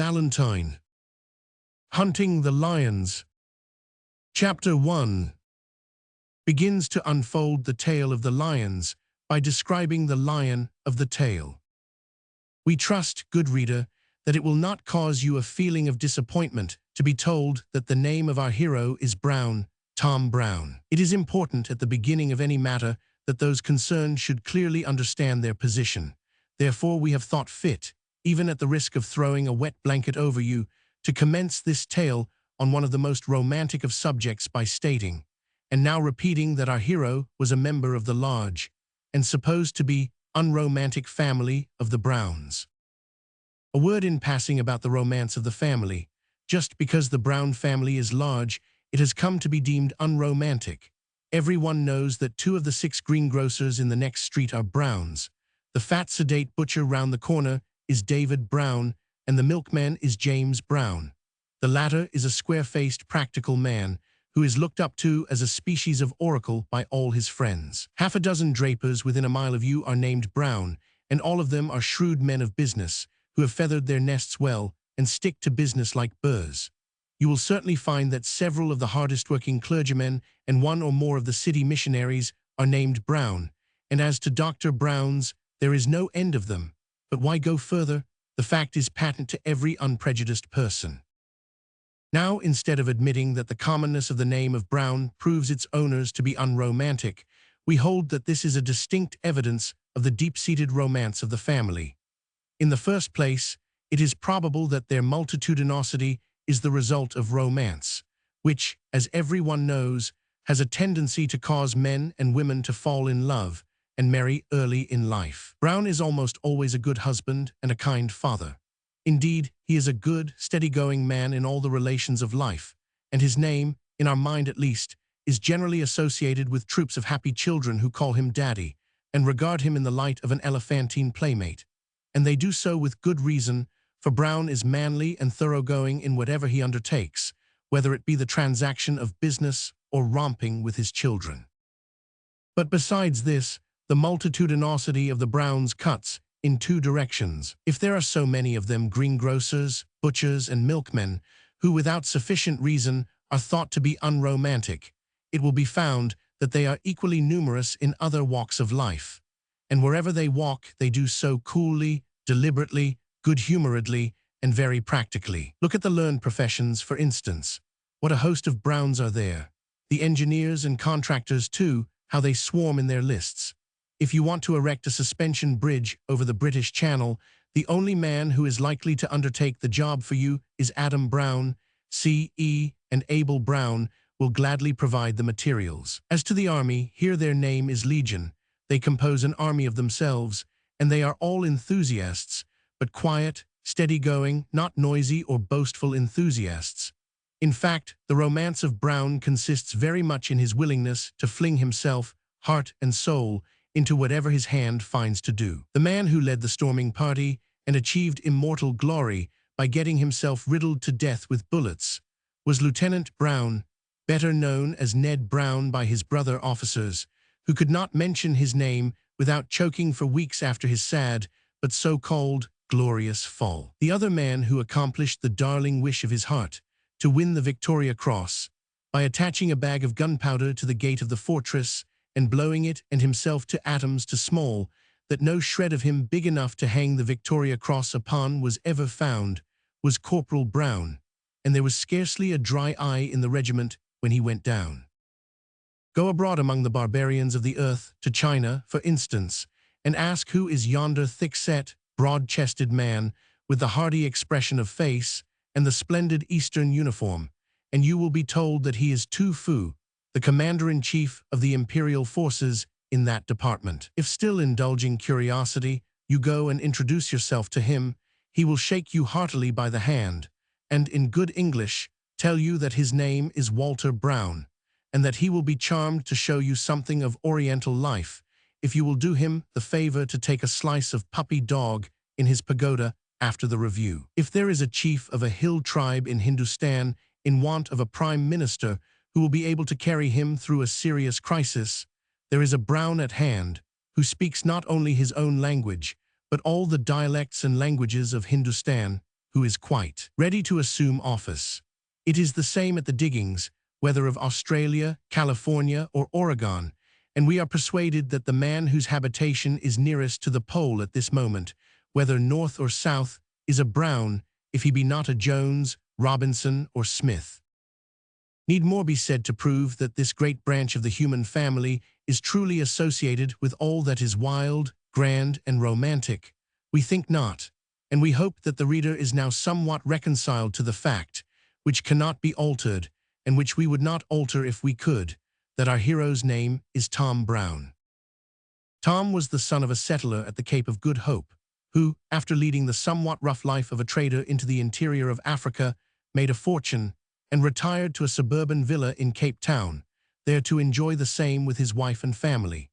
Ballantyne. Hunting the Lions. Chapter 1 begins to unfold the tale of the lions by describing the lion of the tale. We trust, good reader, that it will not cause you a feeling of disappointment to be told that the name of our hero is Brown, Tom Brown. It is important at the beginning of any matter that those concerned should clearly understand their position. Therefore, we have thought fit, even at the risk of throwing a wet blanket over you, to commence this tale on one of the most romantic of subjects by stating, and now repeating, that our hero was a member of the large, and supposed to be unromantic family of the Browns. A word in passing about the romance of the family. Just because the Brown family is large, it has come to be deemed unromantic. Everyone knows that 2 of the 6 greengrocers in the next street are Browns. The fat, sedate butcher round the corner is David Brown, and the milkman is James Brown. The latter is a square-faced, practical man who is looked up to as a species of oracle by all his friends. Half a dozen drapers within a mile of you are named Brown, and all of them are shrewd men of business who have feathered their nests well and stick to business like burrs. You will certainly find that several of the hardest-working clergymen and 1 or more of the city missionaries are named Brown, and as to Dr. Browns, there is no end of them. But why go further? The fact is patent to every unprejudiced person. Now, instead of admitting that the commonness of the name of Brown proves its owners to be unromantic, we hold that this is a distinct evidence of the deep-seated romance of the family. In the first place, it is probable that their multitudinosity is the result of romance, which, as everyone knows, has a tendency to cause men and women to fall in love and marry early in life. Brown is almost always a good husband and a kind father. Indeed, he is a good, steady-going man in all the relations of life, and his name, in our mind at least, is generally associated with troops of happy children who call him Daddy and regard him in the light of an elephantine playmate. And they do so with good reason, for Brown is manly and thoroughgoing in whatever he undertakes, whether it be the transaction of business or romping with his children. But besides this, the multitudinosity of the Browns cuts in 2 directions. If there are so many of them greengrocers, butchers, and milkmen, who without sufficient reason are thought to be unromantic, it will be found that they are equally numerous in other walks of life. And wherever they walk, they do so coolly, deliberately, good-humoredly, and very practically. Look at the learned professions, for instance. What a host of Browns are there. The engineers and contractors, too, how they swarm in their lists. If you want to erect a suspension bridge over the British Channel, the only man who is likely to undertake the job for you is Adam Brown. C.E. and Abel Brown will gladly provide the materials. As to the army, here their name is Legion. They compose an army of themselves, and they are all enthusiasts, but quiet, steady-going, not noisy or boastful enthusiasts. In fact, the romance of Brown consists very much in his willingness to fling himself, heart and soul, into whatever his hand finds to do. The man who led the storming party and achieved immortal glory by getting himself riddled to death with bullets was Lieutenant Brown, better known as Ned Brown by his brother officers, who could not mention his name without choking for weeks after his sad, but so-called, glorious fall. The other man who accomplished the darling wish of his heart, to win the Victoria Cross, by attaching a bag of gunpowder to the gate of the fortress and blowing it and himself to atoms to small, that no shred of him big enough to hang the Victoria Cross upon was ever found, was Corporal Brown, and there was scarcely a dry eye in the regiment when he went down. Go abroad among the barbarians of the earth, to China, for instance, and ask who is yonder thick-set, broad-chested man with the hardy expression of face and the splendid Eastern uniform, and you will be told that he is Tu Fu, the commander-in-chief of the imperial forces in that department. If still indulging curiosity, you go and introduce yourself to him, he will shake you heartily by the hand, and in good English tell you that his name is Walter Brown, and that he will be charmed to show you something of Oriental life, if you will do him the favor to take a slice of puppy dog in his pagoda after the review. If there is a chief of a hill tribe in Hindustan in want of a prime minister who will be able to carry him through a serious crisis, there is a Brown at hand who speaks not only his own language, but all the dialects and languages of Hindustan, who is quite ready to assume office. It is the same at the diggings, whether of Australia, California, or Oregon, and we are persuaded that the man whose habitation is nearest to the pole at this moment, whether north or south, is a Brown, if he be not a Jones, Robinson, or Smith. Need more be said to prove that this great branch of the human family is truly associated with all that is wild, grand, and romantic? We think not, and we hope that the reader is now somewhat reconciled to the fact, which cannot be altered, and which we would not alter if we could, that our hero's name is Tom Brown. Tom was the son of a settler at the Cape of Good Hope, who, after leading the somewhat rough life of a trader into the interior of Africa, made a fortune and retired to a suburban villa in Cape Town, there to enjoy the same with his wife and family.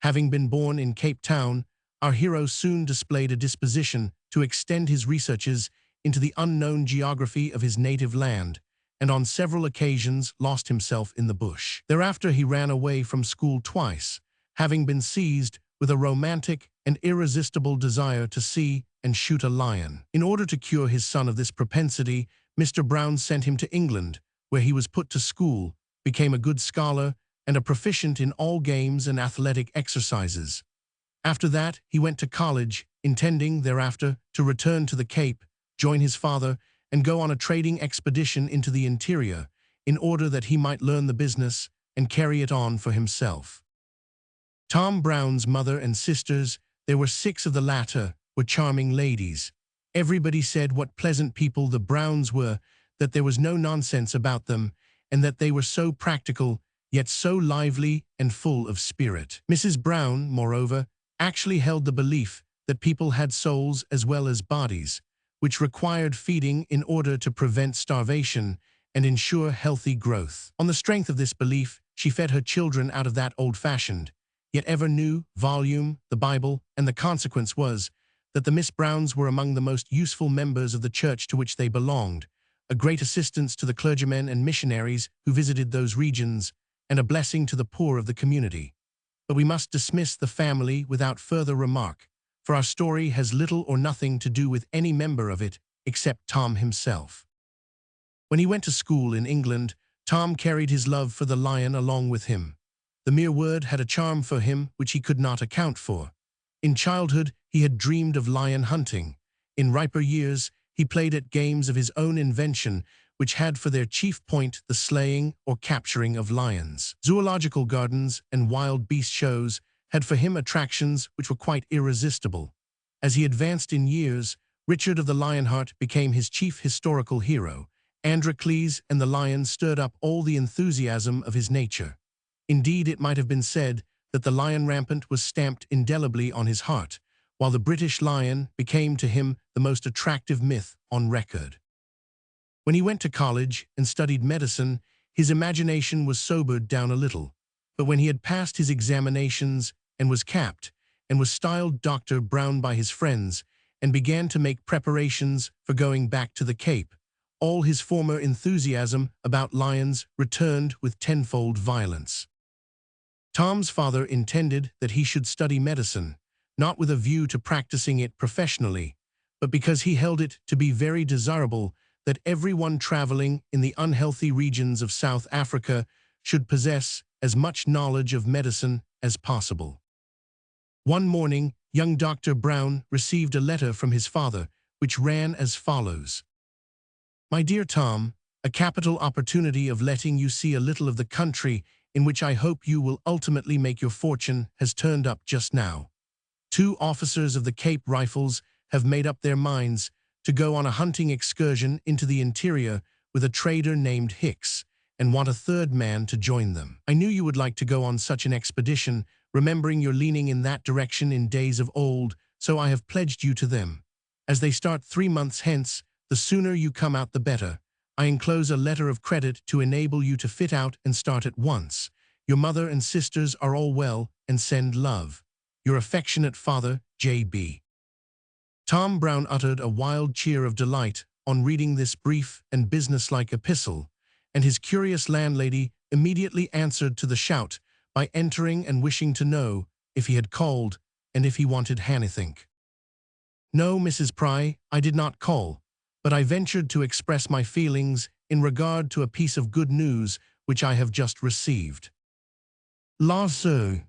Having been born in Cape Town, our hero soon displayed a disposition to extend his researches into the unknown geography of his native land, and on several occasions lost himself in the bush. Thereafter he ran away from school twice, having been seized with a romantic and irresistible desire to see and shoot a lion. In order to cure his son of this propensity, Mr. Brown sent him to England, where he was put to school, became a good scholar, and a proficient in all games and athletic exercises. After that, he went to college, intending thereafter to return to the Cape, join his father, and go on a trading expedition into the interior, in order that he might learn the business and carry it on for himself. Tom Brown's mother and sisters, there were 6 of the latter, were charming ladies. Everybody said what pleasant people the Browns were, that there was no nonsense about them, and that they were so practical, yet so lively and full of spirit. Mrs. Brown, moreover, actually held the belief that people had souls as well as bodies, which required feeding in order to prevent starvation and ensure healthy growth. On the strength of this belief, she fed her children out of that old-fashioned, yet ever-new volume, the Bible, and the consequence was that the Miss Browns were among the most useful members of the church to which they belonged, a great assistance to the clergymen and missionaries who visited those regions, and a blessing to the poor of the community. But we must dismiss the family without further remark, for our story has little or nothing to do with any member of it except Tom himself. When he went to school in England, Tom carried his love for the lion along with him. The mere word had a charm for him which he could not account for. In childhood, he had dreamed of lion hunting. In riper years, he played at games of his own invention, which had for their chief point the slaying or capturing of lions. Zoological gardens and wild beast shows had for him attractions which were quite irresistible. As he advanced in years, Richard of the Lionheart became his chief historical hero. Androcles and the lion stirred up all the enthusiasm of his nature. Indeed, it might have been said that the lion rampant was stamped indelibly on his heart, while the British lion became to him the most attractive myth on record. When he went to college and studied medicine, his imagination was sobered down a little, but when he had passed his examinations and was capped, and was styled Dr. Brown by his friends, and began to make preparations for going back to the Cape, all his former enthusiasm about lions returned with tenfold violence. Tom's father intended that he should study medicine, not with a view to practicing it professionally, but because he held it to be very desirable that everyone traveling in the unhealthy regions of South Africa should possess as much knowledge of medicine as possible. One morning, young Dr. Brown received a letter from his father, which ran as follows. My dear Tom, a capital opportunity of letting you see a little of the country in which I hope you will ultimately make your fortune has turned up just now. 2 officers of the Cape Rifles have made up their minds to go on a hunting excursion into the interior with a trader named Hicks, and want a 3rd man to join them. I knew you would like to go on such an expedition, remembering your leaning in that direction in days of old, so I have pledged you to them. As they start 3 months hence, the sooner you come out the better. I enclose a letter of credit to enable you to fit out and start at once. Your mother and sisters are all well and send love. Your affectionate father, J.B. Tom Brown uttered a wild cheer of delight on reading this brief and businesslike epistle, and his curious landlady immediately answered to the shout by entering and wishing to know if he had called and if he wanted anything. No, Mrs. Pry, I did not call, but I ventured to express my feelings in regard to a piece of good news which I have just received. La sir.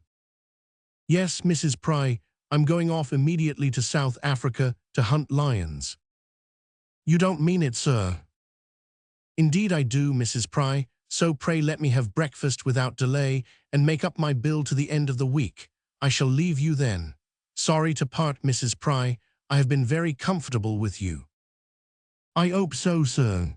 Yes, Mrs. Pry, I'm going off immediately to South Africa to hunt lions. You don't mean it, sir? Indeed I do, Mrs. Pry, so pray let me have breakfast without delay and make up my bill to the end of the week. I shall leave you then. Sorry to part, Mrs. Pry. I have been very comfortable with you. I hope so, sir.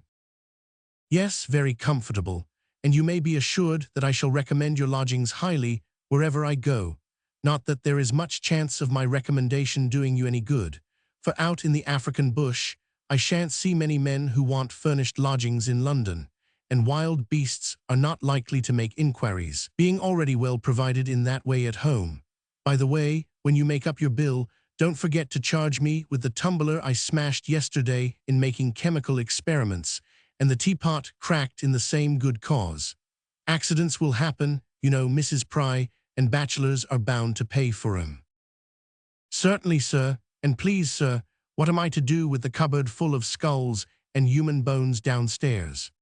Yes, very comfortable, and you may be assured that I shall recommend your lodgings highly wherever I go. Not that there is much chance of my recommendation doing you any good, for out in the African bush I shan't see many men who want furnished lodgings in London, and wild beasts are not likely to make inquiries, being already well provided in that way at home. By the way, when you make up your bill, don't forget to charge me with the tumbler I smashed yesterday in making chemical experiments, and the teapot cracked in the same good cause. Accidents will happen, you know, Mrs. Pry, and bachelors are bound to pay for 'em. Certainly, sir, and please, sir, what am I to do with the cupboard full of skulls and human bones downstairs?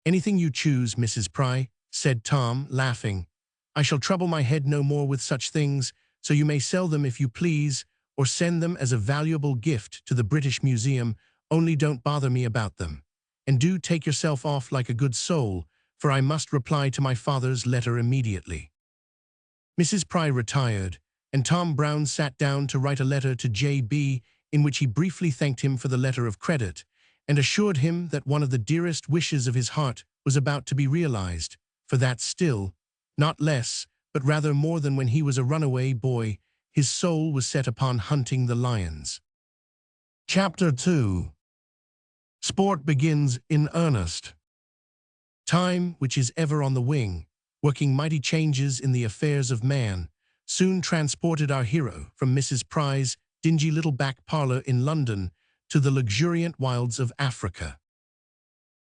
Anything you choose, Mrs. Pry, said Tom, laughing. I shall trouble my head no more with such things, so you may sell them if you please, or send them as a valuable gift to the British Museum, only don't bother me about them. And do take yourself off like a good soul, for I must reply to my father's letter immediately. Mrs. Pry retired, and Tom Brown sat down to write a letter to J.B., in which he briefly thanked him for the letter of credit, and assured him that one of the dearest wishes of his heart was about to be realized, for that still, not less, but rather more than when he was a runaway boy, his soul was set upon hunting the lions. Chapter 2. Sport begins in earnest. Time, which is ever on the wing, working mighty changes in the affairs of man, soon transported our hero from Mrs. Pry's dingy little back parlor in London to the luxuriant wilds of Africa.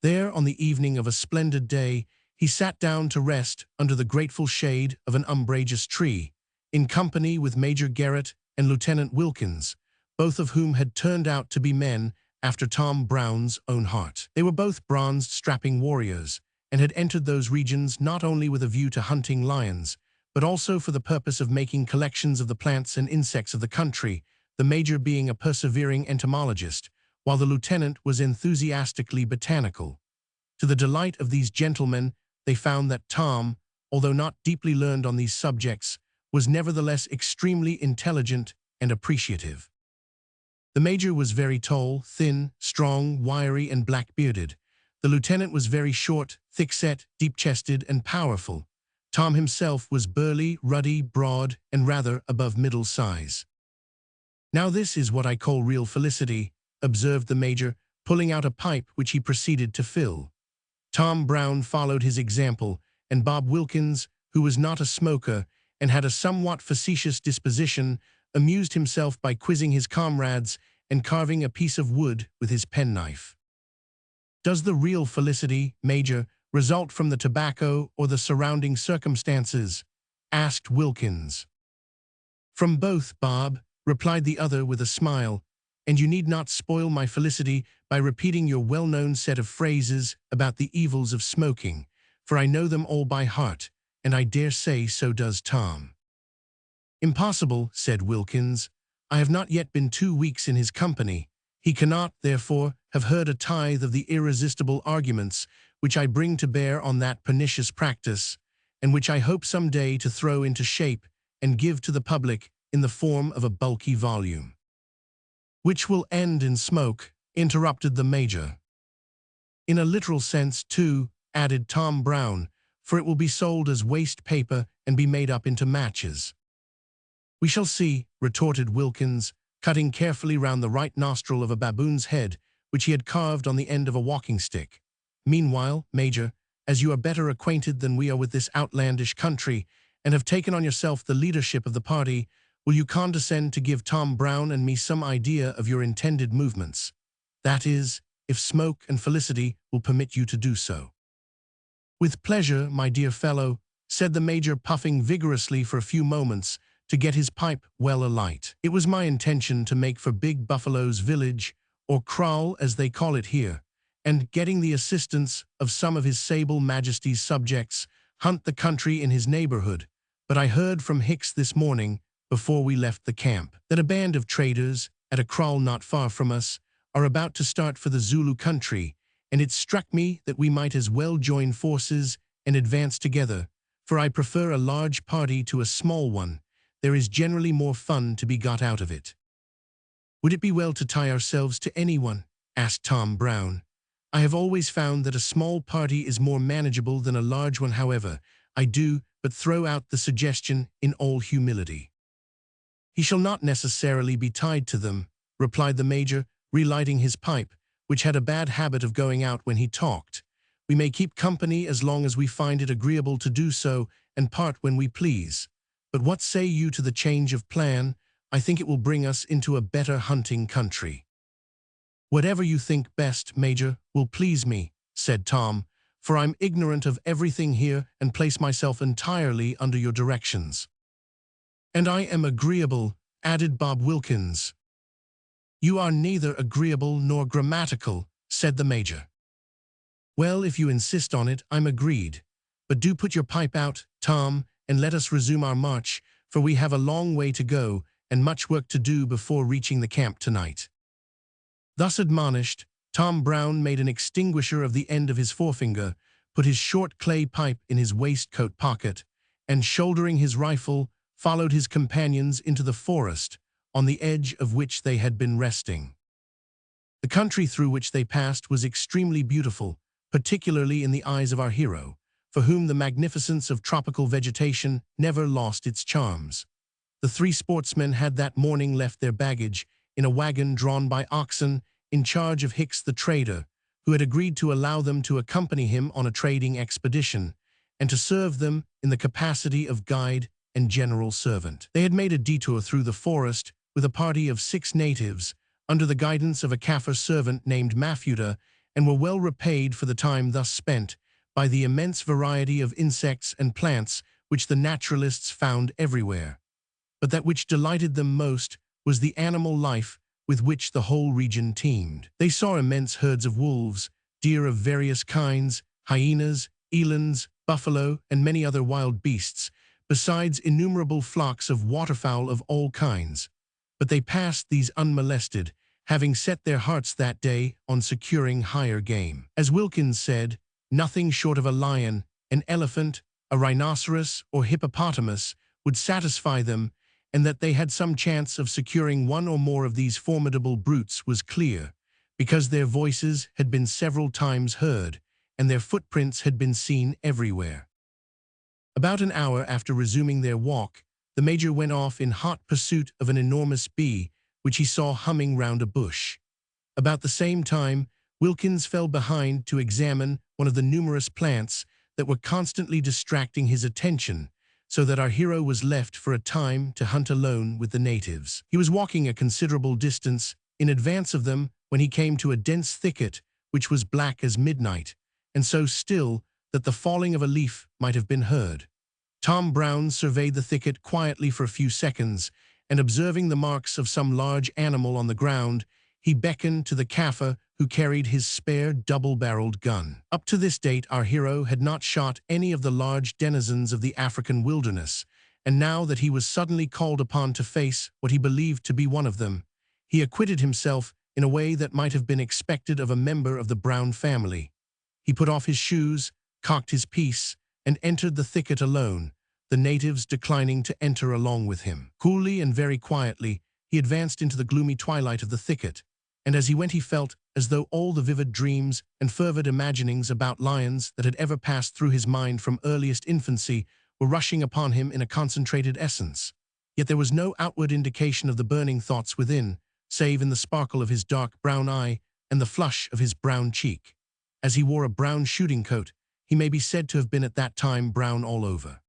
There, on the evening of a splendid day, he sat down to rest under the grateful shade of an umbrageous tree, in company with Major Garrett and Lieutenant Wilkins, both of whom had turned out to be men after Tom Brown's own heart. They were both bronzed, strapping warriors, and had entered those regions not only with a view to hunting lions, but also for the purpose of making collections of the plants and insects of the country, the major being a persevering entomologist, while the lieutenant was enthusiastically botanical. To the delight of these gentlemen, they found that Tom, although not deeply learned on these subjects, was nevertheless extremely intelligent and appreciative. The major was very tall, thin, strong, wiry, and black-bearded. The lieutenant was very short, thick-set, deep-chested, and powerful. Tom himself was burly, ruddy, broad, and rather above middle size. Now this is what I call real felicity, observed the major, pulling out a pipe which he proceeded to fill. Tom Brown followed his example, and Bob Wilkins, who was not a smoker and had a somewhat facetious disposition, amused himself by quizzing his comrades and carving a piece of wood with his penknife. Does the real felicity, Major, result from the tobacco or the surrounding circumstances? Asked Wilkins. From both, Bob, replied the other with a smile, and you need not spoil my felicity by repeating your well-known set of phrases about the evils of smoking, for I know them all by heart, and I dare say so does Tom. Impossible, said Wilkins. I have not yet been 2 weeks in his company. He cannot, therefore, have heard a tithe of the irresistible arguments which I bring to bear on that pernicious practice, and which I hope some day to throw into shape and give to the public in the form of a bulky volume. Which will end in smoke, interrupted the major. In a literal sense, too, added Tom Brown, for it will be sold as waste paper and be made up into matches. We shall see, retorted Wilkins, cutting carefully round the right nostril of a baboon's head, which he had carved on the end of a walking stick. Meanwhile, Major, as you are better acquainted than we are with this outlandish country, and have taken on yourself the leadership of the party, will you condescend to give Tom Brown and me some idea of your intended movements? That is, if smoke and felicity will permit you to do so. With pleasure, my dear fellow, said the major, puffing vigorously for a few moments to get his pipe well alight. It was my intention to make for Big Buffalo's village, or kraal as they call it here, and, getting the assistance of some of his sable majesty's subjects, hunt the country in his neighborhood. But I heard from Hicks this morning, before we left the camp, that a band of traders, at a kraal not far from us, are about to start for the Zulu country, and it struck me that we might as well join forces and advance together, for I prefer a large party to a small one. There is generally more fun to be got out of it. "Would it be well to tie ourselves to anyone?" asked Tom Brown. "I have always found that a small party is more manageable than a large one. However, I do but throw out the suggestion in all humility." "He shall not necessarily be tied to them," replied the Major, relighting his pipe, which had a bad habit of going out when he talked. "We may keep company as long as we find it agreeable to do so, and part when we please. But what say you to the change of plan? I think it will bring us into a better hunting country." "Whatever you think best, Major, will please me," said Tom, "for I'm ignorant of everything here and place myself entirely under your directions." "And I am agreeable," added Bob Wilkins. "You are neither agreeable nor grammatical," said the Major. "Well, if you insist on it, I'm agreed. But do put your pipe out, Tom, and let us resume our march, for we have a long way to go and much work to do before reaching the camp tonight." Thus admonished, Tom Brown made an extinguisher of the end of his forefinger, put his short clay pipe in his waistcoat pocket, and, shouldering his rifle, followed his companions into the forest, on the edge of which they had been resting. The country through which they passed was extremely beautiful, particularly in the eyes of our hero, for whom the magnificence of tropical vegetation never lost its charms. The three sportsmen had that morning left their baggage in a wagon drawn by oxen in charge of Hicks the trader, who had agreed to allow them to accompany him on a trading expedition, and to serve them in the capacity of guide and general servant. They had made a detour through the forest with a party of 6 natives, under the guidance of a Kaffir servant named Mafuta, and were well repaid for the time thus spent by the immense variety of insects and plants which the naturalists found everywhere. But that which delighted them most was the animal life with which the whole region teemed. They saw immense herds of wolves, deer of various kinds, hyenas, elands, buffalo, and many other wild beasts, besides innumerable flocks of waterfowl of all kinds. But they passed these unmolested, having set their hearts that day on securing higher game. As Wilkins said, nothing short of a lion, an elephant, a rhinoceros, or hippopotamus would satisfy them, and that they had some chance of securing one or more of these formidable brutes was clear, because their voices had been several times heard, and their footprints had been seen everywhere. About an hour after resuming their walk, the Major went off in hot pursuit of an enormous bee, which he saw humming round a bush. About the same time, Wilkins fell behind to examine one of the numerous plants that were constantly distracting his attention, so that our hero was left for a time to hunt alone with the natives. He was walking a considerable distance in advance of them when he came to a dense thicket which was black as midnight, and so still that the falling of a leaf might have been heard. Tom Brown surveyed the thicket quietly for a few seconds, and observing the marks of some large animal on the ground, he beckoned to the Kaffir who carried his spare double-barreled gun. Up to this date our hero had not shot any of the large denizens of the African wilderness, and now that he was suddenly called upon to face what he believed to be one of them, he acquitted himself in a way that might have been expected of a member of the Brown family. He put off his shoes, cocked his piece, and entered the thicket alone, the natives declining to enter along with him. Coolly and very quietly, he advanced into the gloomy twilight of the thicket, and as he went he felt as though all the vivid dreams and fervid imaginings about lions that had ever passed through his mind from earliest infancy were rushing upon him in a concentrated essence. Yet there was no outward indication of the burning thoughts within, save in the sparkle of his dark brown eye and the flush of his brown cheek. As he wore a brown shooting coat, he may be said to have been at that time brown all over.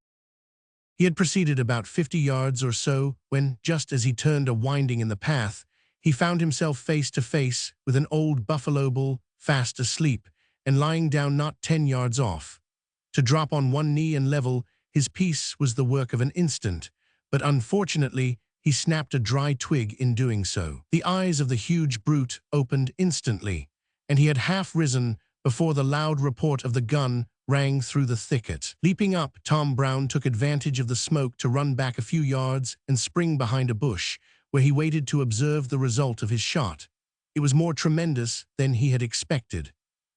He had proceeded about 50 yards or so when, just as he turned a winding in the path, he found himself face to face with an old buffalo bull fast asleep and lying down not 10 yards off. To drop on one knee and level his piece was the work of an instant, but unfortunately he snapped a dry twig in doing so. The eyes of the huge brute opened instantly, and he had half risen before the loud report of the gun rang through the thicket. Leaping up, Tom Brown took advantage of the smoke to run back a few yards and spring behind a bush, where he waited to observe the result of his shot. It was more tremendous than he had expected.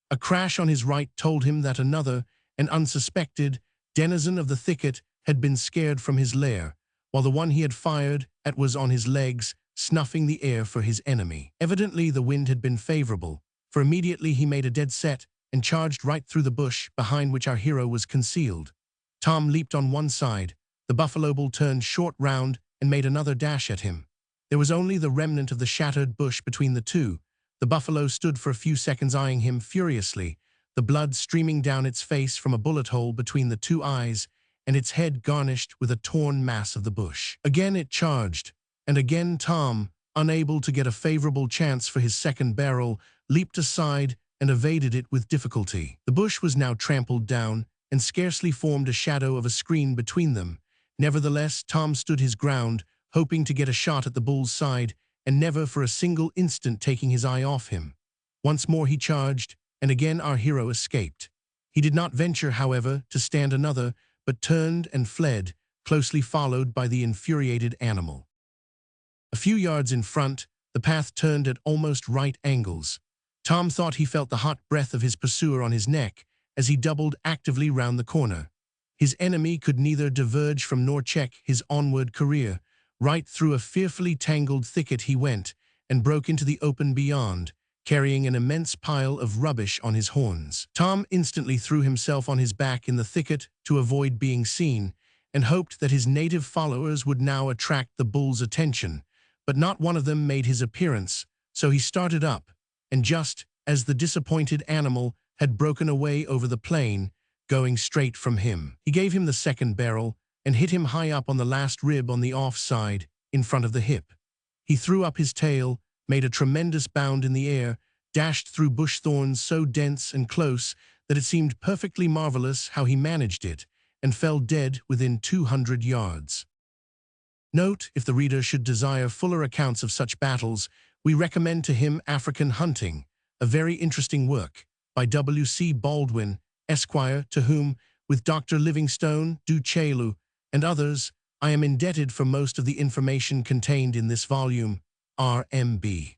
A crash on his right told him that another, an unsuspected, denizen of the thicket had been scared from his lair, while the one he had fired at was on his legs, snuffing the air for his enemy. Evidently the wind had been favorable, for immediately he made a dead set and charged right through the bush behind which our hero was concealed. Tom leaped on one side. The buffalo bull turned short round and made another dash at him. There was only the remnant of the shattered bush between the two. The buffalo stood for a few seconds eyeing him furiously, the blood streaming down its face from a bullet hole between the two eyes, and its head garnished with a torn mass of the bush. Again it charged, and again Tom, unable to get a favorable chance for his second barrel, leaped aside and evaded it with difficulty. The bush was now trampled down and scarcely formed a shadow of a screen between them. Nevertheless, Tom stood his ground, hoping to get a shot at the bull's side, and never for a single instant taking his eye off him. Once more he charged, and again our hero escaped. He did not venture, however, to stand another, but turned and fled, closely followed by the infuriated animal. A few yards in front, the path turned at almost right angles. Tom thought he felt the hot breath of his pursuer on his neck as he doubled actively round the corner. His enemy could neither diverge from nor check his onward career. Right through a fearfully tangled thicket he went, and broke into the open beyond, carrying an immense pile of rubbish on his horns. Tom instantly threw himself on his back in the thicket to avoid being seen, and hoped that his native followers would now attract the bull's attention, but not one of them made his appearance, so he started up, and just as the disappointed animal had broken away over the plain, going straight from him, he gave him the second barrel and hit him high up on the last rib on the off side, in front of the hip. He threw up his tail, made a tremendous bound in the air, dashed through bush thorns so dense and close that it seemed perfectly marvelous how he managed it, and fell dead within 200 yards. Note, if the reader should desire fuller accounts of such battles, we recommend to him African Hunting, a very interesting work, by W.C. Baldwin, Esquire, to whom, with Dr. Livingstone, Du Chaillu, and others, I am indebted for most of the information contained in this volume, R.M.B.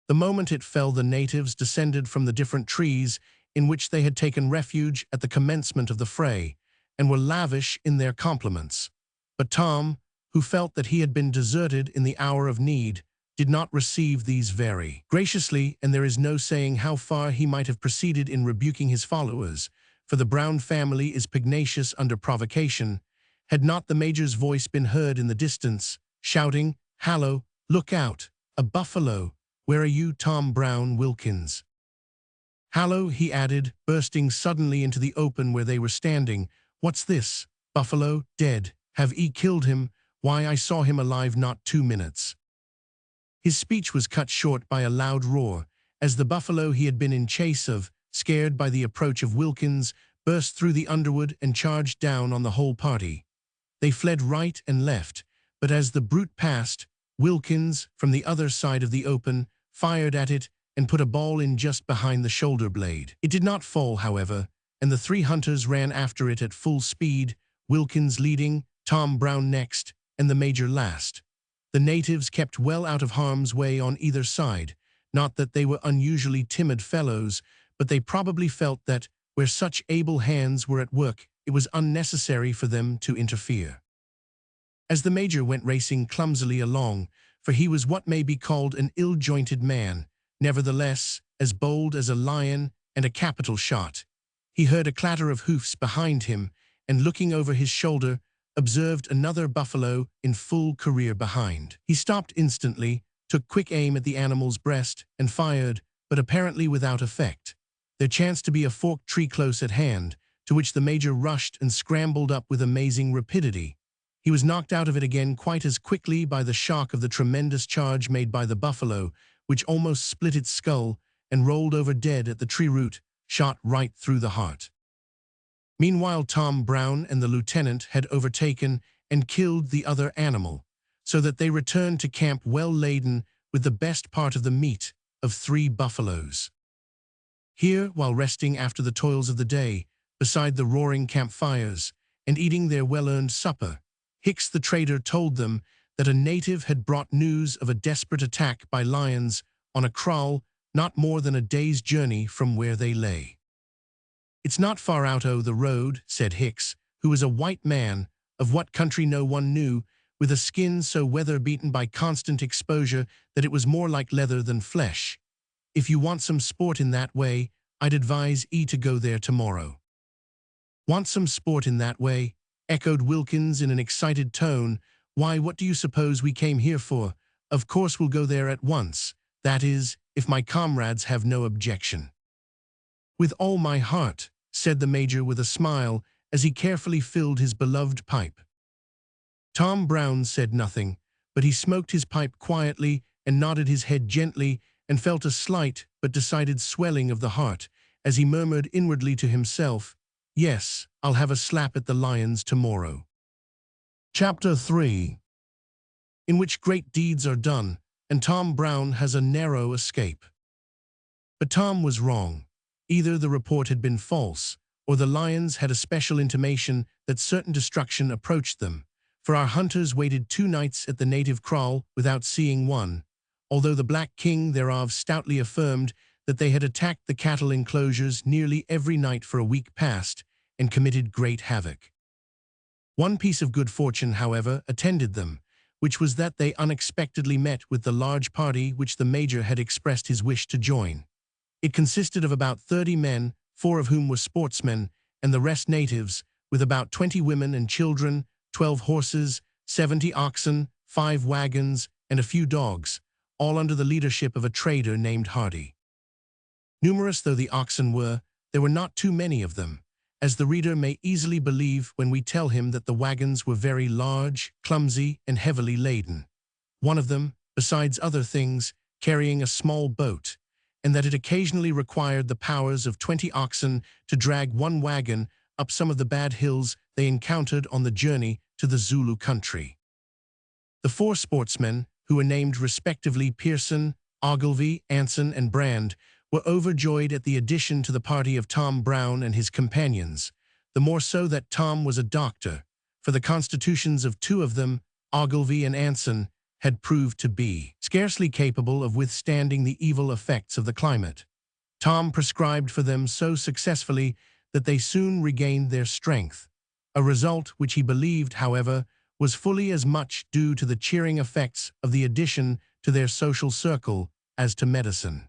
The moment it fell, the natives descended from the different trees in which they had taken refuge at the commencement of the fray, and were lavish in their compliments. But Tom, who felt that he had been deserted in the hour of need, did not receive these very graciously, and there is no saying how far he might have proceeded in rebuking his followers, for the Brown family is pugnacious under provocation, had not the Major's voice been heard in the distance, shouting, "Hallo, look out, a buffalo, where are you, Tom Brown Wilkins?" "Hallo," he added, bursting suddenly into the open where they were standing, "what's this? Buffalo, dead, have ye killed him? Why, I saw him alive not 2 minutes." His speech was cut short by a loud roar, as the buffalo he had been in chase of, scared by the approach of Wilkins, burst through the underwood and charged down on the whole party. They fled right and left, but as the brute passed, Wilkins, from the other side of the open, fired at it and put a ball in just behind the shoulder blade. It did not fall, however, and the 3 hunters ran after it at full speed, Wilkins leading, Tom Brown next, and the Major last. The natives kept well out of harm's way on either side, not that they were unusually timid fellows, but they probably felt that, where such able hands were at work, it was unnecessary for them to interfere. As the Major went racing clumsily along, for he was what may be called an ill-jointed man, nevertheless as bold as a lion and a capital shot, he heard a clatter of hoofs behind him, and looking over his shoulder, observed another buffalo in full career behind. He stopped instantly, took quick aim at the animal's breast, and fired, but apparently without effect. There chanced to be a forked tree close at hand, to which the Major rushed and scrambled up with amazing rapidity. He was knocked out of it again quite as quickly by the shock of the tremendous charge made by the buffalo, which almost split its skull and rolled over dead at the tree root, shot right through the heart. Meanwhile, Tom Brown and the lieutenant had overtaken and killed the other animal, so that they returned to camp well laden with the best part of the meat of 3 buffaloes. Here, while resting after the toils of the day, beside the roaring campfires, and eating their well-earned supper, Hicks the trader told them that a native had brought news of a desperate attack by lions on a kraal not more than a day's journey from where they lay. "It's not far out o' the road," said Hicks, who was a white man, of what country no one knew, with a skin so weather-beaten by constant exposure that it was more like leather than flesh. "If you want some sport in that way, I'd advise to go there tomorrow." "Want some sport in that way?" echoed Wilkins in an excited tone. "Why, what do you suppose we came here for? Of course we'll go there at once. That is, if my comrades have no objection." "With all my heart," said the Major with a smile as he carefully filled his beloved pipe. Tom Brown said nothing, but he smoked his pipe quietly and nodded his head gently and felt a slight but decided swelling of the heart as he murmured inwardly to himself, "Yes, I'll have a slap at the lions tomorrow." Chapter 3, in which great deeds are done, and Tom Brown has a narrow escape. But Tom was wrong. Either the report had been false, or the lions had a special intimation that certain destruction approached them, for our hunters waited 2 nights at the native kraal without seeing one, although the Black King thereof stoutly affirmed that they had attacked the cattle enclosures nearly every night for a week past and committed great havoc. One piece of good fortune, however, attended them, which was that they unexpectedly met with the large party which the Major had expressed his wish to join. It consisted of about 30 men, 4 of whom were sportsmen, and the rest natives, with about 20 women and children, 12 horses, 70 oxen, 5 wagons, and a few dogs, all under the leadership of a trader named Hardy. Numerous though the oxen were, there were not too many of them, as the reader may easily believe when we tell him that the wagons were very large, clumsy, and heavily laden. One of them, besides other things, carrying a small boat, and that it occasionally required the powers of 20 oxen to drag one wagon up some of the bad hills they encountered on the journey to the Zulu country. The 4 sportsmen, who were named respectively Pearson, Ogilvy, Anson, and Brand, were overjoyed at the addition to the party of Tom Brown and his companions, the more so that Tom was a doctor, for the constitutions of 2 of them, Ogilvy and Anson, had proved to be scarcely capable of withstanding the evil effects of the climate. Tom prescribed for them so successfully that they soon regained their strength, a result which he believed, however, was fully as much due to the cheering effects of the addition to their social circle as to medicine.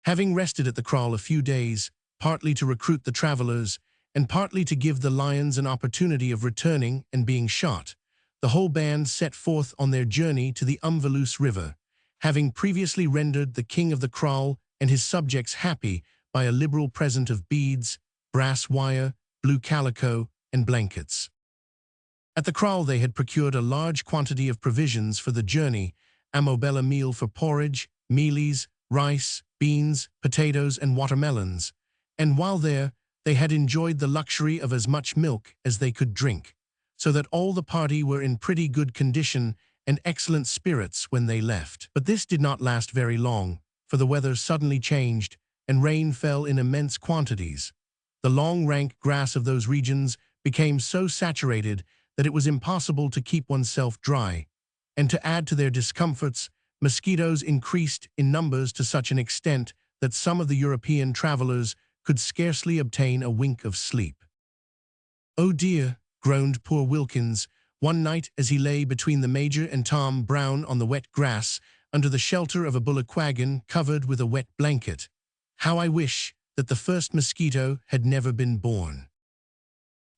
Having rested at the kraal a few days, partly to recruit the travelers, and partly to give the lions an opportunity of returning and being shot, the whole band set forth on their journey to the Umveloos River, having previously rendered the king of the kraal and his subjects happy by a liberal present of beads, brass wire, blue calico, and blankets. At the kraal they had procured a large quantity of provisions for the journey, amobella meal for porridge, mealies, rice, beans, potatoes, and watermelons, and while there, they had enjoyed the luxury of as much milk as they could drink, so that all the party were in pretty good condition and excellent spirits when they left. But this did not last very long, for the weather suddenly changed, and rain fell in immense quantities. The long rank grass of those regions became so saturated that it was impossible to keep oneself dry, and to add to their discomforts, mosquitoes increased in numbers to such an extent that some of the European travelers could scarcely obtain a wink of sleep. "Oh dear," groaned poor Wilkins, one night as he lay between the Major and Tom Brown on the wet grass under the shelter of a bullock wagon covered with a wet blanket. "How I wish that the first mosquito had never been born."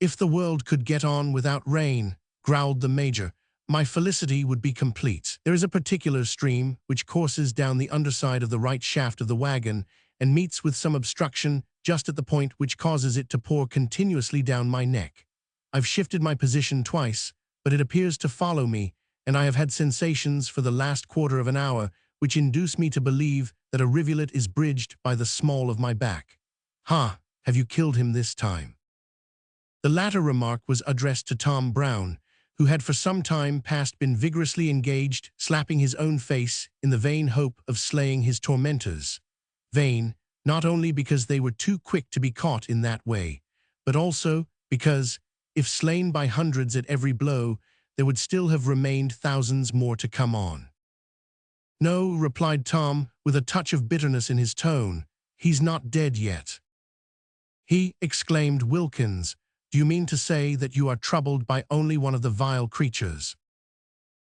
"If the world could get on without rain," growled the Major, "my felicity would be complete." There is a particular stream which courses down the underside of the right shaft of the wagon and meets with some obstruction just at the point which causes it to pour continuously down my neck. I've shifted my position twice, but it appears to follow me, and I have had sensations for the last quarter of an hour which induce me to believe that a rivulet is bridged by the small of my back. "Ha, have you killed him this time?" The latter remark was addressed to Tom Brown, who had for some time past been vigorously engaged, slapping his own face in the vain hope of slaying his tormentors. Vain, not only because they were too quick to be caught in that way, but also because, if slain by hundreds at every blow, there would still have remained thousands more to come on. "No," replied Tom, with a touch of bitterness in his tone, "he's not dead yet." "He," exclaimed Wilkins, "do you mean to say that you are troubled by only one of the vile creatures?"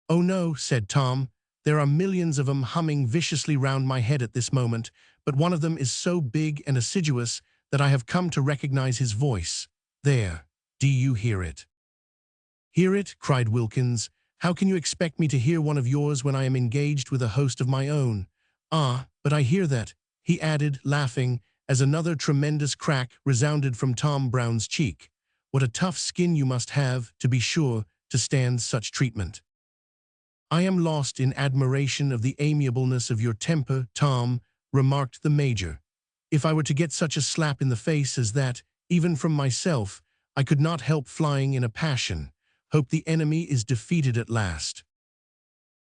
"Oh no," said Tom, "there are millions of 'em humming viciously round my head at this moment, but one of them is so big and assiduous that I have come to recognize his voice. There, do you hear it?" "Hear it?" cried Wilkins. "How can you expect me to hear one of yours when I am engaged with a host of my own? Ah, but I hear that," he added, laughing, as another tremendous crack resounded from Tom Brown's cheek. "What a tough skin you must have, to be sure, to stand such treatment." "I am lost in admiration of the amiableness of your temper, Tom," remarked the Major. "If I were to get such a slap in the face as that, even from myself, I could not help flying in a passion. Hope the enemy is defeated at last."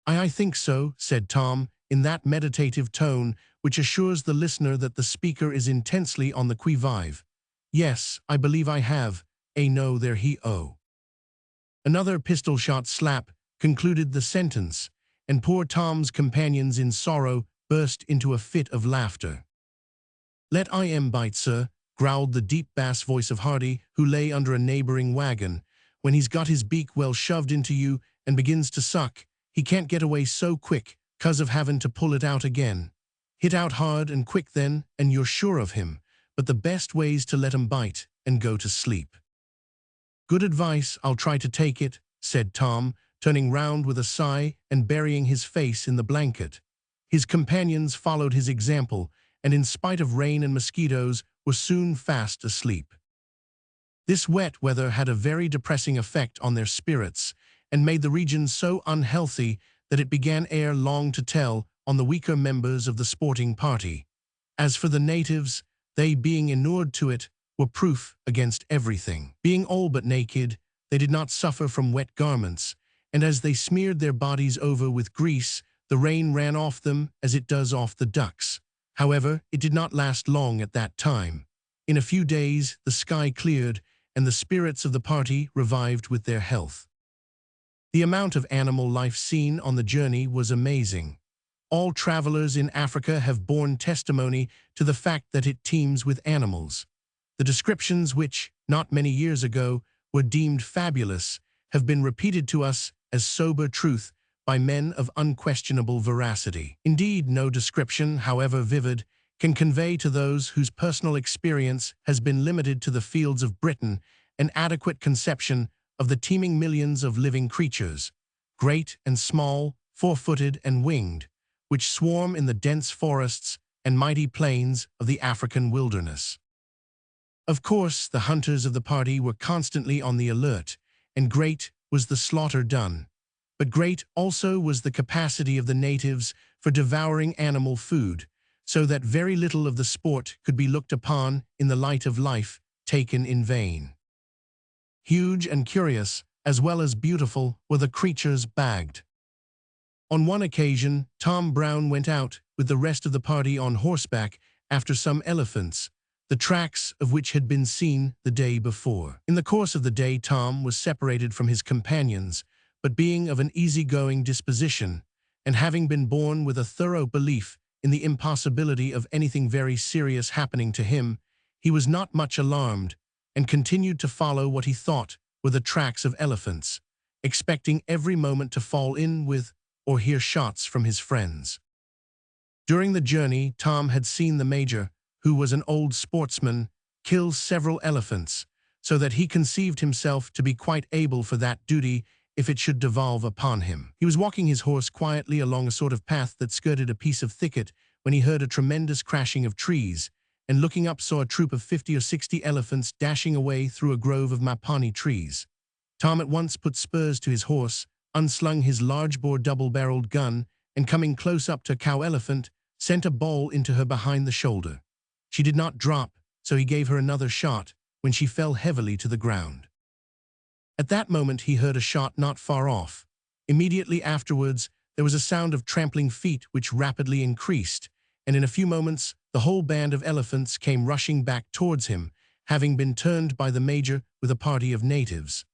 I think so," said Tom, in that meditative tone which assures the listener that the speaker is intensely on the qui-vive. "Yes, I believe I have. No, there he-oh." Another pistol-shot slap concluded the sentence, and poor Tom's companions in sorrow burst into a fit of laughter. "Let him bite, sir," growled the deep bass voice of Hardy, who lay under a neighboring wagon. "When he's got his beak well shoved into you and begins to suck, he can't get away so quick 'cause of having to pull it out again. Hit out hard and quick then, and you're sure of him, but the best way's to let him bite and go to sleep." "Good advice, I'll try to take it," said Tom, turning round with a sigh and burying his face in the blanket. His companions followed his example, and in spite of rain and mosquitoes, were soon fast asleep. This wet weather had a very depressing effect on their spirits, and made the region so unhealthy that it began ere long to tell on the weaker members of the sporting party. As for the natives, they, being inured to it, were proof against everything. Being all but naked, they did not suffer from wet garments, and as they smeared their bodies over with grease, the rain ran off them as it does off the ducks. However, it did not last long at that time. In a few days, the sky cleared, and the spirits of the party revived with their health. The amount of animal life seen on the journey was amazing. All travelers in Africa have borne testimony to the fact that it teems with animals. The descriptions which, not many years ago, were deemed fabulous, have been repeated to us as sober truth by men of unquestionable veracity. Indeed, no description, however vivid, can convey to those whose personal experience has been limited to the fields of Britain an adequate conception of the teeming millions of living creatures, great and small, four-footed and winged, which swarm in the dense forests and mighty plains of the African wilderness. Of course, the hunters of the party were constantly on the alert, and great was the slaughter done. But great also was the capacity of the natives for devouring animal food, so that very little of the sport could be looked upon in the light of life taken in vain. Huge and curious, as well as beautiful, were the creatures bagged. On one occasion, Tom Brown went out with the rest of the party on horseback after some elephants, the tracks of which had been seen the day before. In the course of the day, Tom was separated from his companions, but being of an easy-going disposition, and having been born with a thorough belief in the impossibility of anything very serious happening to him, he was not much alarmed, and continued to follow what he thought were the tracks of elephants, expecting every moment to fall in with or hear shots from his friends. During the journey, Tom had seen the Major, who was an old sportsman, kill several elephants, so that he conceived himself to be quite able for that duty if it should devolve upon him. He was walking his horse quietly along a sort of path that skirted a piece of thicket when he heard a tremendous crashing of trees, and looking up saw a troop of 50 or 60 elephants dashing away through a grove of mapani trees. Tom at once put spurs to his horse, unslung his large-bore double-barreled gun, and coming close up to a cow-elephant, sent a ball into her behind the shoulder. She did not drop, so he gave her another shot, when she fell heavily to the ground. At that moment he heard a shot not far off. Immediately afterwards, there was a sound of trampling feet which rapidly increased, and in a few moments the whole band of elephants came rushing back towards him, having been turned by the major with a party of natives.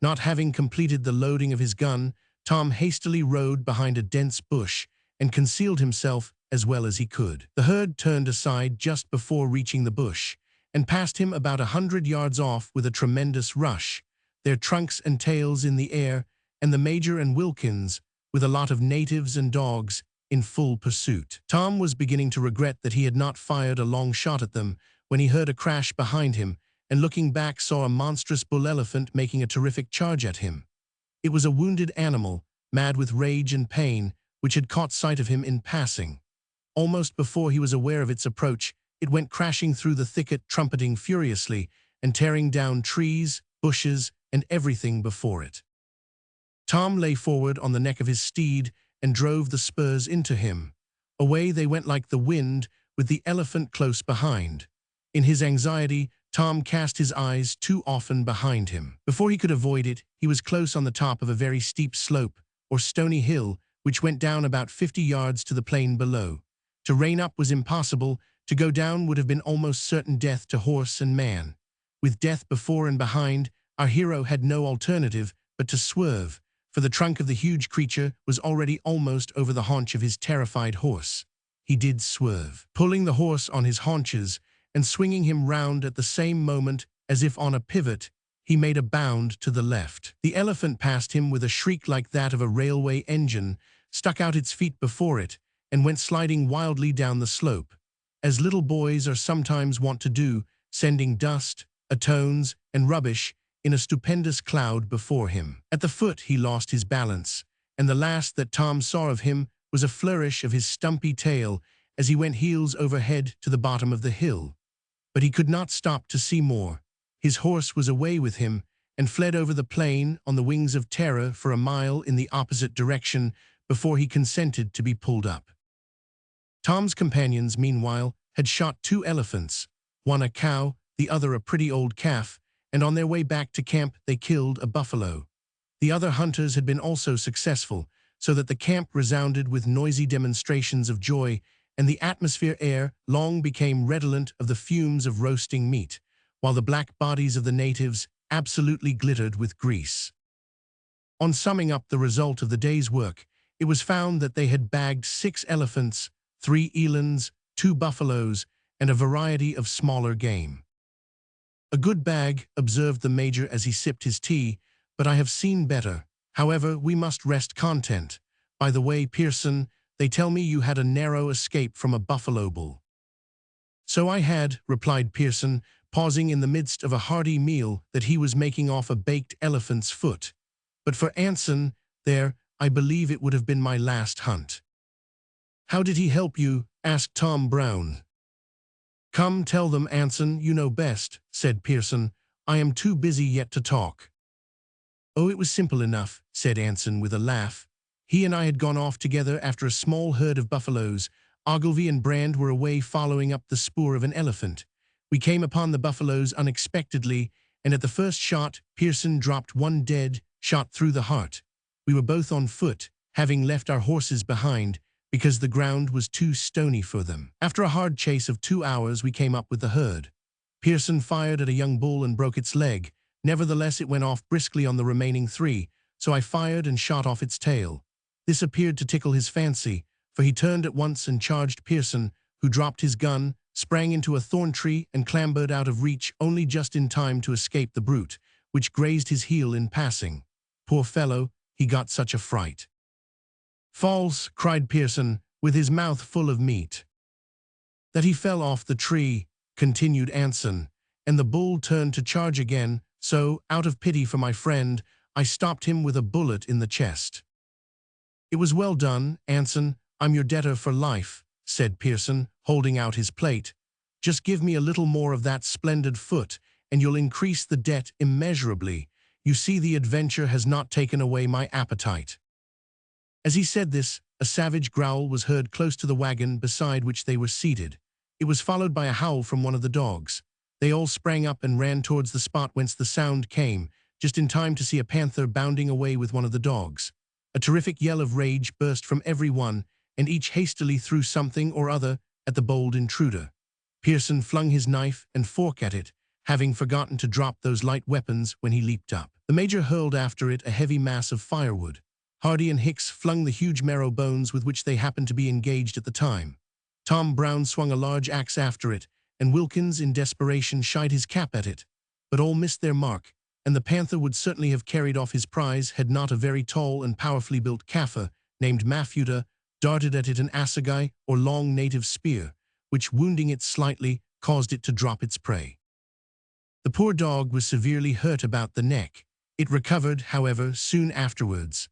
Not having completed the loading of his gun, Tom hastily rode behind a dense bush and concealed himself as well as he could. The herd turned aside just before reaching the bush, and passed him about 100 yards off with a tremendous rush, their trunks and tails in the air, and the Major and Wilkins, with a lot of natives and dogs, in full pursuit. Tom was beginning to regret that he had not fired a long shot at them when he heard a crash behind him, and looking back saw a monstrous bull elephant making a terrific charge at him. It was a wounded animal, mad with rage and pain, which had caught sight of him in passing. Almost before he was aware of its approach, it went crashing through the thicket, trumpeting furiously and tearing down trees, bushes, and everything before it. Tom lay forward on the neck of his steed and drove the spurs into him. Away they went like the wind, with the elephant close behind. In his anxiety, Tom cast his eyes too often behind him. Before he could avoid it, he was close on the top of a very steep slope, or stony hill, which went down about 50 yards to the plain below. To rein up was impossible. To go down would have been almost certain death to horse and man. With death before and behind, our hero had no alternative but to swerve, for the trunk of the huge creature was already almost over the haunch of his terrified horse. He did swerve, pulling the horse on his haunches and swinging him round at the same moment as if on a pivot. He made a bound to the left. The elephant passed him with a shriek like that of a railway engine, stuck out its feet before it, and went sliding wildly down the slope, as little boys are sometimes wont to do, sending dust, atones, and rubbish in a stupendous cloud before him. At the foot he lost his balance, and the last that Tom saw of him was a flourish of his stumpy tail as he went heels over head to the bottom of the hill. But he could not stop to see more. His horse was away with him, and fled over the plain on the wings of terror for a mile in the opposite direction before he consented to be pulled up. Tom's companions, meanwhile, had shot 2 elephants, one a cow, the other a pretty old calf, and on their way back to camp they killed a buffalo. The other hunters had been also successful, so that the camp resounded with noisy demonstrations of joy, and the atmosphere air long became redolent of the fumes of roasting meat, while the black bodies of the natives absolutely glittered with grease. On summing up the result of the day's work, it was found that they had bagged 6 elephants, 3 elands, 2 buffaloes, and a variety of smaller game. "A good bag," observed the Major as he sipped his tea, "but I have seen better. However, we must rest content. By the way, Pearson, they tell me you had a narrow escape from a buffalo bull." "So I had," replied Pearson, pausing in the midst of a hearty meal that he was making off a baked elephant's foot. "But for Anson, there, I believe it would have been my last hunt." "How did he help you?" asked Tom Brown. "Come, tell them, Anson, you know best," said Pearson. "I am too busy yet to talk." "Oh, it was simple enough," said Anson with a laugh. "He and I had gone off together after a small herd of buffaloes. Ogilvy and Brand were away following up the spoor of an elephant. We came upon the buffaloes unexpectedly, and at the first shot, Pearson dropped one dead, shot through the heart. We were both on foot, having left our horses behind, because the ground was too stony for them. After a hard chase of 2 hours, we came up with the herd. Pearson fired at a young bull and broke its leg. Nevertheless, it went off briskly on the remaining 3, so I fired and shot off its tail. This appeared to tickle his fancy, for he turned at once and charged Pearson, who dropped his gun, sprang into a thorn tree, and clambered out of reach only just in time to escape the brute, which grazed his heel in passing. Poor fellow, he got such a fright." "False," cried Pearson, with his mouth full of meat. "That he fell off the tree," continued Anson, "and the bull turned to charge again, so, out of pity for my friend, I stopped him with a bullet in the chest." "It was well done, Anson. I'm your debtor for life," said Pearson, holding out his plate. "Just give me a little more of that splendid foot, and you'll increase the debt immeasurably. You see, the adventure has not taken away my appetite." As he said this, a savage growl was heard close to the wagon beside which they were seated. It was followed by a howl from one of the dogs. They all sprang up and ran towards the spot whence the sound came, just in time to see a panther bounding away with one of the dogs. A terrific yell of rage burst from every one, and each hastily threw something or other at the bold intruder. Pearson flung his knife and fork at it, having forgotten to drop those light weapons when he leaped up. The Major hurled after it a heavy mass of firewood. Hardy and Hicks flung the huge marrow bones with which they happened to be engaged at the time. Tom Brown swung a large axe after it, and Wilkins, in desperation, shied his cap at it. But all missed their mark, and the panther would certainly have carried off his prize had not a very tall and powerfully built Kaffir, named Mafuta, darted at it an assegai, or long native spear, which, wounding it slightly, caused it to drop its prey. The poor dog was severely hurt about the neck. It recovered, however, soon afterwards.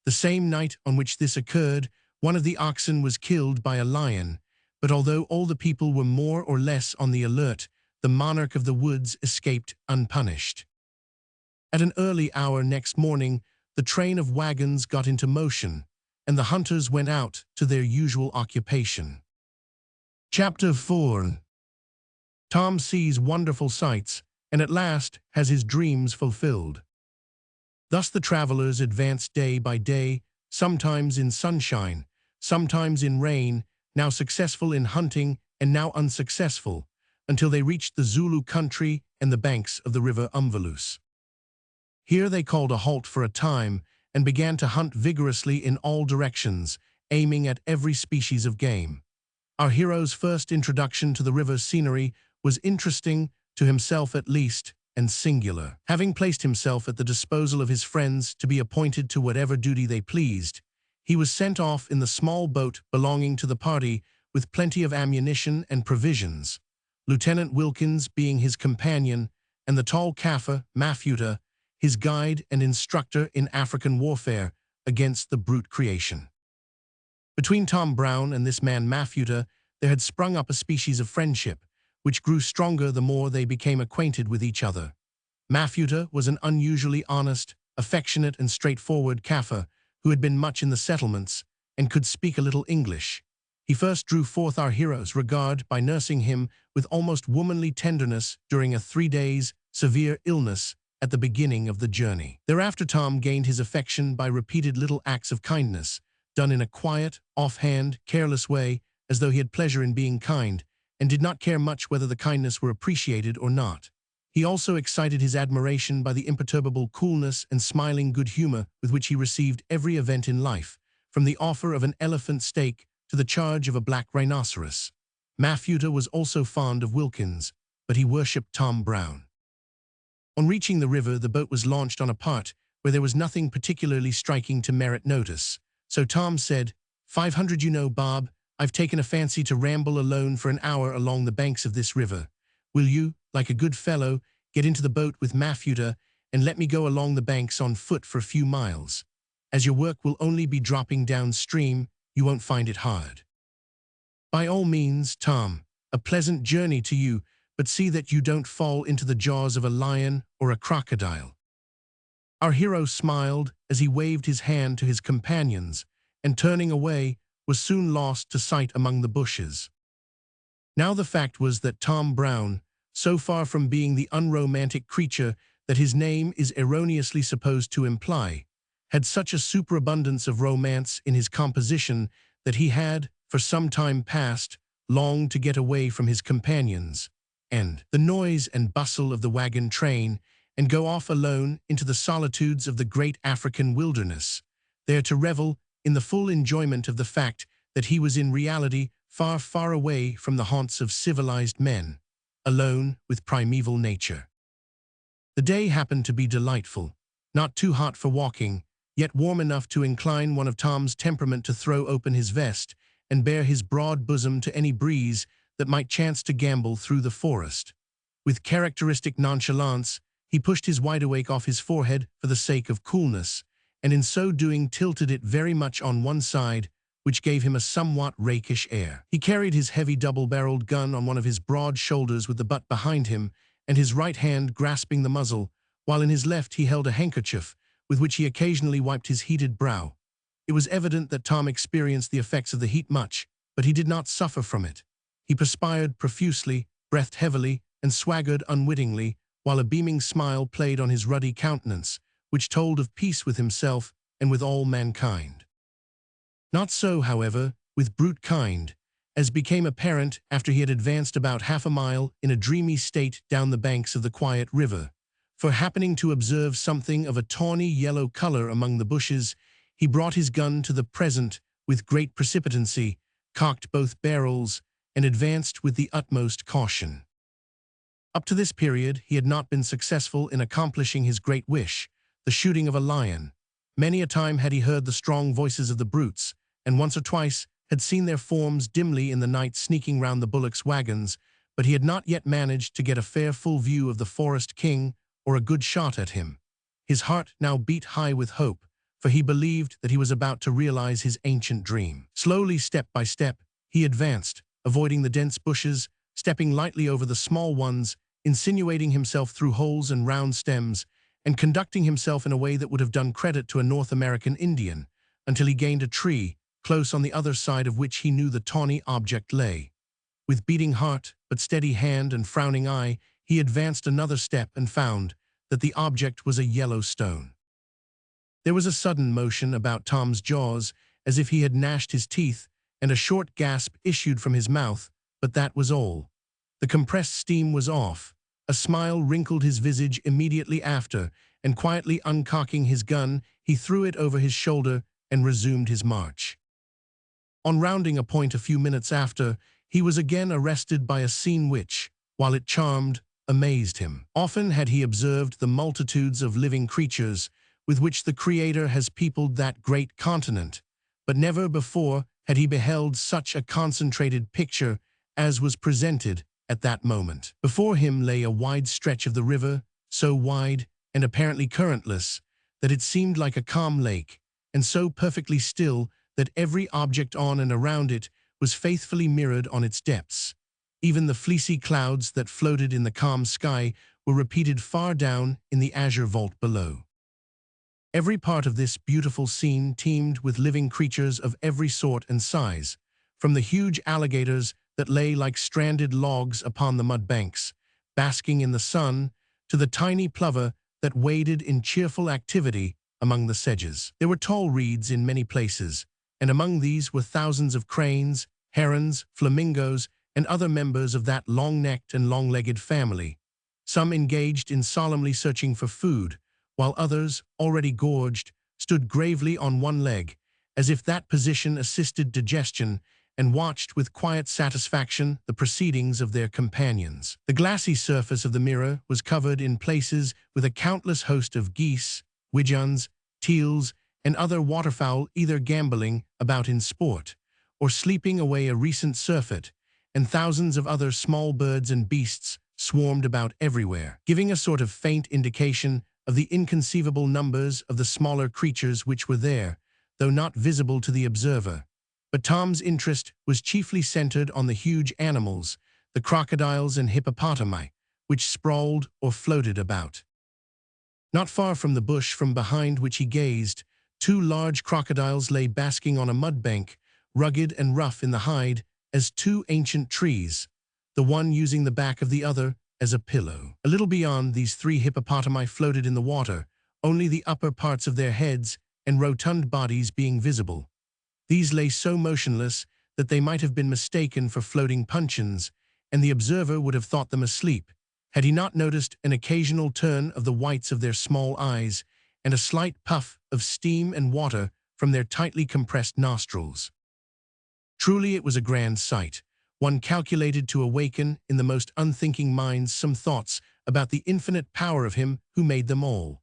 The same night on which this occurred, one of the oxen was killed by a lion, but although all the people were more or less on the alert, the monarch of the woods escaped unpunished. At an early hour next morning, the train of wagons got into motion, and the hunters went out to their usual occupation. Chapter 4. Tom sees wonderful sights, and at last has his dreams fulfilled. Thus the travelers advanced day by day, sometimes in sunshine, sometimes in rain, now successful in hunting and now unsuccessful, until they reached the Zulu country and the banks of the river Umvelus. Here they called a halt for a time and began to hunt vigorously in all directions, aiming at every species of game. Our hero's first introduction to the river's scenery was interesting, to himself at least, and singular. Having placed himself at the disposal of his friends to be appointed to whatever duty they pleased, he was sent off in the small boat belonging to the party with plenty of ammunition and provisions, Lieutenant Wilkins being his companion, and the tall Kaffir, Mafuta, his guide and instructor in African warfare against the brute creation. Between Tom Brown and this man Mafuta there had sprung up a species of friendship, which grew stronger the more they became acquainted with each other. Mafuta was an unusually honest, affectionate and straightforward Kaffir who had been much in the settlements and could speak a little English. He first drew forth our hero's regard by nursing him with almost womanly tenderness during a 3 days' severe illness at the beginning of the journey. Thereafter Tom gained his affection by repeated little acts of kindness, done in a quiet, offhand, careless way, as though he had pleasure in being kind, and did not care much whether the kindness were appreciated or not. He also excited his admiration by the imperturbable coolness and smiling good humor with which he received every event in life, from the offer of an elephant steak to the charge of a black rhinoceros. Mafuta was also fond of Wilkins, but he worshipped Tom Brown. On reaching the river, the boat was launched on a part where there was nothing particularly striking to merit notice. So Tom said, "500 you know, Bob, I've taken a fancy to ramble alone for an hour along the banks of this river. Will you, like a good fellow, get into the boat with Mafuta and let me go along the banks on foot for a few miles? As your work will only be dropping downstream, you won't find it hard." "By all means, Tom. A pleasant journey to you, but see that you don't fall into the jaws of a lion or a crocodile." Our hero smiled as he waved his hand to his companions, and turning away, was soon lost to sight among the bushes. Now the fact was that Tom Brown, so far from being the unromantic creature that his name is erroneously supposed to imply, had such a superabundance of romance in his composition that he had, for some time past, longed to get away from his companions and the noise and bustle of the wagon train, and go off alone into the solitudes of the great African wilderness, there to revel in the full enjoyment of the fact that he was in reality far, far away from the haunts of civilized men, alone with primeval nature. The day happened to be delightful, not too hot for walking, yet warm enough to incline one of Tom's temperament to throw open his vest and bare his broad bosom to any breeze that might chance to gambol through the forest. With characteristic nonchalance, he pushed his wide-awake off his forehead for the sake of coolness, and in so doing tilted it very much on one side, which gave him a somewhat rakish air. He carried his heavy double-barreled gun on one of his broad shoulders with the butt behind him, and his right hand grasping the muzzle, while in his left he held a handkerchief, with which he occasionally wiped his heated brow. It was evident that Tom experienced the effects of the heat much, but he did not suffer from it. He perspired profusely, breathed heavily, and swaggered unwittingly, while a beaming smile played on his ruddy countenance, which told of peace with himself and with all mankind. Not so, however, with brute kind, as became apparent after he had advanced about half a mile in a dreamy state down the banks of the quiet river, for happening to observe something of a tawny yellow color among the bushes, he brought his gun to the present with great precipitancy, cocked both barrels, and advanced with the utmost caution. Up to this period he had not been successful in accomplishing his great wish, the shooting of a lion. Many a time had he heard the strong voices of the brutes, and once or twice had seen their forms dimly in the night sneaking round the bullocks' wagons, but he had not yet managed to get a fair full view of the forest king or a good shot at him. His heart now beat high with hope, for he believed that he was about to realize his ancient dream. Slowly, step by step, he advanced, avoiding the dense bushes, stepping lightly over the small ones, insinuating himself through holes and round stems, and conducting himself in a way that would have done credit to a North American Indian, until he gained a tree, close on the other side of which he knew the tawny object lay. With beating heart, but steady hand and frowning eye, he advanced another step and found that the object was a yellow stone. There was a sudden motion about Tom's jaws, as if he had gnashed his teeth, and a short gasp issued from his mouth, but that was all. The compressed steam was off. A smile wrinkled his visage immediately after, and quietly uncocking his gun, he threw it over his shoulder and resumed his march. On rounding a point a few minutes after, he was again arrested by a scene which, while it charmed, amazed him. Often had he observed the multitudes of living creatures with which the Creator has peopled that great continent, but never before had he beheld such a concentrated picture as was presented at that moment. Before him lay a wide stretch of the river, so wide and apparently currentless that it seemed like a calm lake, and so perfectly still that every object on and around it was faithfully mirrored on its depths. Even the fleecy clouds that floated in the calm sky were repeated far down in the azure vault below. Every part of this beautiful scene teemed with living creatures of every sort and size, from the huge alligators that lay like stranded logs upon the mud banks, basking in the sun, to the tiny plover that waded in cheerful activity among the sedges. There were tall reeds in many places, and among these were thousands of cranes, herons, flamingos, and other members of that long-necked and long-legged family, some engaged in solemnly searching for food, while others, already gorged, stood gravely on one leg, as if that position assisted digestion, and watched with quiet satisfaction the proceedings of their companions. The glassy surface of the mirror was covered in places with a countless host of geese, widgeons, teals, and other waterfowl either gambolling about in sport, or sleeping away a recent surfeit, and thousands of other small birds and beasts swarmed about everywhere, giving a sort of faint indication of the inconceivable numbers of the smaller creatures which were there, though not visible to the observer. But Tom's interest was chiefly centered on the huge animals, the crocodiles and hippopotami, which sprawled or floated about. Not far from the bush from behind which he gazed, two large crocodiles lay basking on a mud bank, rugged and rough in the hide as two ancient trees, the one using the back of the other as a pillow. A little beyond, these three hippopotami floated in the water, only the upper parts of their heads and rotund bodies being visible. These lay so motionless that they might have been mistaken for floating puncheons, and the observer would have thought them asleep, had he not noticed an occasional turn of the whites of their small eyes and a slight puff of steam and water from their tightly compressed nostrils. Truly it was a grand sight, one calculated to awaken in the most unthinking minds some thoughts about the infinite power of him who made them all.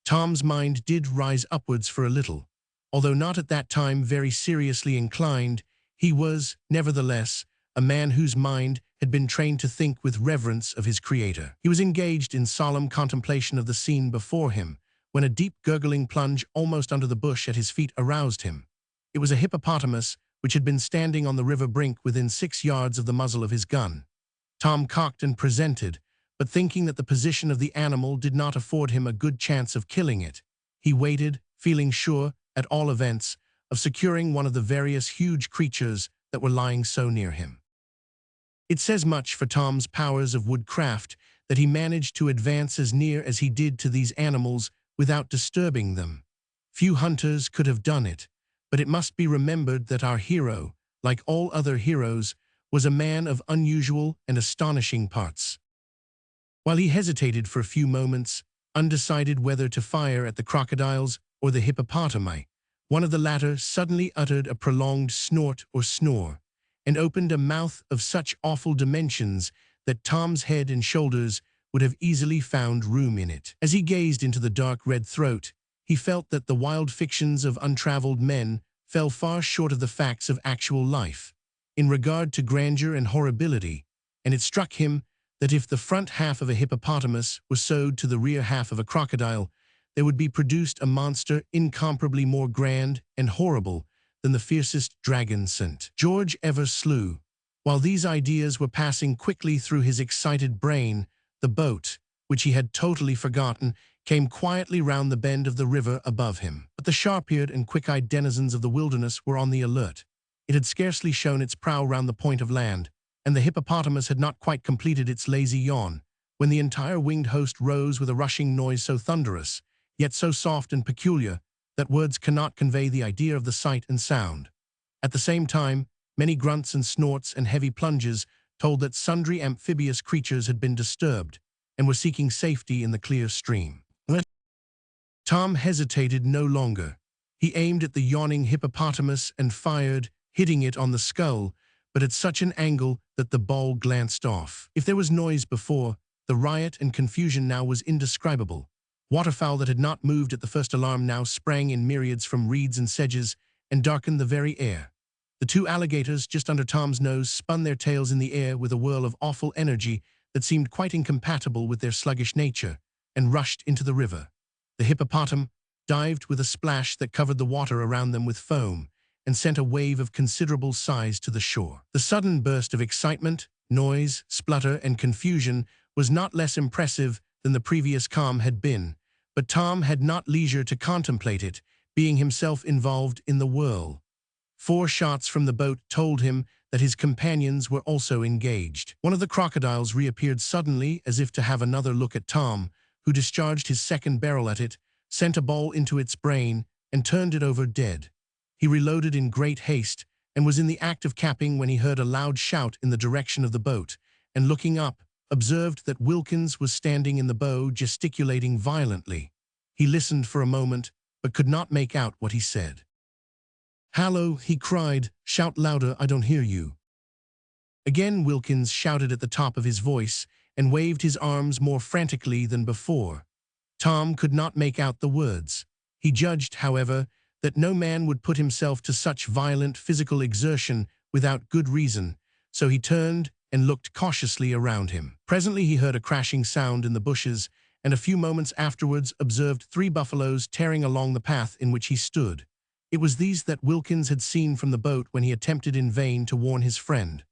Tom's mind did rise upwards for a little. Although not at that time very seriously inclined, he was, nevertheless, a man whose mind had been trained to think with reverence of his Creator. He was engaged in solemn contemplation of the scene before him, when a deep gurgling plunge almost under the bush at his feet aroused him. It was a hippopotamus which had been standing on the river brink within 6 yards of the muzzle of his gun. Tom cocked and presented, but thinking that the position of the animal did not afford him a good chance of killing it, he waited, feeling sure, at all events, of securing one of the various huge creatures that were lying so near him. It says much for Tom's powers of woodcraft that he managed to advance as near as he did to these animals without disturbing them. Few hunters could have done it, but it must be remembered that our hero, like all other heroes, was a man of unusual and astonishing parts. While he hesitated for a few moments, undecided whether to fire at the crocodiles or the hippopotami, one of the latter suddenly uttered a prolonged snort or snore, and opened a mouth of such awful dimensions that Tom's head and shoulders would have easily found room in it. As he gazed into the dark red throat, he felt that the wild fictions of untraveled men fell far short of the facts of actual life, in regard to grandeur and horribility, and it struck him that if the front half of a hippopotamus were sewed to the rear half of a crocodile, there would be produced a monster incomparably more grand and horrible than the fiercest dragon St. George ever slew. While these ideas were passing quickly through his excited brain, the boat, which he had totally forgotten, came quietly round the bend of the river above him. But the sharp-eared and quick-eyed denizens of the wilderness were on the alert. It had scarcely shown its prow round the point of land, and the hippopotamus had not quite completed its lazy yawn, when the entire winged host rose with a rushing noise so thunderous, yet so soft and peculiar, that words cannot convey the idea of the sight and sound. At the same time, many grunts and snorts and heavy plunges told that sundry amphibious creatures had been disturbed, and were seeking safety in the clear stream. Tom hesitated no longer. He aimed at the yawning hippopotamus and fired, hitting it on the skull, but at such an angle that the ball glanced off. If there was noise before, the riot and confusion now was indescribable. Waterfowl that had not moved at the first alarm now sprang in myriads from reeds and sedges and darkened the very air. The two alligators just under Tom's nose spun their tails in the air with a whirl of awful energy that seemed quite incompatible with their sluggish nature, and rushed into the river. The hippopotam dived with a splash that covered the water around them with foam, and sent a wave of considerable size to the shore. The sudden burst of excitement, noise, splutter, and confusion was not less impressive than the previous calm had been, but Tom had not leisure to contemplate it, being himself involved in the whirl. 4 shots from the boat told him that his companions were also engaged. One of the crocodiles reappeared suddenly as if to have another look at Tom, who discharged his second barrel at it, sent a ball into its brain, and turned it over dead. He reloaded in great haste, and was in the act of capping when he heard a loud shout in the direction of the boat, and looking up, observed that Wilkins was standing in the bow gesticulating violently. He listened for a moment, but could not make out what he said. "Hallo," he cried, "shout louder, I don't hear you." Again Wilkins shouted at the top of his voice, and waved his arms more frantically than before. Tom could not make out the words. He judged, however, that no man would put himself to such violent physical exertion without good reason, so he turned and looked cautiously around him. Presently he heard a crashing sound in the bushes, and a few moments afterwards observed 3 buffaloes tearing along the path in which he stood. It was these that Wilkins had seen from the boat when he attempted in vain to warn his friend.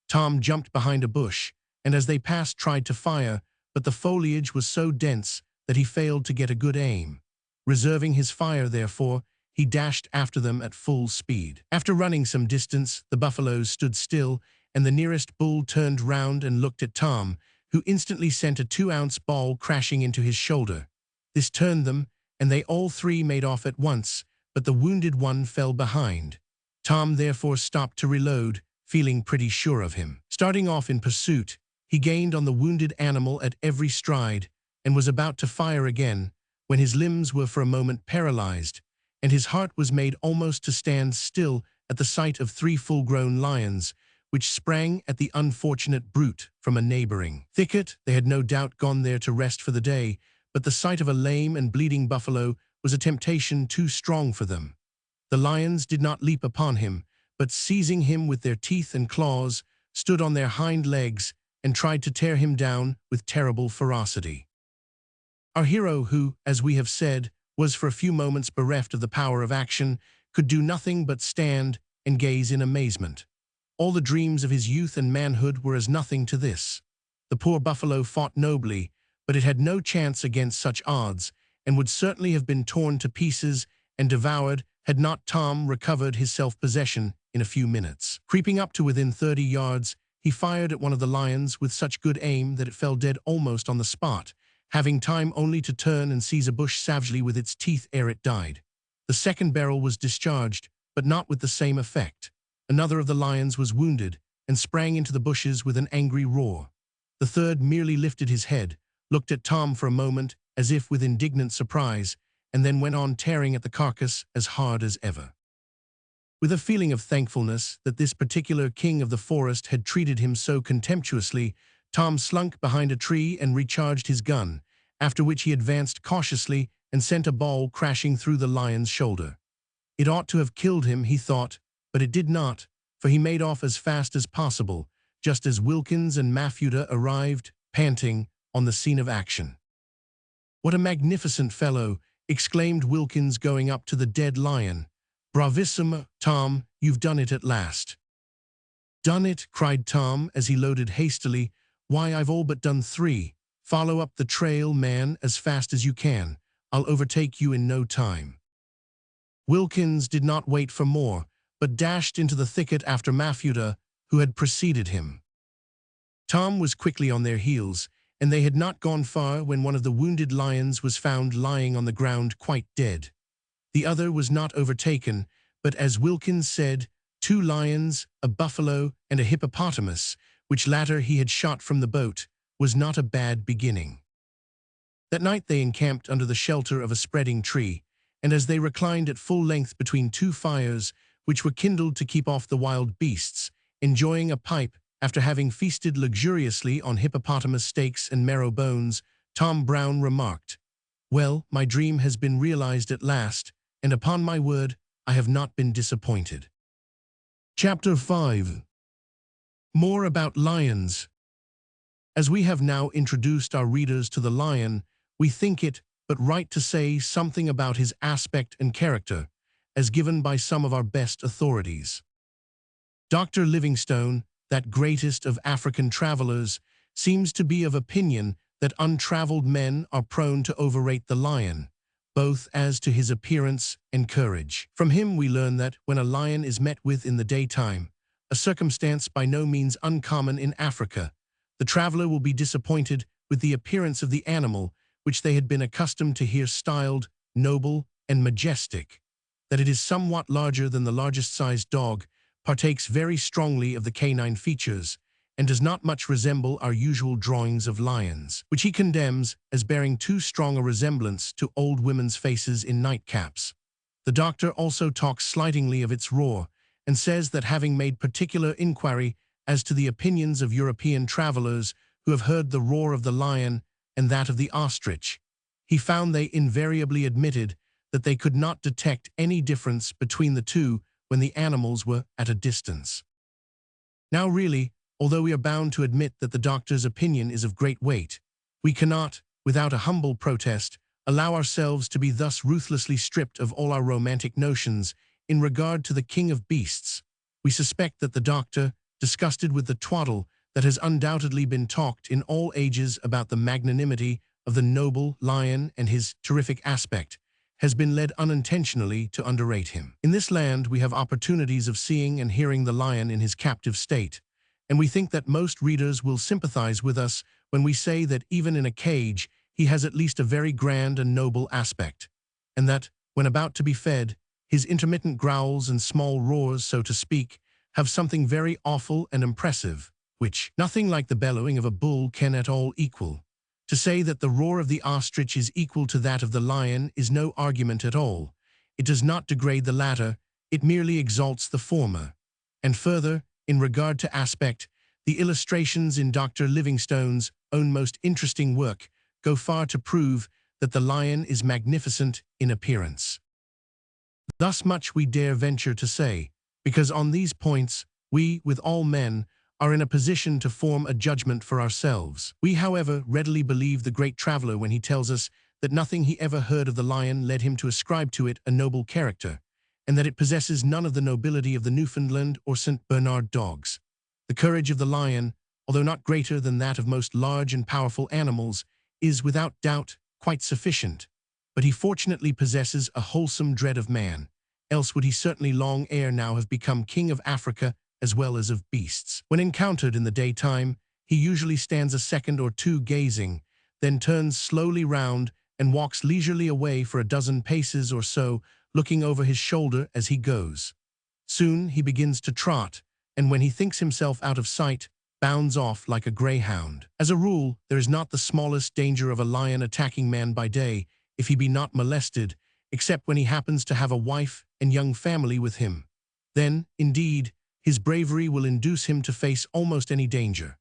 Tom jumped behind a bush, and as they passed tried to fire, but the foliage was so dense that he failed to get a good aim. Reserving his fire, therefore, he dashed after them at full speed. After running some distance, the buffaloes stood still, and the nearest bull turned round and looked at Tom, who instantly sent a 2-ounce ball crashing into his shoulder. This turned them, and they all 3 made off at once, but the wounded one fell behind. Tom therefore stopped to reload, feeling pretty sure of him. Starting off in pursuit, he gained on the wounded animal at every stride, and was about to fire again, when his limbs were for a moment paralyzed, and his heart was made almost to stand still at the sight of 3 full-grown lions, which sprang at the unfortunate brute from a neighboring thicket. They had no doubt gone there to rest for the day, but the sight of a lame and bleeding buffalo was a temptation too strong for them. The lions did not leap upon him, but seizing him with their teeth and claws, stood on their hind legs and tried to tear him down with terrible ferocity. Our hero, who, as we have said, was for a few moments bereft of the power of action, could do nothing but stand and gaze in amazement. All the dreams of his youth and manhood were as nothing to this. The poor buffalo fought nobly, but it had no chance against such odds, and would certainly have been torn to pieces and devoured had not Tom recovered his self-possession in a few minutes. Creeping up to within 30 yards, he fired at one of the lions with such good aim that it fell dead almost on the spot, having time only to turn and seize a bush savagely with its teeth ere it died. The second barrel was discharged, but not with the same effect. Another of the lions was wounded and sprang into the bushes with an angry roar. The third merely lifted his head, looked at Tom for a moment as if with indignant surprise, and then went on tearing at the carcass as hard as ever. With a feeling of thankfulness that this particular king of the forest had treated him so contemptuously, Tom slunk behind a tree and recharged his gun, after which he advanced cautiously and sent a ball crashing through the lion's shoulder. It ought to have killed him, he thought, but it did not, for he made off as fast as possible, just as Wilkins and Mafuta arrived, panting, on the scene of action. "What a magnificent fellow!" exclaimed Wilkins, going up to the dead lion. "Bravissimo, Tom, you've done it at last." "Done it?" cried Tom as he loaded hastily. "Why, I've all but done 3. Follow up the trail, man, as fast as you can. I'll overtake you in no time." Wilkins did not wait for more, but dashed into the thicket after Mafuta, who had preceded him. Tom was quickly on their heels, and they had not gone far when one of the wounded lions was found lying on the ground quite dead. The other was not overtaken, but as Wilkins said, 2 lions, a buffalo, and a hippopotamus, which latter he had shot from the boat, was not a bad beginning. That night they encamped under the shelter of a spreading tree, and as they reclined at full length between 2 fires, which were kindled to keep off the wild beasts, enjoying a pipe after having feasted luxuriously on hippopotamus steaks and marrow bones, Tom Brown remarked, "Well, my dream has been realized at last, and upon my word, I have not been disappointed." Chapter 5. More about lions. As we have now introduced our readers to the lion, we think it but right to say something about his aspect and character, as given by some of our best authorities. Dr. Livingstone, that greatest of African travelers, seems to be of opinion that untraveled men are prone to overrate the lion, both as to his appearance and courage. From him we learn that when a lion is met with in the daytime, a circumstance by no means uncommon in Africa, the traveler will be disappointed with the appearance of the animal which they had been accustomed to hear styled noble and majestic. That it is somewhat larger than the largest-sized dog, partakes very strongly of the canine features, and does not much resemble our usual drawings of lions, which he condemns as bearing too strong a resemblance to old women's faces in nightcaps. The doctor also talks slightingly of its roar, and says that having made particular inquiry as to the opinions of European travelers who have heard the roar of the lion and that of the ostrich, he found they invariably admitted that they could not detect any difference between the two when the animals were at a distance. Now really, although we are bound to admit that the doctor's opinion is of great weight, we cannot, without a humble protest, allow ourselves to be thus ruthlessly stripped of all our romantic notions in regard to the king of beasts. We suspect that the doctor, disgusted with the twaddle that has undoubtedly been talked in all ages about the magnanimity of the noble lion and his terrific aspect, has been led unintentionally to underrate him. In this land we have opportunities of seeing and hearing the lion in his captive state, and we think that most readers will sympathize with us when we say that even in a cage he has at least a very grand and noble aspect, and that, when about to be fed, his intermittent growls and small roars, so to speak, have something very awful and impressive, which nothing like the bellowing of a bull can at all equal. To say that the roar of the ostrich is equal to that of the lion is no argument at all. It does not degrade the latter, it merely exalts the former. And further, in regard to aspect, the illustrations in Dr. Livingstone's own most interesting work go far to prove that the lion is magnificent in appearance. Thus much we dare venture to say, because on these points, we, with all men, are in a position to form a judgment for ourselves. We, however, readily believe the great traveler when he tells us that nothing he ever heard of the lion led him to ascribe to it a noble character, and that it possesses none of the nobility of the Newfoundland or St. Bernard dogs. The courage of the lion, although not greater than that of most large and powerful animals, is without doubt quite sufficient, but he fortunately possesses a wholesome dread of man, else would he certainly long ere now have become king of Africa as well as of beasts. When encountered in the daytime, he usually stands a second or two gazing, then turns slowly round and walks leisurely away for a dozen paces or so, looking over his shoulder as he goes. Soon he begins to trot, and when he thinks himself out of sight, bounds off like a greyhound. As a rule, there is not the smallest danger of a lion attacking man by day, if he be not molested, except when he happens to have a wife and young family with him. Then, indeed, his bravery will induce him to face almost any danger.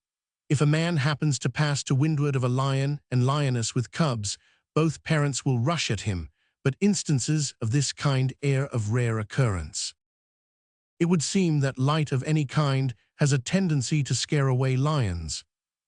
If a man happens to pass to windward of a lion and lioness with cubs, both parents will rush at him, but instances of this kind are of rare occurrence. It would seem that light of any kind has a tendency to scare away lions.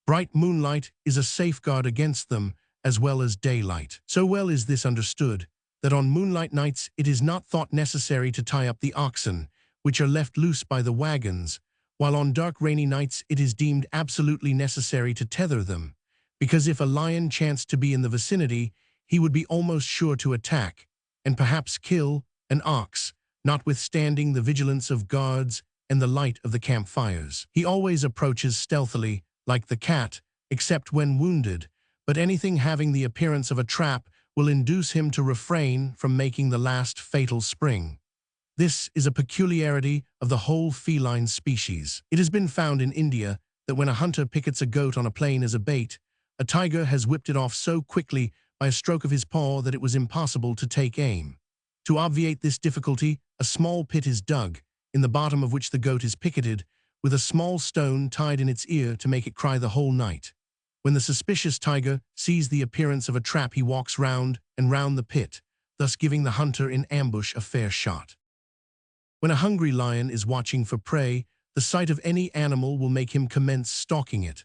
Bright moonlight is a safeguard against them, as well as daylight. So well is this understood, that on moonlight nights it is not thought necessary to tie up the oxen, which are left loose by the wagons, while on dark rainy nights it is deemed absolutely necessary to tether them, because if a lion chanced to be in the vicinity, he would be almost sure to attack, and perhaps kill, an ox, notwithstanding the vigilance of guards and the light of the campfires. He always approaches stealthily, like the cat, except when wounded, but anything having the appearance of a trap will induce him to refrain from making the last fatal spring. This is a peculiarity of the whole feline species. It has been found in India that when a hunter pickets a goat on a plain as a bait, a tiger has whipped it off so quickly by a stroke of his paw that it was impossible to take aim. To obviate this difficulty, a small pit is dug, in the bottom of which the goat is picketed, with a small stone tied in its ear to make it cry the whole night. When the suspicious tiger sees the appearance of a trap, he walks round and round the pit, thus giving the hunter in ambush a fair shot. When a hungry lion is watching for prey, the sight of any animal will make him commence stalking it.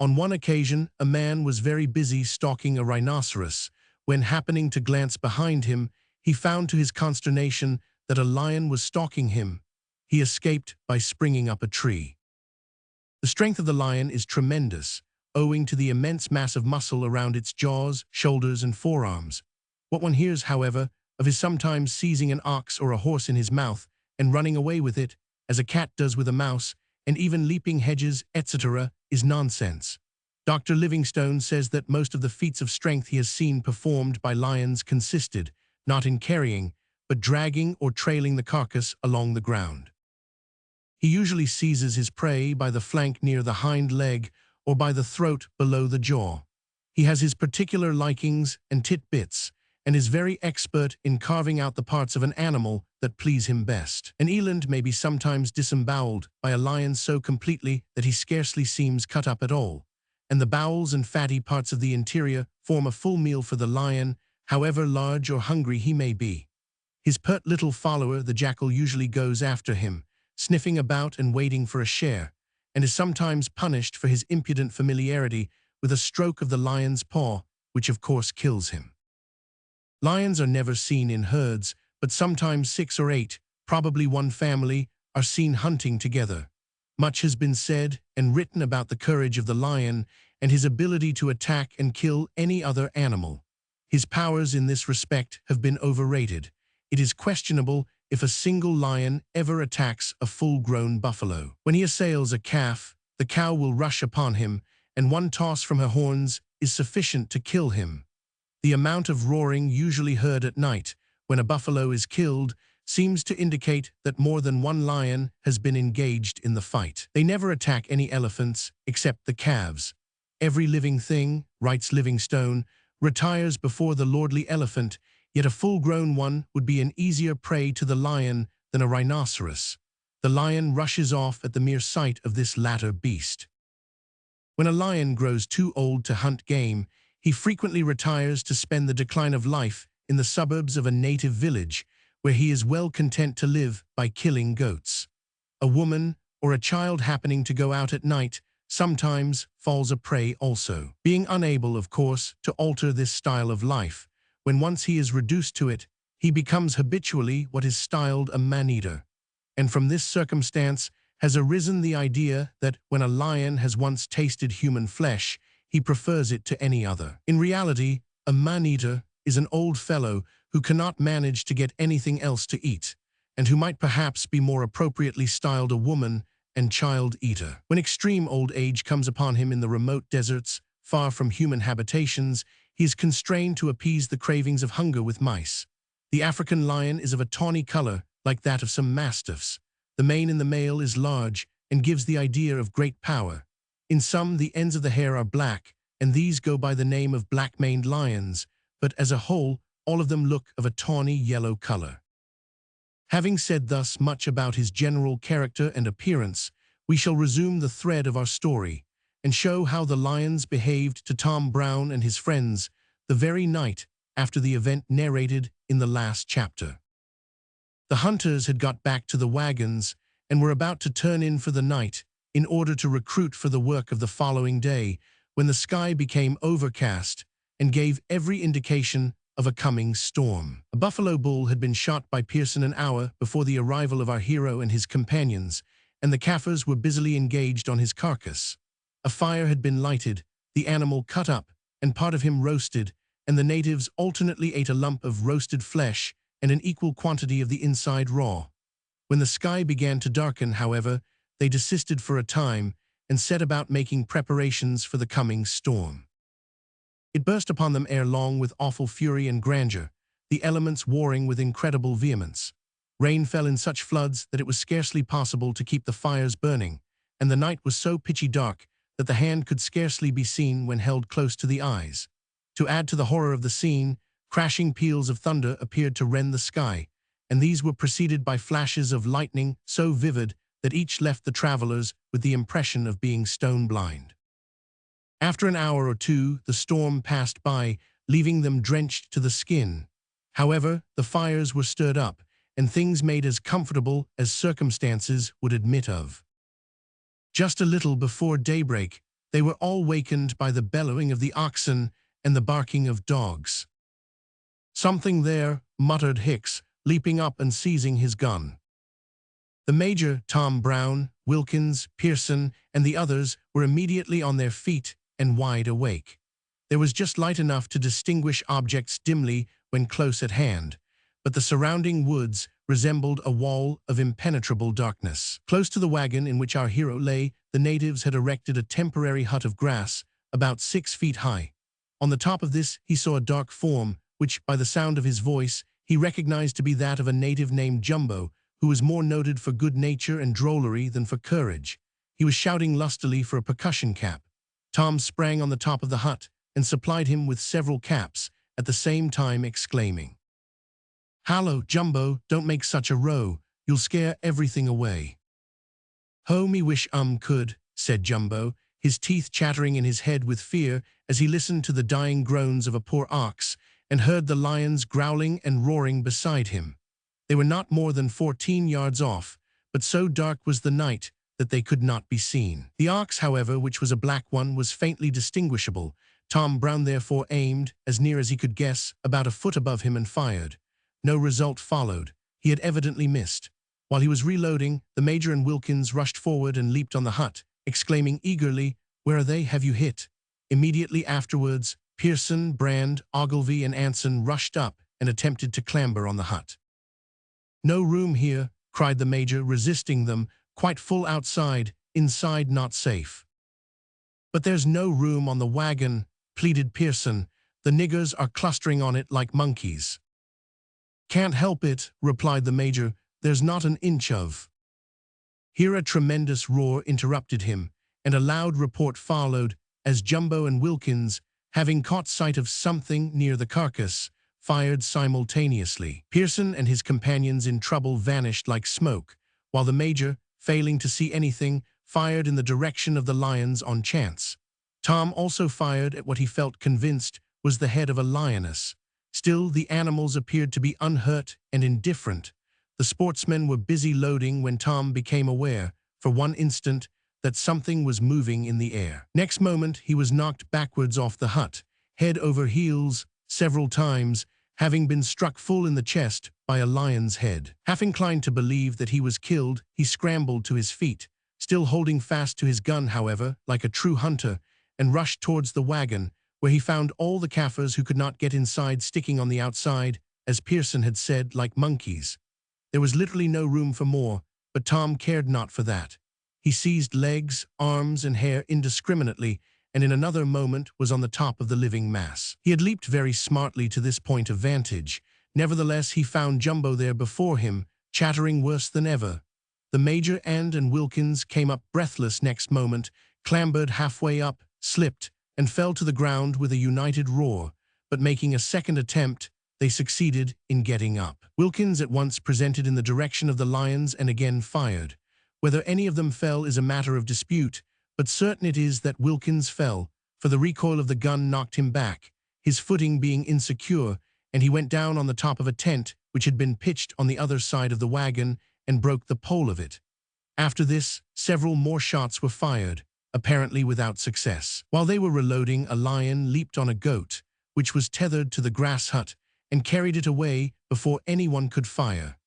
On one occasion, a man was very busy stalking a rhinoceros, when happening to glance behind him, he found to his consternation that a lion was stalking him. He escaped by springing up a tree. The strength of the lion is tremendous, owing to the immense mass of muscle around its jaws, shoulders, and forearms. What one hears, however, of his sometimes seizing an ox or a horse in his mouth and running away with it, as a cat does with a mouse, and even leaping hedges, etc., is nonsense. Dr. Livingstone says that most of the feats of strength he has seen performed by lions consisted, not in carrying, but dragging or trailing the carcass along the ground. He usually seizes his prey by the flank near the hind leg or by the throat below the jaw. He has his particular likings and titbits, and is very expert in carving out the parts of an animal that please him best. An eland may be sometimes disemboweled by a lion so completely that he scarcely seems cut up at all, and the bowels and fatty parts of the interior form a full meal for the lion, however large or hungry he may be. His pert little follower, the jackal, usually goes after him, sniffing about and waiting for a share, and is sometimes punished for his impudent familiarity with a stroke of the lion's paw, which of course kills him. Lions are never seen in herds, but sometimes 6 or 8, probably one family, are seen hunting together. Much has been said and written about the courage of the lion and his ability to attack and kill any other animal. His powers in this respect have been overrated. It is questionable if a single lion ever attacks a full-grown buffalo. When he assails a calf, the cow will rush upon him, and one toss from her horns is sufficient to kill him. The amount of roaring usually heard at night, when a buffalo is killed, seems to indicate that more than one lion has been engaged in the fight. They never attack any elephants, except the calves. Every living thing, writes Livingstone, retires before the lordly elephant, yet a full-grown one would be an easier prey to the lion than a rhinoceros. The lion rushes off at the mere sight of this latter beast. When a lion grows too old to hunt game, he frequently retires to spend the decline of life in the suburbs of a native village, where he is well content to live by killing goats. A woman or a child happening to go out at night sometimes falls a prey also. Being unable, of course, to alter this style of life, when once he is reduced to it, he becomes habitually what is styled a man-eater. And from this circumstance has arisen the idea that when a lion has once tasted human flesh, he prefers it to any other. In reality, a man-eater is an old fellow who cannot manage to get anything else to eat, and who might perhaps be more appropriately styled a woman and child-eater. When extreme old age comes upon him in the remote deserts, far from human habitations, he is constrained to appease the cravings of hunger with mice. The African lion is of a tawny color, like that of some mastiffs. The mane in the male is large and gives the idea of great power. In some, the ends of the hair are black, and these go by the name of black-maned lions, but as a whole, all of them look of a tawny yellow color. Having said thus much about his general character and appearance, we shall resume the thread of our story and show how the lions behaved to Tom Brown and his friends the very night after the event narrated in the last chapter. The hunters had got back to the wagons and were about to turn in for the night in order to recruit for the work of the following day, when the sky became overcast and gave every indication of a coming storm. A buffalo bull had been shot by Pearson an hour before the arrival of our hero and his companions, and the Kaffirs were busily engaged on his carcass. A fire had been lighted, the animal cut up, and part of him roasted, and the natives alternately ate a lump of roasted flesh and an equal quantity of the inside raw. When the sky began to darken, however, they desisted for a time and set about making preparations for the coming storm. It burst upon them ere long with awful fury and grandeur, the elements warring with incredible vehemence. Rain fell in such floods that it was scarcely possible to keep the fires burning, and the night was so pitchy dark that the hand could scarcely be seen when held close to the eyes. To add to the horror of the scene, crashing peals of thunder appeared to rend the sky, and these were preceded by flashes of lightning so vivid that each left the travelers with the impression of being stone blind. After an hour or two, the storm passed by, leaving them drenched to the skin. However, the fires were stirred up, and things made as comfortable as circumstances would admit of. Just a little before daybreak, they were all wakened by the bellowing of the oxen and the barking of dogs. "Something there," muttered Hicks, leaping up and seizing his gun. The Major, Tom Brown, Wilkins, Pearson, and the others were immediately on their feet and wide awake. There was just light enough to distinguish objects dimly when close at hand, but the surrounding woods resembled a wall of impenetrable darkness. Close to the wagon in which our hero lay, the natives had erected a temporary hut of grass about 6 feet high. On the top of this he saw a dark form, which, by the sound of his voice, he recognized to be that of a native named Jumbo, who was more noted for good nature and drollery than for courage. He was shouting lustily for a percussion cap. Tom sprang on the top of the hut and supplied him with several caps, at the same time exclaiming, "Hallo, Jumbo, don't make such a row. You'll scare everything away." "Ho, me wish could," said Jumbo, his teeth chattering in his head with fear as he listened to the dying groans of a poor ox and heard the lions growling and roaring beside him. They were not more than 14 yards off, but so dark was the night that they could not be seen. The ox, however, which was a black one, was faintly distinguishable. Tom Brown therefore aimed, as near as he could guess, about a foot above him and fired. No result followed. He had evidently missed. While he was reloading, the Major and Wilkins rushed forward and leaped on the hut, exclaiming eagerly, "Where are they? Have you hit?" Immediately afterwards, Pearson, Brand, Ogilvy, and Anson rushed up and attempted to clamber on the hut. "No room here," cried the Major, resisting them, "quite full outside, inside not safe." "But there's no room on the wagon," pleaded Pearson. "The niggers are clustering on it like monkeys." "Can't help it," replied the Major. "There's not an inch of—" Here a tremendous roar interrupted him, and a loud report followed as Jumbo and Wilkins, having caught sight of something near the carcass, fired simultaneously. Pearson and his companions in trouble vanished like smoke, while the Major, failing to see anything, fired in the direction of the lions on chance. Tom also fired at what he felt convinced was the head of a lioness. Still, the animals appeared to be unhurt and indifferent. The sportsmen were busy loading when Tom became aware, for one instant, that something was moving in the air. Next moment, he was knocked backwards off the hut, head over heels, several times, having been struck full in the chest by a lion's head. Half inclined to believe that he was killed, he scrambled to his feet, still holding fast to his gun, however, like a true hunter, and rushed towards the wagon, where he found all the Kaffirs who could not get inside sticking on the outside, as Pearson had said, like monkeys. There was literally no room for more, but Tom cared not for that. He seized legs, arms, and hair indiscriminately, and in another moment was on the top of the living mass. He had leaped very smartly to this point of vantage. Nevertheless, he found Jumbo there before him, chattering worse than ever. The Major and Wilkins came up breathless next moment, clambered halfway up, slipped, and fell to the ground with a united roar, but making a second attempt, they succeeded in getting up. Wilkins at once presented in the direction of the lions and again fired. Whether any of them fell is a matter of dispute, but certain it is that Wilkins fell, for the recoil of the gun knocked him back, his footing being insecure, and he went down on the top of a tent which had been pitched on the other side of the wagon and broke the pole of it. After this, several more shots were fired, apparently without success. While they were reloading, a lion leaped on a goat, which was tethered to the grass hut, and carried it away before anyone could fire.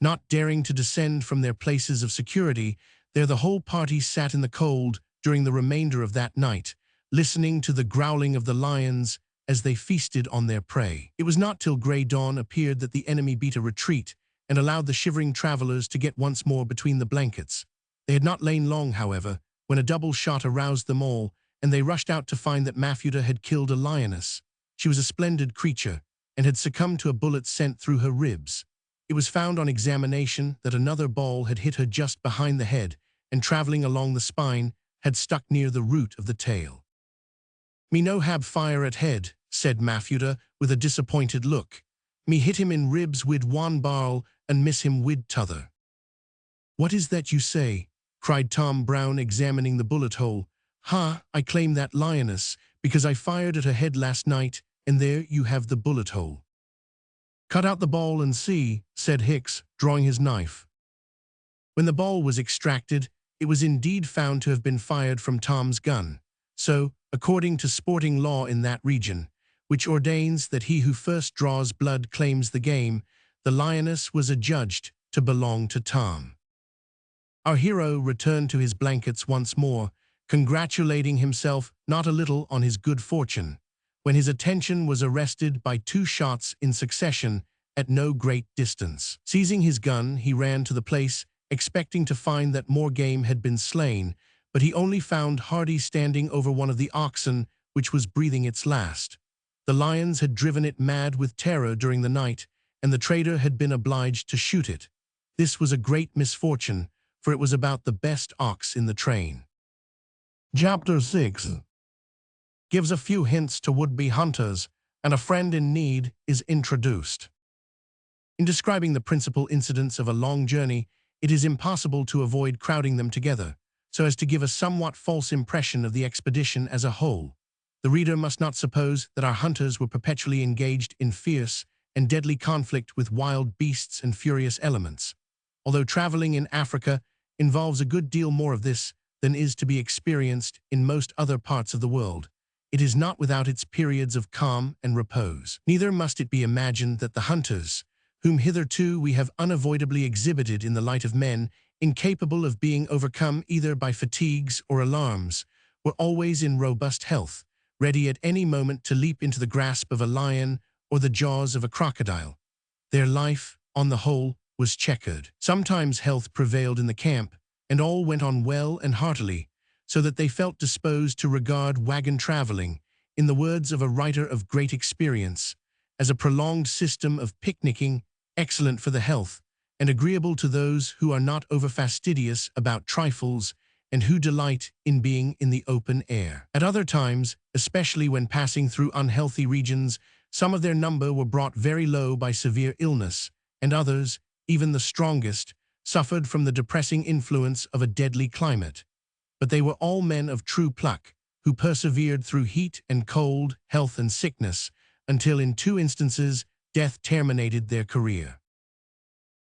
Not daring to descend from their places of security, there the whole party sat in the cold during the remainder of that night, listening to the growling of the lions as they feasted on their prey. It was not till grey dawn appeared that the enemy beat a retreat and allowed the shivering travelers to get once more between the blankets. They had not lain long, however, when a double shot aroused them all, and they rushed out to find that Mafuta had killed a lioness. She was a splendid creature, and had succumbed to a bullet sent through her ribs. It was found on examination that another ball had hit her just behind the head, and traveling along the spine, had stuck near the root of the tail. "Me no hab fire at head," said Mafuta with a disappointed look. "Me hit him in ribs wid one barrel and miss him wid t'other." "What is that you say?" cried Tom Brown, examining the bullet hole. "Ha, I claim that lioness, because I fired at her head last night, and there you have the bullet hole." "Cut out the ball and see," said Hicks, drawing his knife. When the ball was extracted, it was indeed found to have been fired from Tom's gun. So, according to sporting law in that region, which ordains that he who first draws blood claims the game, the lioness was adjudged to belong to Tom. Our hero returned to his blankets once more, congratulating himself not a little on his good fortune, when his attention was arrested by two shots in succession at no great distance. Seizing his gun, he ran to the place, expecting to find that more game had been slain, but he only found Hardy standing over one of the oxen which was breathing its last. The lions had driven it mad with terror during the night, and the trader had been obliged to shoot it. This was a great misfortune, for it was about the best ox in the train. Chapter 6 gives a few hints to would-be hunters, and a friend in need is introduced. In describing the principal incidents of a long journey, it is impossible to avoid crowding them together, so as to give a somewhat false impression of the expedition as a whole. The reader must not suppose that our hunters were perpetually engaged in fierce and deadly conflict with wild beasts and furious elements. Although traveling in Africa involves a good deal more of this than is to be experienced in most other parts of the world, it is not without its periods of calm and repose. Neither must it be imagined that the hunters, whom hitherto we have unavoidably exhibited in the light of men incapable of being overcome either by fatigues or alarms, were always in robust health, ready at any moment to leap into the grasp of a lion or the jaws of a crocodile. Their life, on the whole, was checkered. Sometimes health prevailed in the camp, and all went on well and heartily, so that they felt disposed to regard wagon traveling, in the words of a writer of great experience, as a prolonged system of picnicking, excellent for the health, and agreeable to those who are not over-fastidious about trifles and who delight in being in the open air. At other times, especially when passing through unhealthy regions, some of their number were brought very low by severe illness, and others, even the strongest, suffered from the depressing influence of a deadly climate. But they were all men of true pluck, who persevered through heat and cold, health and sickness, until in 2 instances death terminated their career.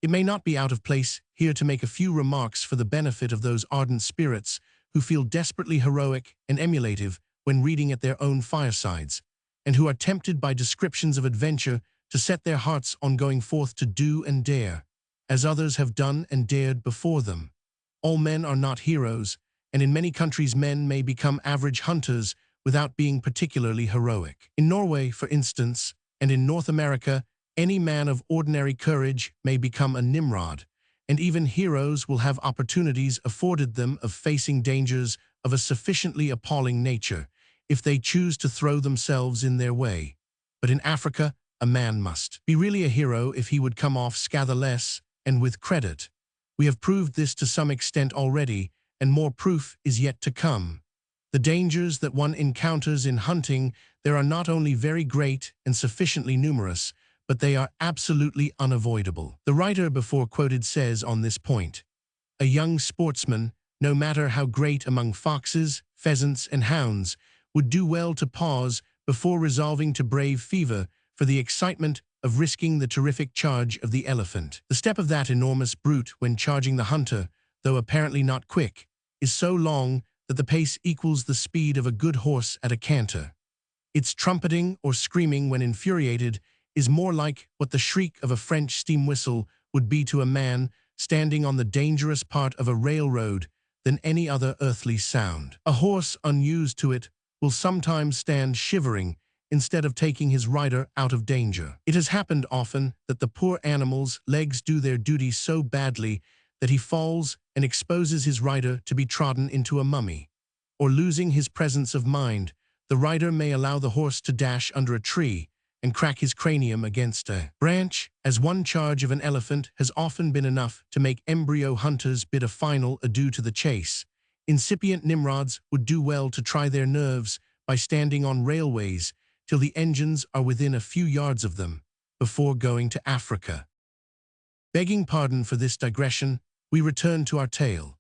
It may not be out of place here to make a few remarks for the benefit of those ardent spirits who feel desperately heroic and emulative when reading at their own firesides, and who are tempted by descriptions of adventure to set their hearts on going forth to do and dare, as others have done and dared before them. All men are not heroes, and in many countries men may become average hunters without being particularly heroic. In Norway, for instance, and in North America, any man of ordinary courage may become a Nimrod, and even heroes will have opportunities afforded them of facing dangers of a sufficiently appalling nature if they choose to throw themselves in their way. But in Africa, a man must be really a hero if he would come off scatheless and with credit. We have proved this to some extent already, and more proof is yet to come. The dangers that one encounters in hunting there are not only very great and sufficiently numerous, but they are absolutely unavoidable. The writer before quoted says on this point, "A young sportsman, no matter how great among foxes, pheasants, and hounds, would do well to pause before resolving to brave fever for the excitement of risking the terrific charge of the elephant. The step of that enormous brute when charging the hunter, though apparently not quick, is so long that the pace equals the speed of a good horse at a canter. Its trumpeting or screaming when infuriated is more like what the shriek of a French steam whistle would be to a man standing on the dangerous part of a railroad than any other earthly sound. A horse unused to it will sometimes stand shivering instead of taking his rider out of danger. It has happened often that the poor animal's legs do their duty so badly that he falls and exposes his rider to be trodden into a mummy. Or losing his presence of mind, the rider may allow the horse to dash under a tree and crack his cranium against a branch, as one charge of an elephant has often been enough to make embryo hunters bid a final adieu to the chase. Incipient Nimrods would do well to try their nerves by standing on railways till the engines are within a few yards of them, before going to Africa. Begging pardon for this digression, we return to our tale.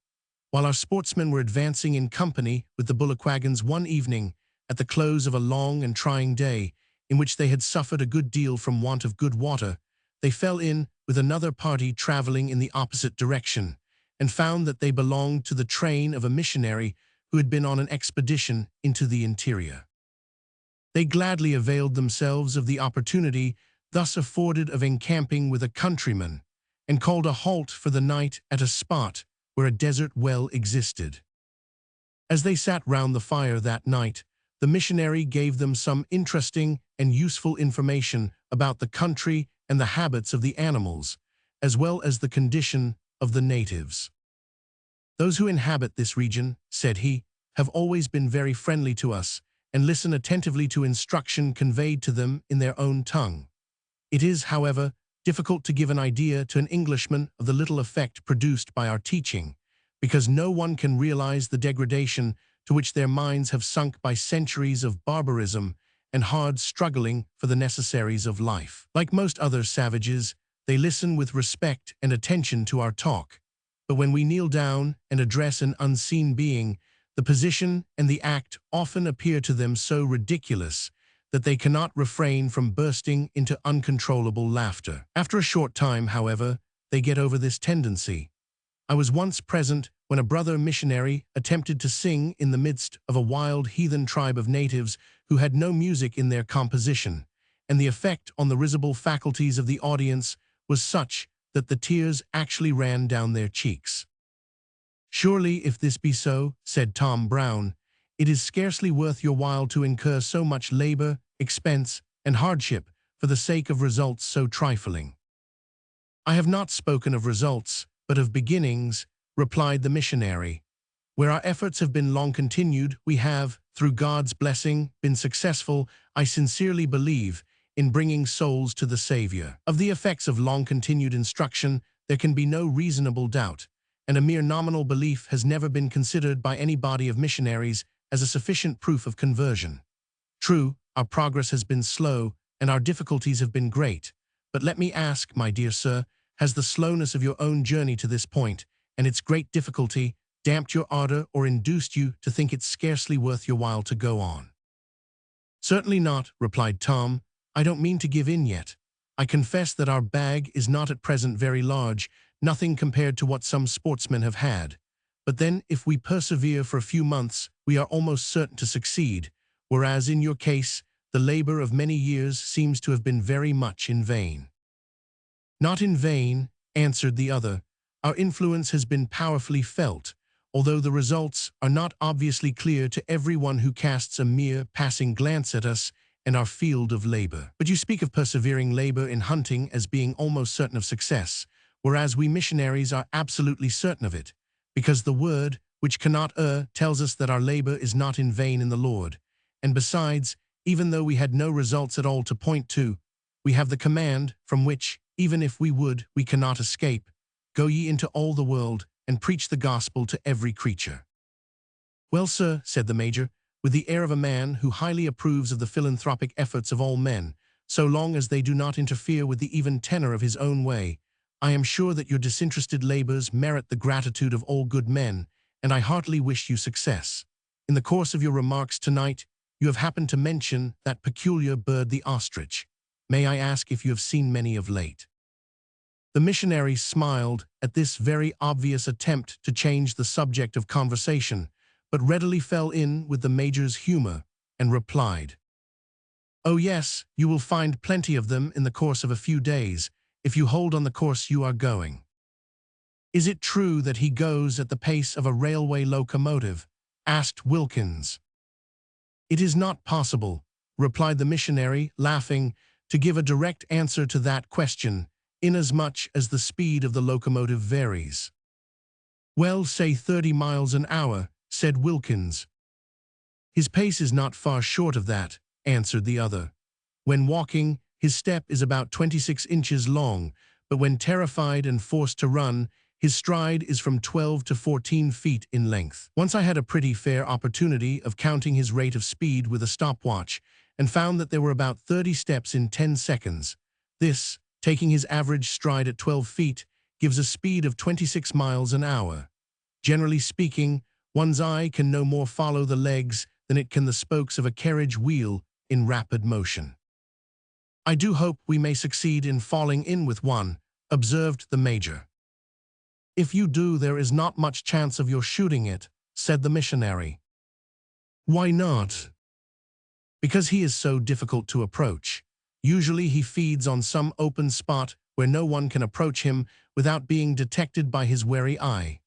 While our sportsmen were advancing in company with the bullock wagons one evening, at the close of a long and trying day, in which they had suffered a good deal from want of good water, they fell in with another party traveling in the opposite direction, and found that they belonged to the train of a missionary who had been on an expedition into the interior. They gladly availed themselves of the opportunity thus afforded of encamping with a countryman, and called a halt for the night at a spot where a desert well existed. As they sat round the fire that night, the missionary gave them some interesting and useful information about the country and the habits of the animals, as well as the condition of the natives. "Those who inhabit this region," said he, "have always been very friendly to us, and listen attentively to instruction conveyed to them in their own tongue. It is, however, difficult to give an idea to an Englishman of the little effect produced by our teaching, because no one can realize the degradation to which their minds have sunk by centuries of barbarism and hard struggling for the necessaries of life. Like most other savages, they listen with respect and attention to our talk, but when we kneel down and address an unseen being, the position and the act often appear to them so ridiculous that they cannot refrain from bursting into uncontrollable laughter. After a short time, however, they get over this tendency. I was once present when a brother missionary attempted to sing in the midst of a wild heathen tribe of natives who had no music in their composition, and the effect on the risible faculties of the audience was such that the tears actually ran down their cheeks. "Surely, if this be so," said Tom Brown, "it is scarcely worth your while to incur so much labor, expense, and hardship for the sake of results so trifling." "I have not spoken of results, but of beginnings," replied the missionary. "Where our efforts have been long continued, we have, through God's blessing, been successful, I sincerely believe, in bringing souls to the Savior. Of the effects of long-continued instruction, there can be no reasonable doubt, and a mere nominal belief has never been considered by any body of missionaries as a sufficient proof of conversion. True, our progress has been slow, and our difficulties have been great, but let me ask, my dear sir, has the slowness of your own journey to this point, and its great difficulty, damped your ardor or induced you to think it scarcely worth your while to go on?" "Certainly not," replied Tom. "I don't mean to give in yet. I confess that our bag is not at present very large, nothing compared to what some sportsmen have had. But then, if we persevere for a few months, we are almost certain to succeed, whereas in your case, the labor of many years seems to have been very much in vain." "Not in vain," answered the other. "Our influence has been powerfully felt, although the results are not obviously clear to everyone who casts a mere passing glance at us and our field of labor." "But you speak of persevering labor in hunting as being almost certain of success. whereas we missionaries are absolutely certain of it, because the word, which cannot err, tells us that our labor is not in vain in the Lord. And besides, even though we had no results at all to point to, we have the command, from which, even if we would, we cannot escape. Go ye into all the world, and preach the gospel to every creature. Well, sir, said the Major, with the air of a man who highly approves of the philanthropic efforts of all men, so long as they do not interfere with the even tenor of his own way, I am sure that your disinterested labors merit the gratitude of all good men, and I heartily wish you success. In the course of your remarks tonight, you have happened to mention that peculiar bird, the ostrich. May I ask if you have seen many of late? The missionary smiled at this very obvious attempt to change the subject of conversation, but readily fell in with the Major's humor and replied, "Oh yes, you will find plenty of them in the course of a few days, if you hold on the course you are going." "Is it true that he goes at the pace of a railway locomotive?" asked Wilkins. "It is not possible," replied the missionary, laughing, "to give a direct answer to that question, inasmuch as the speed of the locomotive varies." "Well, say 30 miles an hour, said Wilkins. "His pace is not far short of that," answered the other. "When walking, his step is about 26 inches long, but when terrified and forced to run, his stride is from 12 to 14 feet in length. Once I had a pretty fair opportunity of counting his rate of speed with a stopwatch, and found that there were about 30 steps in 10 seconds. This, taking his average stride at 12 feet, gives a speed of 26 miles an hour. Generally speaking, one's eye can no more follow the legs than it can the spokes of a carriage wheel in rapid motion." "I do hope we may succeed in falling in with one," observed the Major. "If you do, there is not much chance of your shooting it," said the missionary. "Why not?" "Because he is so difficult to approach. Usually he feeds on some open spot where no one can approach him without being detected by his wary eye.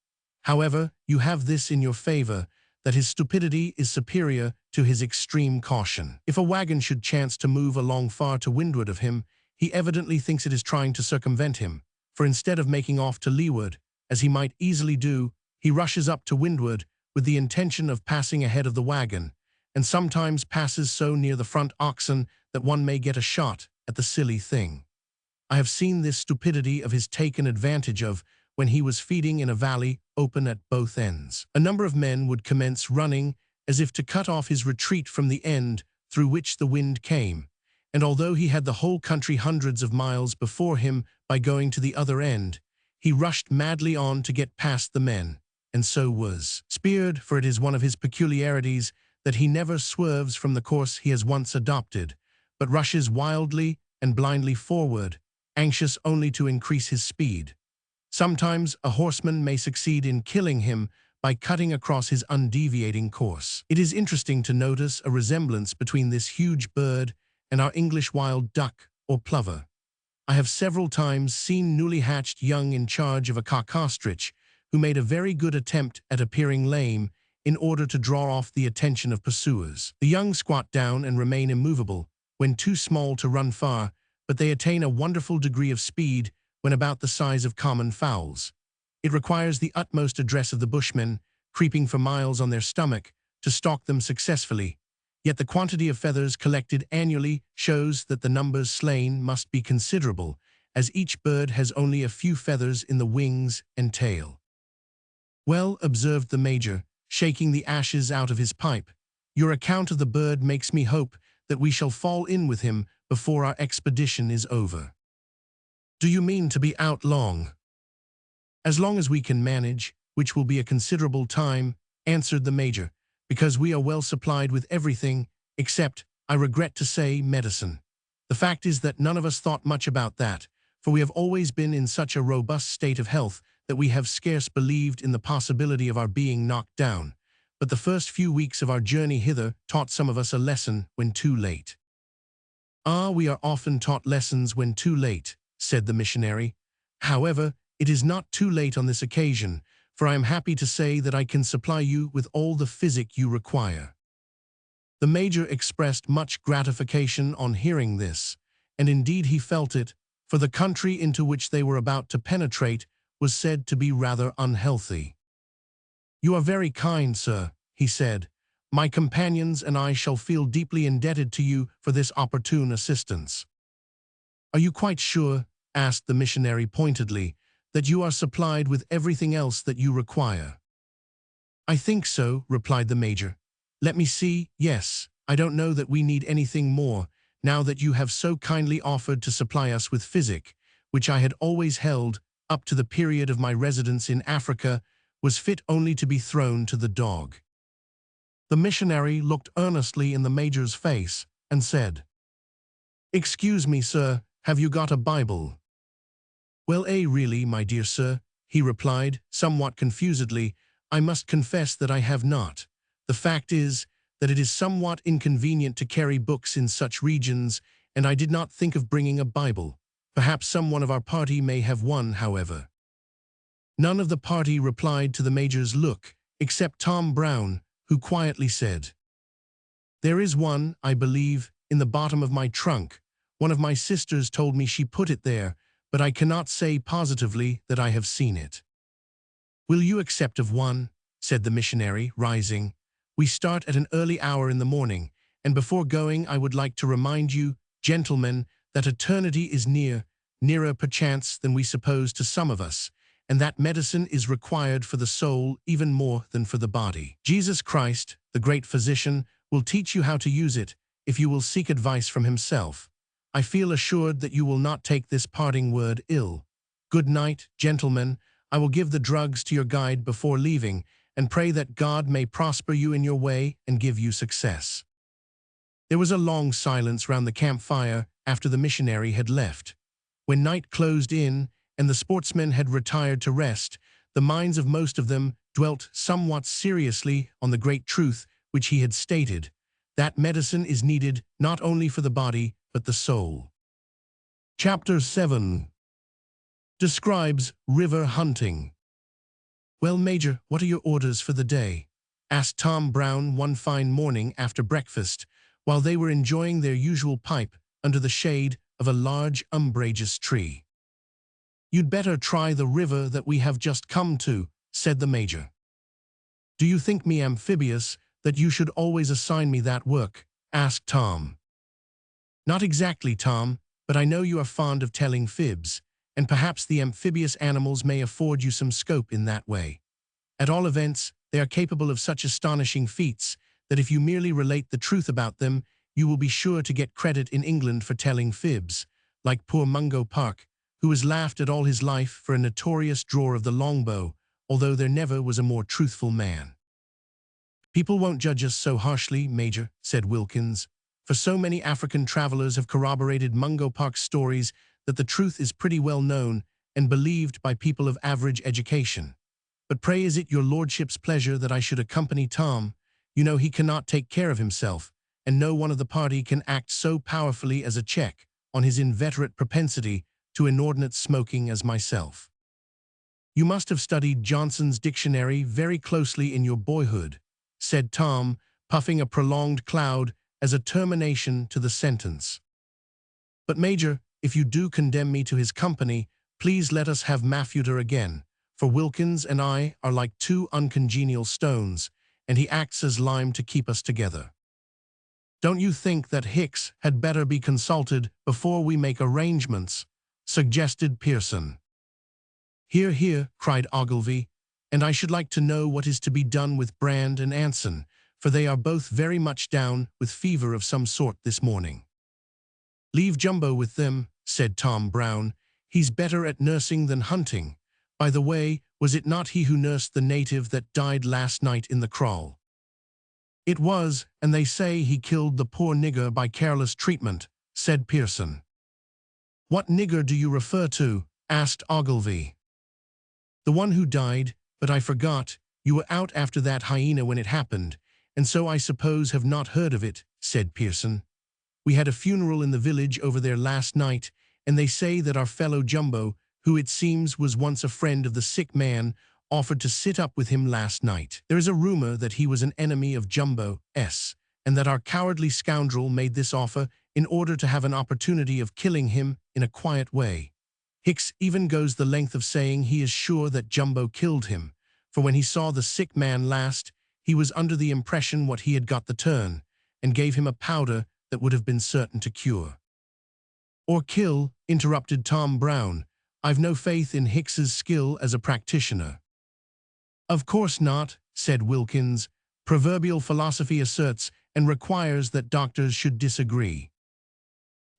However, you have this in your favor, that his stupidity is superior to his extreme caution. If a wagon should chance to move along far to windward of him, he evidently thinks it is trying to circumvent him, for instead of making off to leeward, as he might easily do, he rushes up to windward with the intention of passing ahead of the wagon, and sometimes passes so near the front oxen that one may get a shot at the silly thing. I have seen this stupidity of his taken advantage of when he was feeding in a valley open at both ends. A number of men would commence running as if to cut off his retreat from the end through which the wind came, and although he had the whole country hundreds of miles before him by going to the other end, he rushed madly on to get past the men, and so was speared, for it is one of his peculiarities that he never swerves from the course he has once adopted, but rushes wildly and blindly forward, anxious only to increase his speed. Sometimes a horseman may succeed in killing him by cutting across his undeviating course. It is interesting to notice a resemblance between this huge bird and our English wild duck or plover. I have several times seen newly hatched young in charge of a cock ostrich who made a very good attempt at appearing lame in order to draw off the attention of pursuers. The young squat down and remain immovable when too small to run far, but they attain a wonderful degree of speed when about the size of common fowls. It requires the utmost address of the bushmen, creeping for miles on their stomach, to stalk them successfully, yet the quantity of feathers collected annually shows that the numbers slain must be considerable, as each bird has only a few feathers in the wings and tail. "Well," observed the Major, shaking the ashes out of his pipe, "your account of the bird makes me hope that we shall fall in with him before our expedition is over." "Do you mean to be out long?" "As long as we can manage, which will be a considerable time," answered the Major, "because we are well supplied with everything, except, I regret to say, medicine. The fact is that none of us thought much about that, for we have always been in such a robust state of health that we have scarce believed in the possibility of our being knocked down, but the first few weeks of our journey hither taught some of us a lesson when too late." "Ah, we are often taught lessons when too late," said the missionary. "However, it is not too late on this occasion, for I am happy to say that I can supply you with all the physic you require." The Major expressed much gratification on hearing this, and indeed he felt it, for the country into which they were about to penetrate was said to be rather unhealthy. "You are very kind, sir," he said. "My companions and I shall feel deeply indebted to you for this opportune assistance." "Are you quite sure," asked the missionary pointedly, "that you are supplied with everything else that you require?" "I think so," replied the major. "Let me see, yes, I don't know that we need anything more, now that you have so kindly offered to supply us with physic, which I had always held, up to the period of my residence in Africa, was fit only to be thrown to the dog." The missionary looked earnestly in the major's face and said, "Excuse me, sir, have you got a Bible?" "Well, really, my dear sir," he replied, somewhat confusedly, "I must confess that I have not. The fact is that it is somewhat inconvenient to carry books in such regions, and I did not think of bringing a Bible. Perhaps some one of our party may have one, however." None of the party replied to the major's look, except Tom Brown, who quietly said, "There is one, I believe, in the bottom of my trunk. One of my sisters told me she put it there, but I cannot say positively that I have seen it." "Will you accept of one?" said the missionary, rising. "We start at an early hour in the morning, and before going I would like to remind you, gentlemen, that eternity is nearer perchance than we suppose to some of us, and that medicine is required for the soul even more than for the body. Jesus Christ, the great physician, will teach you how to use it, if you will seek advice from himself. I feel assured that you will not take this parting word ill. Good night, gentlemen. I will give the drugs to your guide before leaving, and pray that God may prosper you in your way and give you success." There was a long silence round the campfire after the missionary had left. When night closed in and the sportsmen had retired to rest, the minds of most of them dwelt somewhat seriously on the great truth which he had stated, that medicine is needed not only for the body but the soul. Chapter 7 describes river hunting. "Well, Major, what are your orders for the day?" asked Tom Brown one fine morning after breakfast, while they were enjoying their usual pipe under the shade of a large umbrageous tree. "You'd better try the river that we have just come to," said the major. "Do you think me amphibious that you should always assign me that work?" asked Tom. "Not exactly, Tom, but I know you are fond of telling fibs, and perhaps the amphibious animals may afford you some scope in that way. At all events, they are capable of such astonishing feats that if you merely relate the truth about them, you will be sure to get credit in England for telling fibs, like poor Mungo Park, who was laughed at all his life for a notorious drawer of the longbow, although there never was a more truthful man." "People won't judge us so harshly, Major," said Wilkins, "for so many African travelers have corroborated Mungo Park's stories that the truth is pretty well known and believed by people of average education. But pray, is it your lordship's pleasure that I should accompany Tom? You know he cannot take care of himself, and no one of the party can act so powerfully as a check on his inveterate propensity to inordinate smoking as myself." "You must have studied Johnson's dictionary very closely in your boyhood," said Tom, puffing a prolonged cloud as a termination to the sentence. "But, Major, if you do condemn me to his company, please let us have Mafuta again, for Wilkins and I are like two uncongenial stones, and he acts as lime to keep us together." "Don't you think that Hicks had better be consulted before we make arrangements?" suggested Pearson. "Hear, hear," cried Ogilvy, "and I should like to know what is to be done with Brand and Anson, for they are both very much down with fever of some sort this morning." "Leave Jumbo with them," said Tom Brown. "He's better at nursing than hunting. By the way, was it not he who nursed the native that died last night in the kraal?" "It was, and they say he killed the poor nigger by careless treatment," said Pearson. "What nigger do you refer to?" asked Ogilvy. "The one who died, but I forgot. You were out after that hyena when it happened, and so I suppose have not heard of it," said Pearson. "We had a funeral in the village over there last night, and they say that our fellow Jumbo, who it seems was once a friend of the sick man, offered to sit up with him last night. There is a rumor that he was an enemy of Jumbo's, and that our cowardly scoundrel made this offer in order to have an opportunity of killing him in a quiet way. Hicks even goes the length of saying he is sure that Jumbo killed him, for when he saw the sick man last, he was under the impression what he had got the turn, and gave him a powder that would have been certain to cure. Or kill, interrupted Tom Brown. I've no faith in Hicks's skill as a practitioner. Of course not, said Wilkins. Proverbial philosophy asserts and requires that doctors should disagree.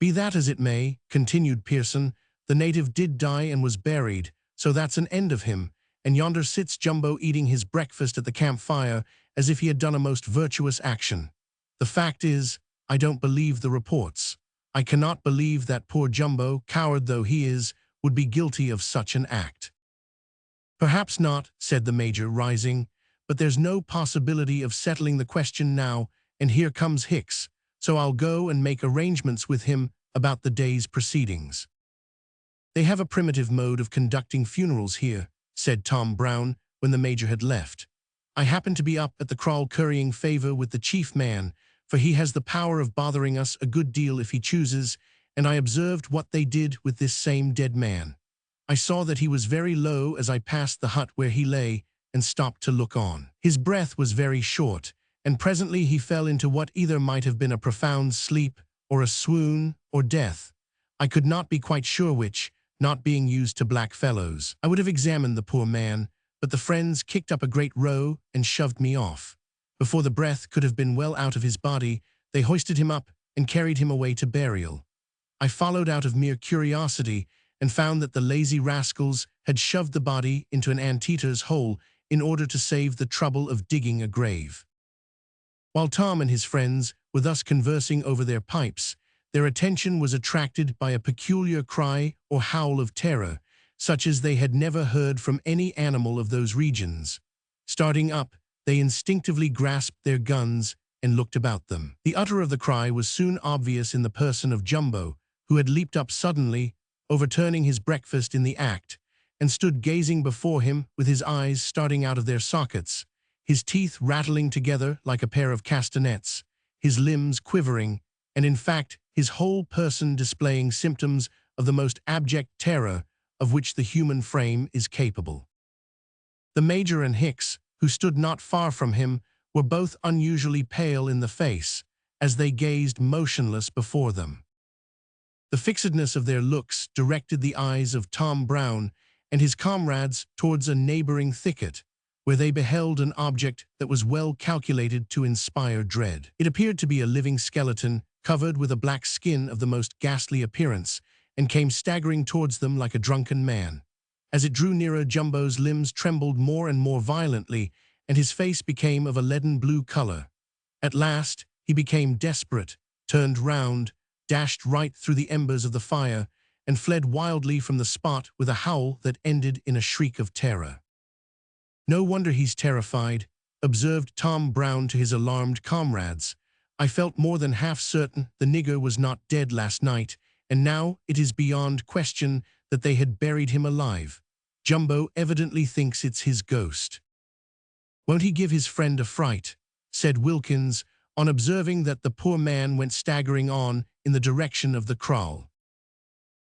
Be that as it may, continued Pearson, the native did die and was buried, so that's an end of him, and yonder sits Jumbo eating his breakfast at the campfire as if he had done a most virtuous action. The fact is, I don't believe the reports. I cannot believe that poor Jumbo, coward though he is, would be guilty of such an act. Perhaps not, said the Major, rising, but there's no possibility of settling the question now, and here comes Hicks, so I'll go and make arrangements with him about the day's proceedings. They have a primitive mode of conducting funerals here, said Tom Brown, when the Major had left. I happen to be up at the kraal currying favor with the chief man, for he has the power of bothering us a good deal if he chooses, and I observed what they did with this same dead man. I saw that he was very low as I passed the hut where he lay, and stopped to look on. His breath was very short, and presently he fell into what either might have been a profound sleep, or a swoon, or death. I could not be quite sure which, not being used to black fellows. I would have examined the poor man, but the friends kicked up a great row and shoved me off. Before the breath could have been well out of his body, they hoisted him up and carried him away to burial. I followed out of mere curiosity and found that the lazy rascals had shoved the body into an anteater's hole in order to save the trouble of digging a grave. While Tom and his friends were thus conversing over their pipes, their attention was attracted by a peculiar cry or howl of terror, such as they had never heard from any animal of those regions. Starting up, they instinctively grasped their guns and looked about them. The utterer of the cry was soon obvious in the person of Jumbo, who had leaped up suddenly, overturning his breakfast in the act, and stood gazing before him with his eyes starting out of their sockets, his teeth rattling together like a pair of castanets, his limbs quivering, and in fact his whole person displaying symptoms of the most abject terror of which the human frame is capable. The Major and Hicks, who stood not far from him, were both unusually pale in the face, as they gazed motionless before them. The fixedness of their looks directed the eyes of Tom Brown and his comrades towards a neighboring thicket, where they beheld an object that was well calculated to inspire dread. It appeared to be a living skeleton, covered with a black skin of the most ghastly appearance, and came staggering towards them like a drunken man. As it drew nearer, Jumbo's limbs trembled more and more violently, and his face became of a leaden blue color. At last, he became desperate, turned round, dashed right through the embers of the fire, and fled wildly from the spot with a howl that ended in a shriek of terror. No wonder he's terrified, observed Tom Brown to his alarmed comrades. I felt more than half certain the nigger was not dead last night, and now it is beyond question that they had buried him alive. Jumbo evidently thinks it's his ghost. Won't he give his friend a fright? Said Wilkins, on observing that the poor man went staggering on in the direction of the kraal.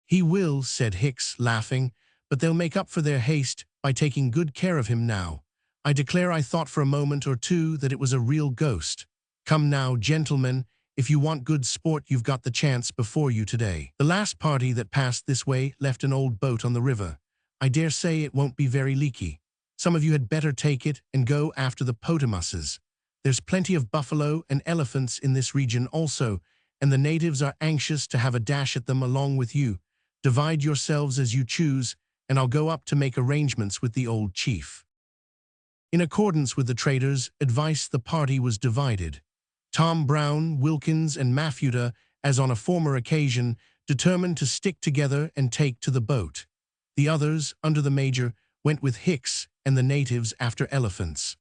He will, said Hicks, laughing, but they'll make up for their haste by taking good care of him now. I declare I thought for a moment or two that it was a real ghost. Come now, gentlemen, if you want good sport, you've got the chance before you today. The last party that passed this way left an old boat on the river. I dare say it won't be very leaky. Some of you had better take it and go after the potamusses. There's plenty of buffalo and elephants in this region also, and the natives are anxious to have a dash at them along with you. Divide yourselves as you choose, and I'll go up to make arrangements with the old chief. In accordance with the trader's advice, the party was divided. Tom Brown, Wilkins, and Mafuta, as on a former occasion, determined to stick together and take to the boat. The others, under the Major, went with Hicks and the natives after elephants.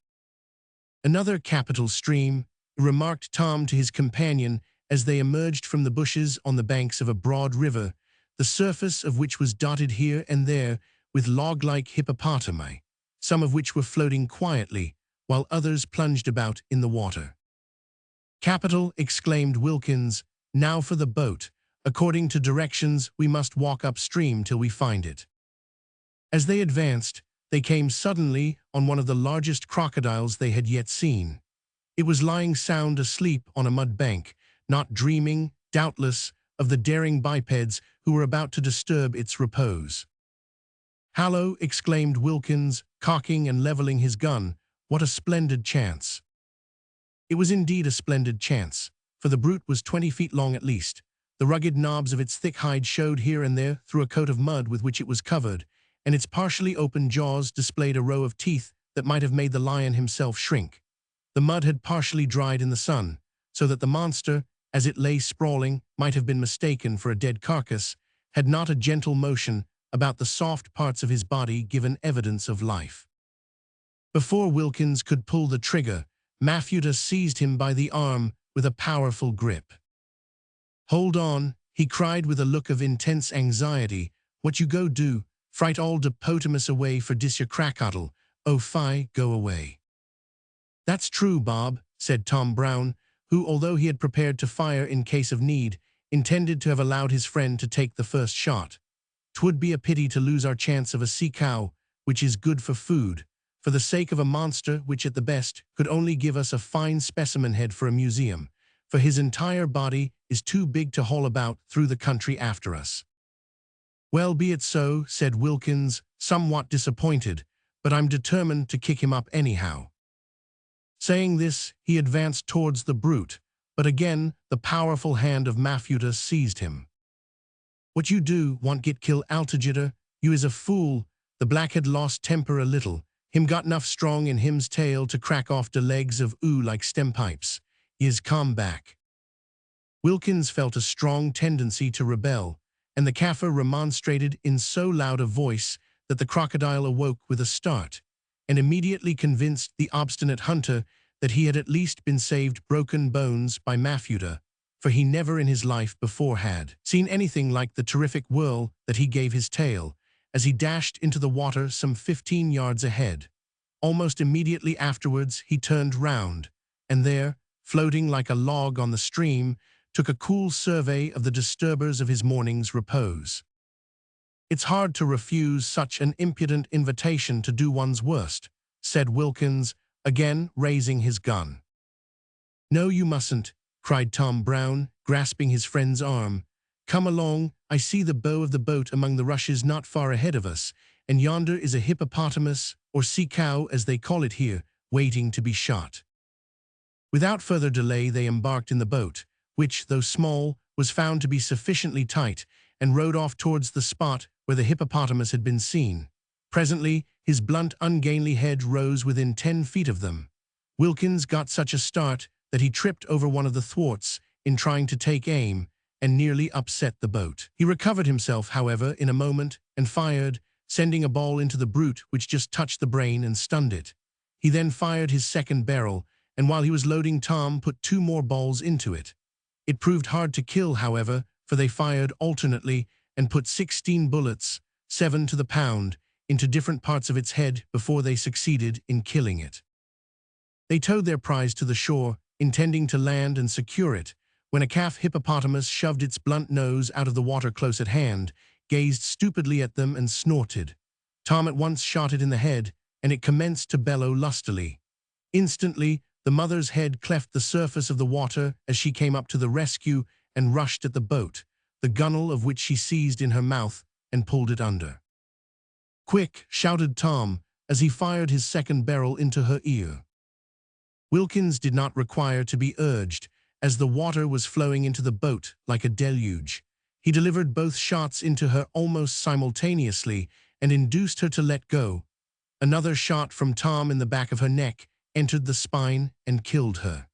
Another capital stream, remarked Tom to his companion as they emerged from the bushes on the banks of a broad river, the surface of which was dotted here and there with log-like hippopotami, some of which were floating quietly, while others plunged about in the water. Capital, exclaimed Wilkins. Now for the boat. According to directions, we must walk upstream till we find it." As they advanced, they came suddenly on one of the largest crocodiles they had yet seen. It was lying sound asleep on a mud bank, not dreaming, doubtless, of the daring bipeds who were about to disturb its repose. "Hallo!" exclaimed Wilkins, cocking and leveling his gun. "What a splendid chance!" It was indeed a splendid chance, for the brute was 20 feet long at least. The rugged knobs of its thick hide showed here and there through a coat of mud with which it was covered, and its partially open jaws displayed a row of teeth that might have made the lion himself shrink. The mud had partially dried in the sun, so that the monster, as it lay sprawling, might have been mistaken for a dead carcass, had not a gentle motion about the soft parts of his body given evidence of life. Before Wilkins could pull the trigger, Mafuta seized him by the arm with a powerful grip. "Hold on," he cried with a look of intense anxiety. "What you go do? Fright all de potamus away for dis your crackoddle. Oh fie, go away." "That's true, Bob," said Tom Brown, who, although he had prepared to fire in case of need, intended to have allowed his friend to take the first shot. "'Twould be a pity to lose our chance of a sea cow, which is good for food, for the sake of a monster which at the best could only give us a fine specimen head for a museum, for his entire body is too big to haul about through the country after us." "Well, be it so," said Wilkins, somewhat disappointed, "but I'm determined to kick him up anyhow." Saying this, he advanced towards the brute, but again the powerful hand of Mafuta seized him. "What you do, want get kill Altogether? You is a fool." The black had lost temper a little. Him got enough strong in him's tail to crack off de legs of like stem pipes. Is come back. Wilkins felt a strong tendency to rebel, and the Kaffir remonstrated in so loud a voice that the crocodile awoke with a start, and immediately convinced the obstinate hunter that he had at least been saved broken bones by Mafuta, for he never in his life before had seen anything like the terrific whirl that he gave his tail as he dashed into the water some 15 yards ahead. Almost immediately afterwards he turned round, and there, floating like a log on the stream, took a cool survey of the disturbers of his morning's repose. "It's hard to refuse such an impudent invitation to do one's worst," said Wilkins, again raising his gun. "No, you mustn't," cried Tom Brown, grasping his friend's arm. "Come along, I see the bow of the boat among the rushes not far ahead of us, and yonder is a hippopotamus, or sea cow as they call it here, waiting to be shot." Without further delay they embarked in the boat, which, though small, was found to be sufficiently tight, and rowed off towards the spot where the hippopotamus had been seen. Presently, his blunt, ungainly head rose within 10 feet of them. Wilkins got such a start that he tripped over one of the thwarts in trying to take aim, and nearly upset the boat. He recovered himself, however, in a moment, and fired, sending a ball into the brute which just touched the brain and stunned it. He then fired his second barrel, and while he was loading, Tom put 2 more balls into it. It proved hard to kill, however, for they fired alternately and put 16 bullets, 7 to the pound, into different parts of its head before they succeeded in killing it. They towed their prize to the shore, intending to land and secure it, when a calf hippopotamus shoved its blunt nose out of the water close at hand, gazed stupidly at them and snorted. Tom at once shot it in the head, and it commenced to bellow lustily. Instantly, the mother's head cleft the surface of the water as she came up to the rescue and rushed at the boat, the gunwale of which she seized in her mouth and pulled it under. "Quick!" shouted Tom, as he fired his second barrel into her ear. Wilkins did not require to be urged, as the water was flowing into the boat like a deluge. He delivered both shots into her almost simultaneously and induced her to let go. Another shot from Tom in the back of her neck entered the spine and killed her.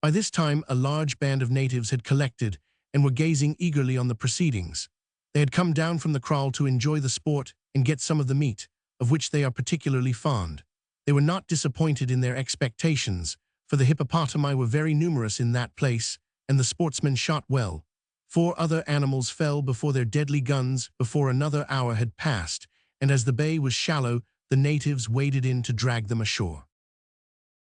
By this time, a large band of natives had collected and were gazing eagerly on the proceedings. They had come down from the kraal to enjoy the sport and get some of the meat, of which they are particularly fond. They were not disappointed in their expectations, for the hippopotami were very numerous in that place, and the sportsmen shot well. 4 other animals fell before their deadly guns before another hour had passed, and as the bay was shallow, the natives waded in to drag them ashore.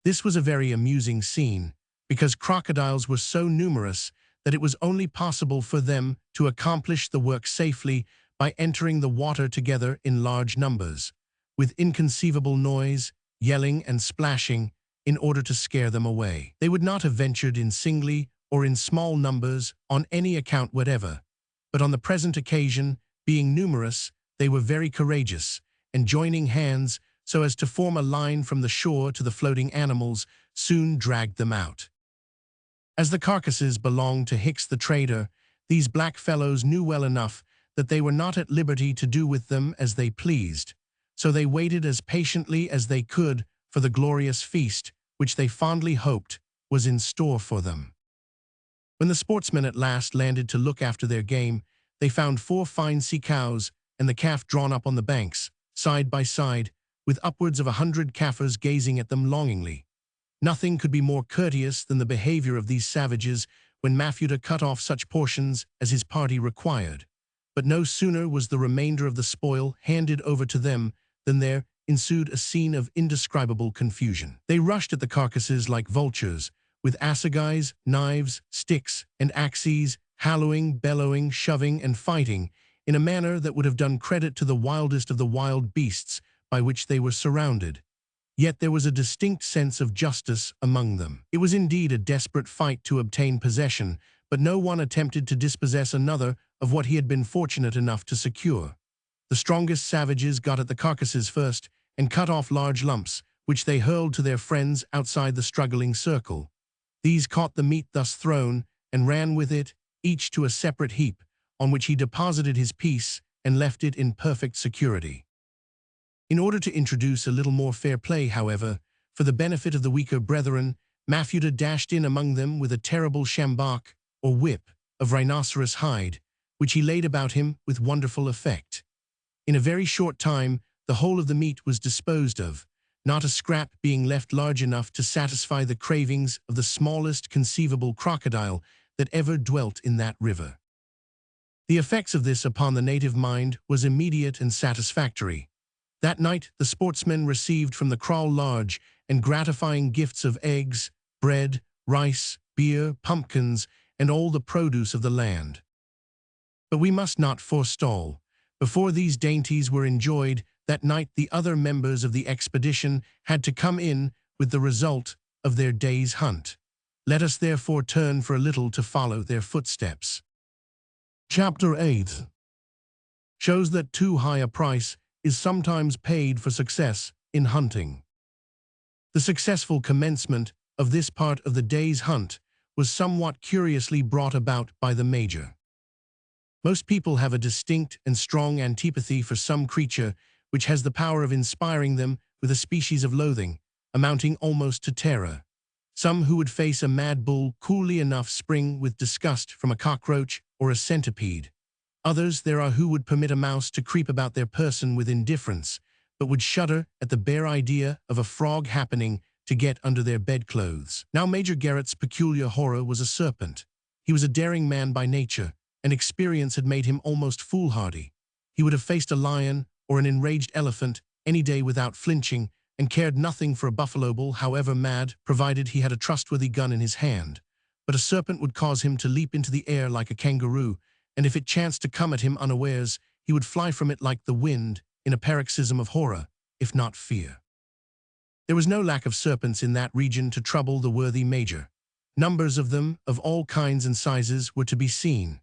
This was a very amusing scene, because crocodiles were so numerous that it was only possible for them to accomplish the work safely by entering the water together in large numbers, with inconceivable noise, yelling and splashing, in order to scare them away. They would not have ventured in singly or in small numbers on any account whatever, but on the present occasion, being numerous, they were very courageous, and joining hands so as to form a line from the shore to the floating animals, soon dragged them out. As the carcasses belonged to Hicks the trader, these black fellows knew well enough that they were not at liberty to do with them as they pleased, so they waited as patiently as they could for the glorious feast which they fondly hoped was in store for them. When the sportsmen at last landed to look after their game, they found 4 fine sea cows and the calf drawn up on the banks, side by side, with upwards of 100 Kaffirs gazing at them longingly. Nothing could be more courteous than the behavior of these savages when Mafuta cut off such portions as his party required. But no sooner was the remainder of the spoil handed over to them than there ensued a scene of indescribable confusion. They rushed at the carcasses like vultures, with assegais, knives, sticks, and axes, hallooing, bellowing, shoving, and fighting, in a manner that would have done credit to the wildest of the wild beasts by which they were surrounded. Yet there was a distinct sense of justice among them. It was indeed a desperate fight to obtain possession, but no one attempted to dispossess another of what he had been fortunate enough to secure. The strongest savages got at the carcasses first and cut off large lumps, which they hurled to their friends outside the struggling circle. These caught the meat thus thrown and ran with it, each to a separate heap, on which he deposited his piece and left it in perfect security. In order to introduce a little more fair play, however, for the benefit of the weaker brethren, Mafuta dashed in among them with a terrible sjambak, or whip, of rhinoceros hide, which he laid about him with wonderful effect. In a very short time, the whole of the meat was disposed of, not a scrap being left large enough to satisfy the cravings of the smallest conceivable crocodile that ever dwelt in that river. The effects of this upon the native mind was immediate and satisfactory. That night the sportsmen received from the kraal large and gratifying gifts of eggs, bread, rice, beer, pumpkins, and all the produce of the land. But we must not forestall. Before these dainties were enjoyed, that night the other members of the expedition had to come in with the result of their day's hunt. Let us therefore turn for a little to follow their footsteps. Chapter 8 shows that too high a price is sometimes paid for success in hunting. The successful commencement of this part of the day's hunt was somewhat curiously brought about by the Major. Most people have a distinct and strong antipathy for some creature which has the power of inspiring them with a species of loathing, amounting almost to terror. Some who would face a mad bull coolly enough spring with disgust from a cockroach or a centipede. Others there are who would permit a mouse to creep about their person with indifference, but would shudder at the bare idea of a frog happening to get under their bedclothes. Now Major Garrett's peculiar horror was a serpent. He was a daring man by nature, and experience had made him almost foolhardy. He would have faced a lion or an enraged elephant any day without flinching, and cared nothing for a buffalo bull, however mad, provided he had a trustworthy gun in his hand. But a serpent would cause him to leap into the air like a kangaroo, and if it chanced to come at him unawares, he would fly from it like the wind in a paroxysm of horror, if not fear. There was no lack of serpents in that region to trouble the worthy Major. Numbers of them, of all kinds and sizes, were to be seen.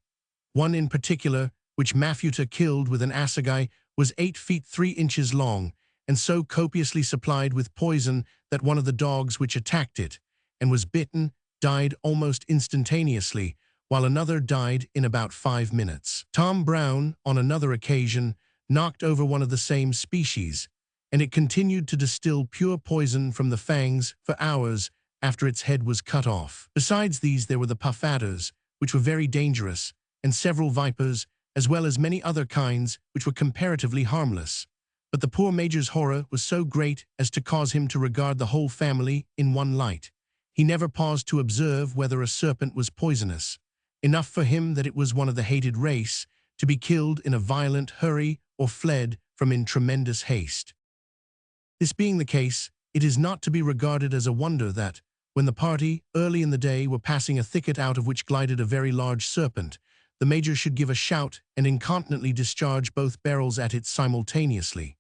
One in particular, which Mafuta killed with an assegai, was 8 feet 3 inches long, and so copiously supplied with poison that one of the dogs which attacked it, and was bitten, died almost instantaneously, while another died in about 5 minutes. Tom Brown, on another occasion, knocked over one of the same species, and it continued to distill pure poison from the fangs for hours after its head was cut off. Besides these there were the puff adders, which were very dangerous, and several vipers, as well as many other kinds which were comparatively harmless. But the poor Major's horror was so great as to cause him to regard the whole family in one light. He never paused to observe whether a serpent was poisonous. Enough for him that it was one of the hated race, to be killed in a violent hurry or fled from in tremendous haste. This being the case, it is not to be regarded as a wonder that, When the party, early in the day, were passing a thicket out of which glided a very large serpent, the major should give a shout and incontinently discharge both barrels at it simultaneously.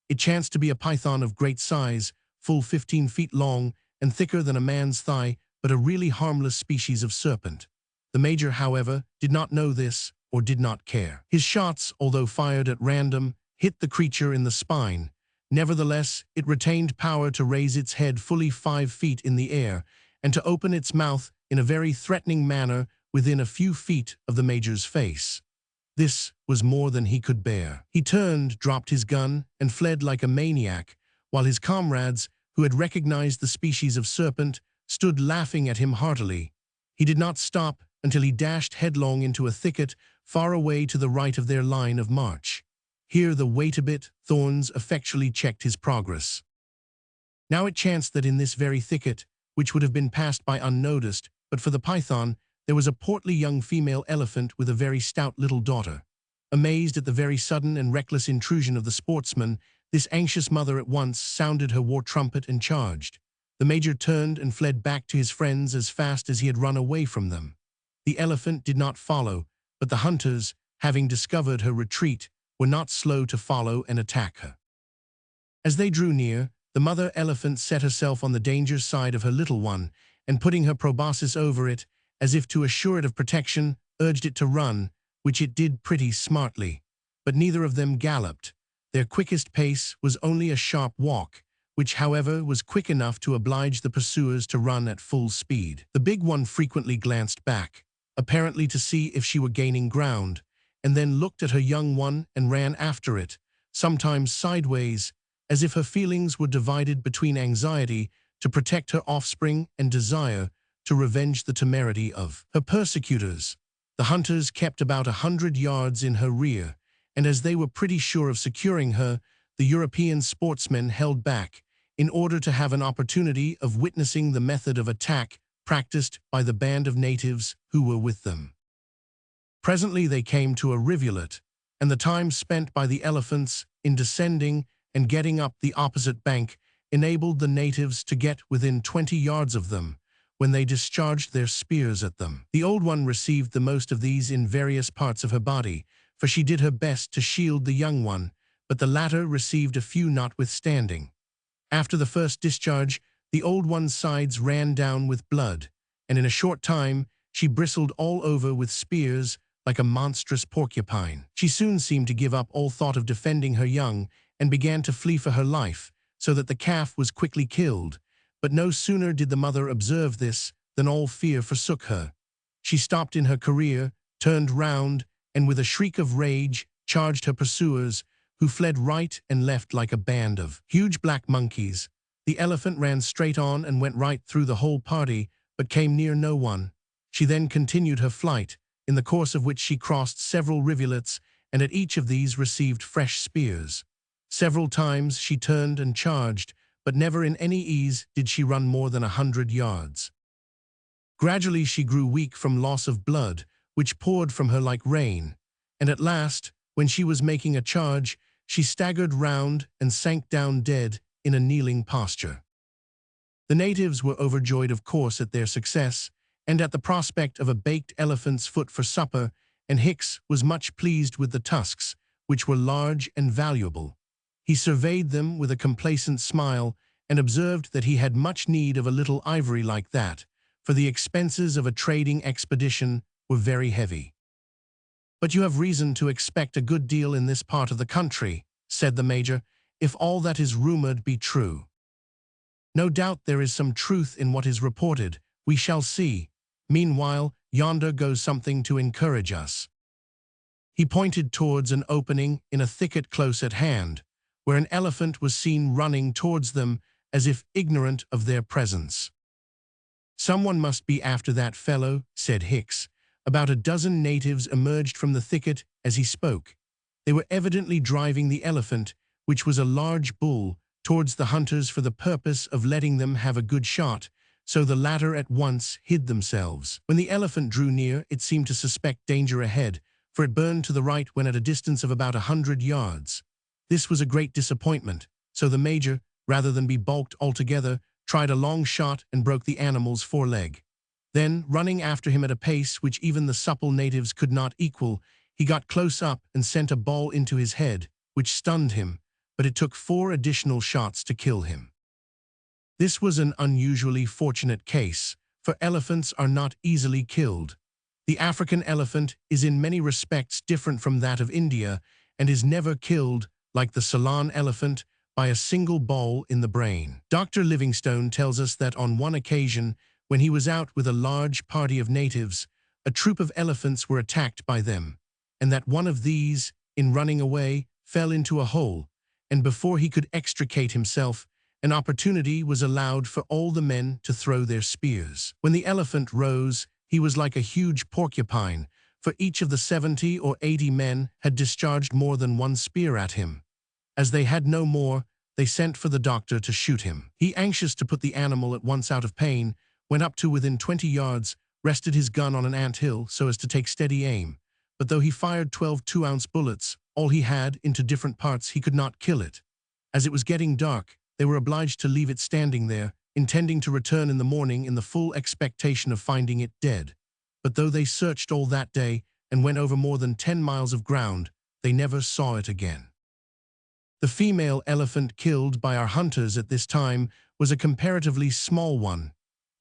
It chanced to be a python of great size, full 15 feet long and thicker than a man's thigh, but a really harmless species of serpent. The major, however, did not know this or did not care. His shots, although fired at random, hit the creature in the spine. Nevertheless, it retained power to raise its head fully 5 feet in the air and to open its mouth in a very threatening manner within a few feet of the major's face. This was more than he could bear. He turned, dropped his gun, and fled like a maniac, while his comrades, who had recognized the species of serpent, stood laughing at him heartily. He did not stop until he dashed headlong into a thicket far away to the right of their line of march. Here the wait-a-bit thorns effectually checked his progress. Now it chanced that in this very thicket, which would have been passed by unnoticed, but for the python, there was a portly young female elephant with a very stout little daughter. Amazed at the very sudden and reckless intrusion of the sportsman, this anxious mother at once sounded her war trumpet and charged. The major turned and fled back to his friends as fast as he had run away from them. The elephant did not follow, but the hunters, having discovered her retreat, were not slow to follow and attack her. As they drew near, the mother elephant set herself on the danger side of her little one, and putting her proboscis over it, as if to assure it of protection, urged it to run, which it did pretty smartly. But neither of them galloped. Their quickest pace was only a sharp walk, which, however, was quick enough to oblige the pursuers to run at full speed. The big one frequently glanced back, apparently to see if she were gaining ground, and then looked at her young one and ran after it, sometimes sideways, as if her feelings were divided between anxiety to protect her offspring and desire to revenge the temerity of her persecutors. The hunters kept about 100 yards in her rear, and as they were pretty sure of securing her, the European sportsmen held back in order to have an opportunity of witnessing the method of attack practiced by the band of natives who were with them. Presently they came to a rivulet, and the time spent by the elephants in descending and getting up the opposite bank enabled the natives to get within 20 yards of them, when they discharged their spears at them. The old one received the most of these in various parts of her body, for she did her best to shield the young one, but the latter received a few notwithstanding. After the first discharge, the old one's sides ran down with blood, and in a short time she bristled all over with spears like a monstrous porcupine. She soon seemed to give up all thought of defending her young and began to flee for her life, so that the calf was quickly killed. But no sooner did the mother observe this than all fear forsook her. She stopped in her career, turned round, and with a shriek of rage charged her pursuers, who fled right and left like a band of huge black monkeys. The elephant ran straight on and went right through the whole party, but came near no one. She then continued her flight, in the course of which she crossed several rivulets, and at each of these received fresh spears. Several times she turned and charged, but never in any ease did she run more than 100 yards. Gradually she grew weak from loss of blood, which poured from her like rain, and at last, when she was making a charge, she staggered round and sank down dead in a kneeling posture. The natives were overjoyed, of course, at their success, and at the prospect of a baked elephant's foot for supper, and Hicks was much pleased with the tusks, which were large and valuable. He surveyed them with a complacent smile and observed that he had much need of a little ivory like that, for the expenses of a trading expedition were very heavy. "But you have reason to expect a good deal in this part of the country," said the major, "if all that is rumored be true." "No doubt there is some truth in what is reported. We shall see. Meanwhile, yonder goes something to encourage us." He pointed towards an opening in a thicket close at hand, where an elephant was seen running towards them as if ignorant of their presence. "Someone must be after that fellow," said Hicks. About a dozen natives emerged from the thicket as he spoke. They were evidently driving the elephant, which was a large bull, towards the hunters for the purpose of letting them have a good shot, so the latter at once hid themselves. When the elephant drew near, it seemed to suspect danger ahead, for it burned to the right when at a distance of about 100 yards. This was a great disappointment, so the major, rather than be balked altogether, tried a long shot and broke the animal's foreleg. Then, running after him at a pace which even the supple natives could not equal, he got close up and sent a ball into his head, which stunned him, but it took 4 additional shots to kill him. This was an unusually fortunate case, for elephants are not easily killed. The African elephant is in many respects different from that of India and is never killed, like the Ceylon elephant, by a single ball in the brain. Dr. Livingstone tells us that on one occasion, when he was out with a large party of natives, a troop of elephants were attacked by them, and that one of these, in running away, fell into a hole, and before he could extricate himself, an opportunity was allowed for all the men to throw their spears. When the elephant rose, he was like a huge porcupine, for each of the 70 or 80 men had discharged more than one spear at him. As they had no more, they sent for the doctor to shoot him. He, anxious to put the animal at once out of pain, went up to within 20 yards, rested his gun on an ant-hill so as to take steady aim. But though he fired 12 2-ounce bullets, all he had, into different parts, he could not kill it. As it was getting dark, they were obliged to leave it standing there, intending to return in the morning in the full expectation of finding it dead. But though they searched all that day and went over more than 10 miles of ground, they never saw it again. The female elephant killed by our hunters at this time was a comparatively small one.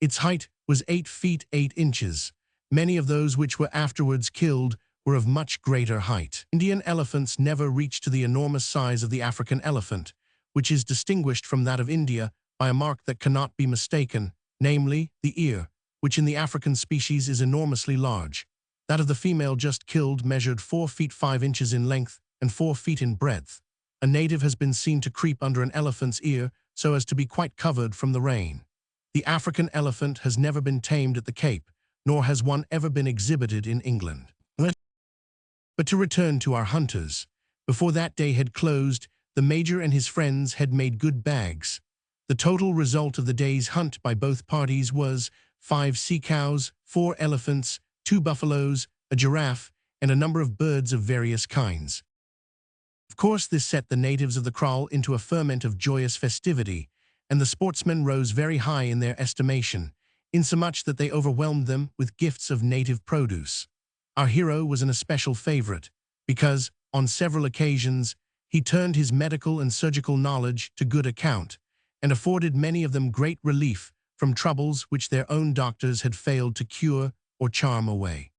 Its height was 8 feet 8 inches. Many of those which were afterwards killed were of much greater height. Indian elephants never reached to the enormous size of the African elephant, which is distinguished from that of India by a mark that cannot be mistaken, namely, the ear, which in the African species is enormously large. That of the female just killed measured 4 feet 5 inches in length and 4 feet in breadth. A native has been seen to creep under an elephant's ear so as to be quite covered from the rain. The African elephant has never been tamed at the Cape, nor has one ever been exhibited in England. But to return to our hunters. Before that day had closed, the Major and his friends had made good bags. The total result of the day's hunt by both parties was 5 sea cows, 4 elephants, 2 buffaloes, a giraffe, and a number of birds of various kinds. Of course, this set the natives of the kraal into a ferment of joyous festivity, and the sportsmen rose very high in their estimation, insomuch that they overwhelmed them with gifts of native produce. Our hero was an especial favorite, because, on several occasions, he turned his medical and surgical knowledge to good account, and afforded many of them great relief from troubles which their own doctors had failed to cure or charm away.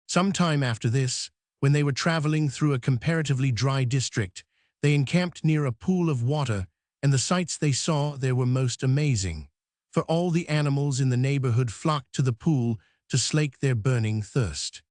Some time after this, when they were traveling through a comparatively dry district, they encamped near a pool of water, and the sights they saw there were most amazing, for all the animals in the neighborhood flocked to the pool to slake their burning thirst.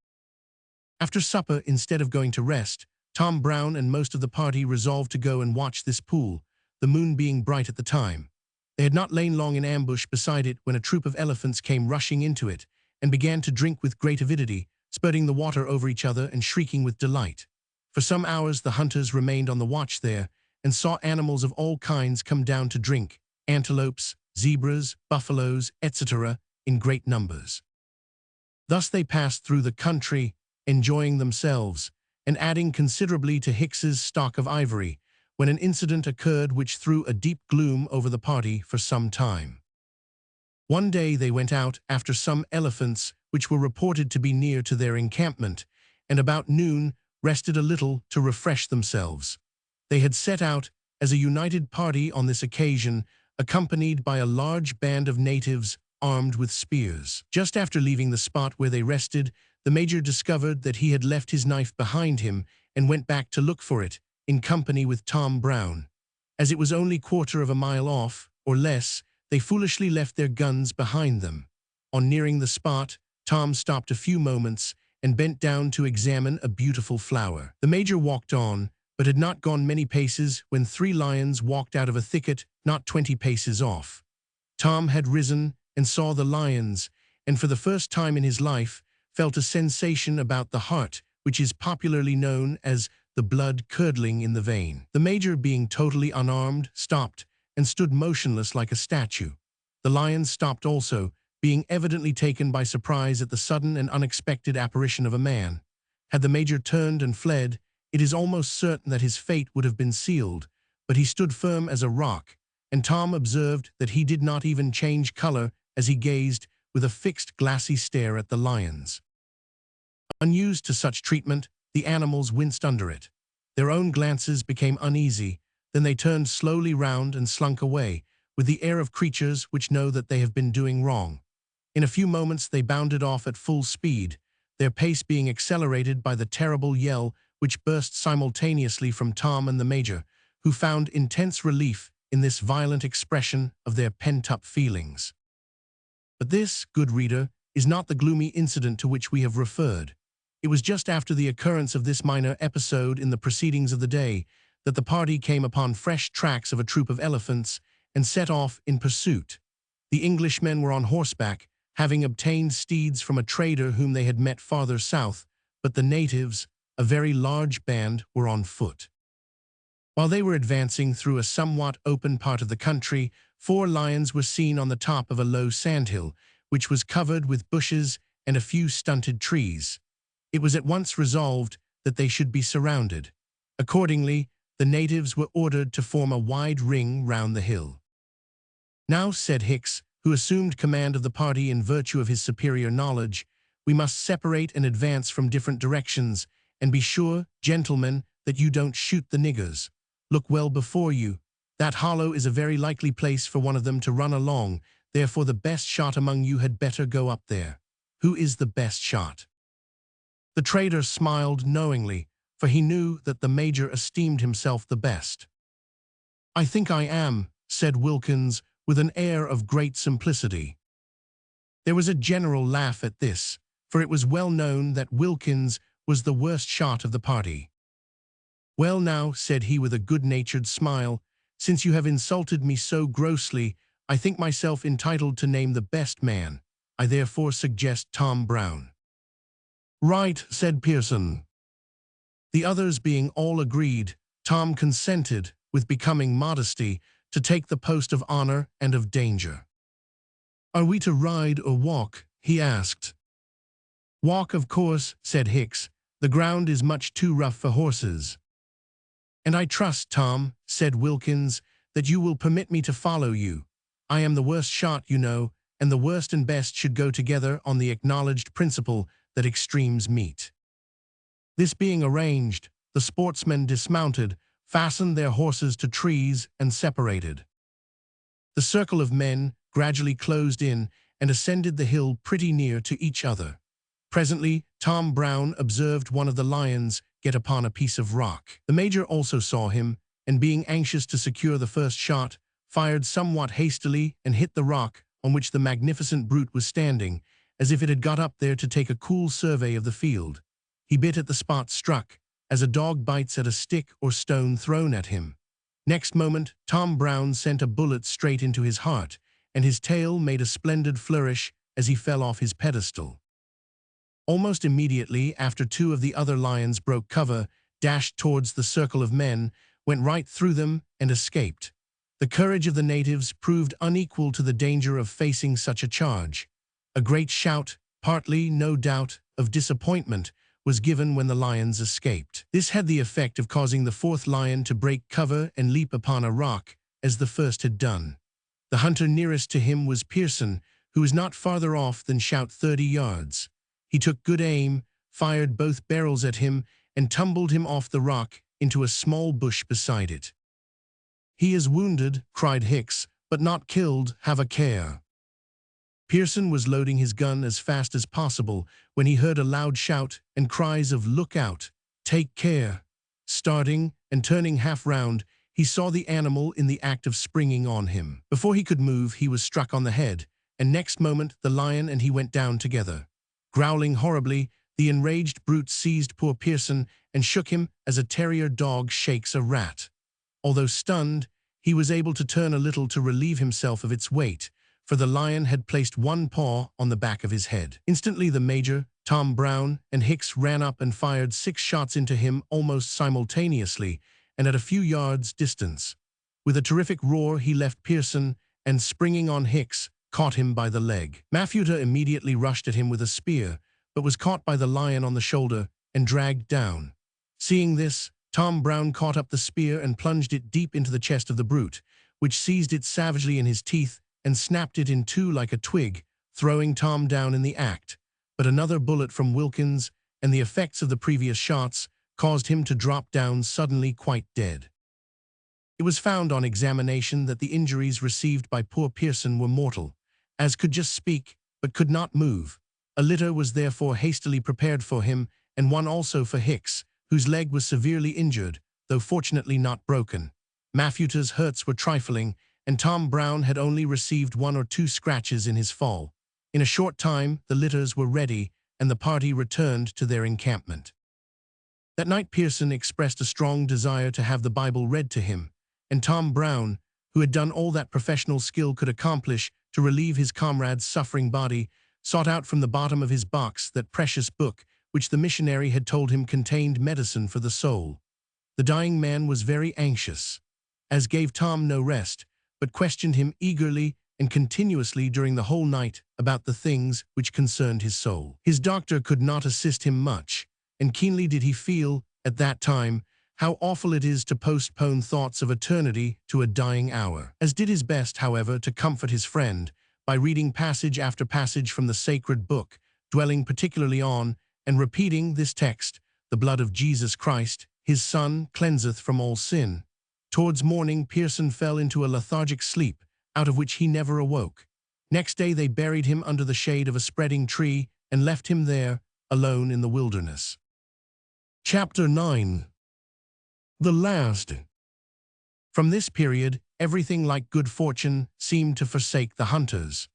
After supper, instead of going to rest, Tom Brown and most of the party resolved to go and watch this pool, the moon being bright at the time. They had not lain long in ambush beside it when a troop of elephants came rushing into it and began to drink with great avidity, spurting the water over each other and shrieking with delight. For some hours the hunters remained on the watch there and saw animals of all kinds come down to drink, antelopes, zebras, buffaloes, etc., in great numbers. Thus they passed through the country, enjoying themselves, and adding considerably to Hicks's stock of ivory, when an incident occurred which threw a deep gloom over the party for some time. One day they went out after some elephants which were reported to be near to their encampment, and about noon rested a little to refresh themselves. They had set out as a united party on this occasion, accompanied by a large band of natives armed with spears. Just after leaving the spot where they rested, the Major discovered that he had left his knife behind him and went back to look for it, in company with Tom Brown. As it was only 1/4 of a mile off, or less, they foolishly left their guns behind them. On nearing the spot, Tom stopped a few moments and bent down to examine a beautiful flower. The Major walked on, but had not gone many paces when 3 lions walked out of a thicket not 20 paces off. Tom had risen and saw the lions, and for the first time in his life felt a sensation about the heart, which is popularly known as the blood curdling in the vein. The Major, being totally unarmed, stopped and stood motionless like a statue. The lions stopped also, being evidently taken by surprise at the sudden and unexpected apparition of a man. Had the Major turned and fled, it is almost certain that his fate would have been sealed, but he stood firm as a rock, and Tom observed that he did not even change color as he gazed with a fixed glassy stare at the lions. Unused to such treatment, the animals winced under it. Their own glances became uneasy, then they turned slowly round and slunk away, with the air of creatures which know that they have been doing wrong. In a few moments they bounded off at full speed, their pace being accelerated by the terrible yell which burst simultaneously from Tom and the Major, who found intense relief in this violent expression of their pent-up feelings. But this, good reader, is not the gloomy incident to which we have referred. It was just after the occurrence of this minor episode in the proceedings of the day that the party came upon fresh tracks of a troop of elephants and set off in pursuit. The Englishmen were on horseback, having obtained steeds from a trader whom they had met farther south, but the natives, a very large band, were on foot. While they were advancing through a somewhat open part of the country, 4 lions were seen on the top of a low sandhill, which was covered with bushes and a few stunted trees. It was at once resolved that they should be surrounded. Accordingly, the natives were ordered to form a wide ring round the hill. "Now," said Hicks, who assumed command of the party in virtue of his superior knowledge, "we must separate and advance from different directions, and be sure, gentlemen, that you don't shoot the niggers. Look well before you. That hollow is a very likely place for one of them to run along, therefore the best shot among you had better go up there." "Who is the best shot?" The trader smiled knowingly, for he knew that the Major esteemed himself the best. "I think I am," said Wilkins, with an air of great simplicity. There was a general laugh at this, for it was well known that Wilkins was the worst shot of the party. "Well now," said he with a good-natured smile, "since you have insulted me so grossly, I think myself entitled to name the best man. I therefore suggest Tom Brown." "Right," said Pearson. The others being all agreed, Tom consented, with becoming modesty, to take the post of honor and of danger. "Are we to ride or walk?" he asked. "Walk, of course," said Hicks. "The ground is much too rough for horses." "And I trust, Tom," said Wilkins, "that you will permit me to follow you. I am the worst shot, you know, and the worst and best should go together on the acknowledged principle that extremes meet." This being arranged, the sportsmen dismounted, fastened their horses to trees, and separated. The circle of men gradually closed in and ascended the hill pretty near to each other. Presently, Tom Brown observed one of the lions get upon a piece of rock. The Major also saw him, and being anxious to secure the first shot, fired somewhat hastily and hit the rock on which the magnificent brute was standing, as if it had got up there to take a cool survey of the field. He bit at the spot struck, as a dog bites at a stick or stone thrown at him. Next moment, Tom Brown sent a bullet straight into his heart, and his tail made a splendid flourish as he fell off his pedestal. Almost immediately after 2 of the other lions broke cover, dashed towards the circle of men, went right through them, and escaped. The courage of the natives proved unequal to the danger of facing such a charge. A great shout, partly, no doubt, of disappointment, was given when the lions escaped. This had the effect of causing the 4th lion to break cover and leap upon a rock, as the first had done. The hunter nearest to him was Pearson, who was not farther off than shout 30 yards. He took good aim, fired both barrels at him, and tumbled him off the rock into a small bush beside it. "He is wounded," cried Hicks, "but not killed, have a care." Pearson was loading his gun as fast as possible when he heard a loud shout and cries of "Look out! Take care!" Starting and turning half round, he saw the animal in the act of springing on him. Before he could move, he was struck on the head, and next moment the lion and he went down together. Growling horribly, the enraged brute seized poor Pearson and shook him as a terrier dog shakes a rat. Although stunned, he was able to turn a little to relieve himself of its weight, for the lion had placed one paw on the back of his head. Instantly the Major, Tom Brown, and Hicks ran up and fired 6 shots into him almost simultaneously and at a few yards' distance. With a terrific roar he left Pearson and, springing on Hicks, caught him by the leg. Mafuta immediately rushed at him with a spear, but was caught by the lion on the shoulder and dragged down. Seeing this, Tom Brown caught up the spear and plunged it deep into the chest of the brute, which seized it savagely in his teeth and snapped it in two like a twig, throwing Tom down in the act. But another bullet from Wilkins and the effects of the previous shots caused him to drop down suddenly quite dead. It was found on examination that the injuries received by poor Pearson were mortal, as could just speak, but could not move. A litter was therefore hastily prepared for him, and one also for Hicks, whose leg was severely injured, though fortunately not broken. Mafuta's hurts were trifling, and Tom Brown had only received 1 or 2 scratches in his fall. In a short time, the litters were ready, and the party returned to their encampment. That night Pearson expressed a strong desire to have the Bible read to him, and Tom Brown, who had done all that professional skill could accomplish to relieve his comrade's suffering body, sought out from the bottom of his box that precious book which the missionary had told him contained medicine for the soul. The dying man was very anxious, as gave Tom no rest, but questioned him eagerly and continuously during the whole night about the things which concerned his soul. His doctor could not assist him much, and keenly did he feel, at that time, how awful it is to postpone thoughts of eternity to a dying hour. As did his best, however, to comfort his friend, by reading passage after passage from the sacred book, dwelling particularly on, and repeating this text, "The blood of Jesus Christ, his Son, cleanseth from all sin." Towards morning Pearson fell into a lethargic sleep, out of which he never awoke. Next day they buried him under the shade of a spreading tree, and left him there, alone in the wilderness. Chapter 9. The Last. From this period, everything like good fortune seemed to forsake the hunters.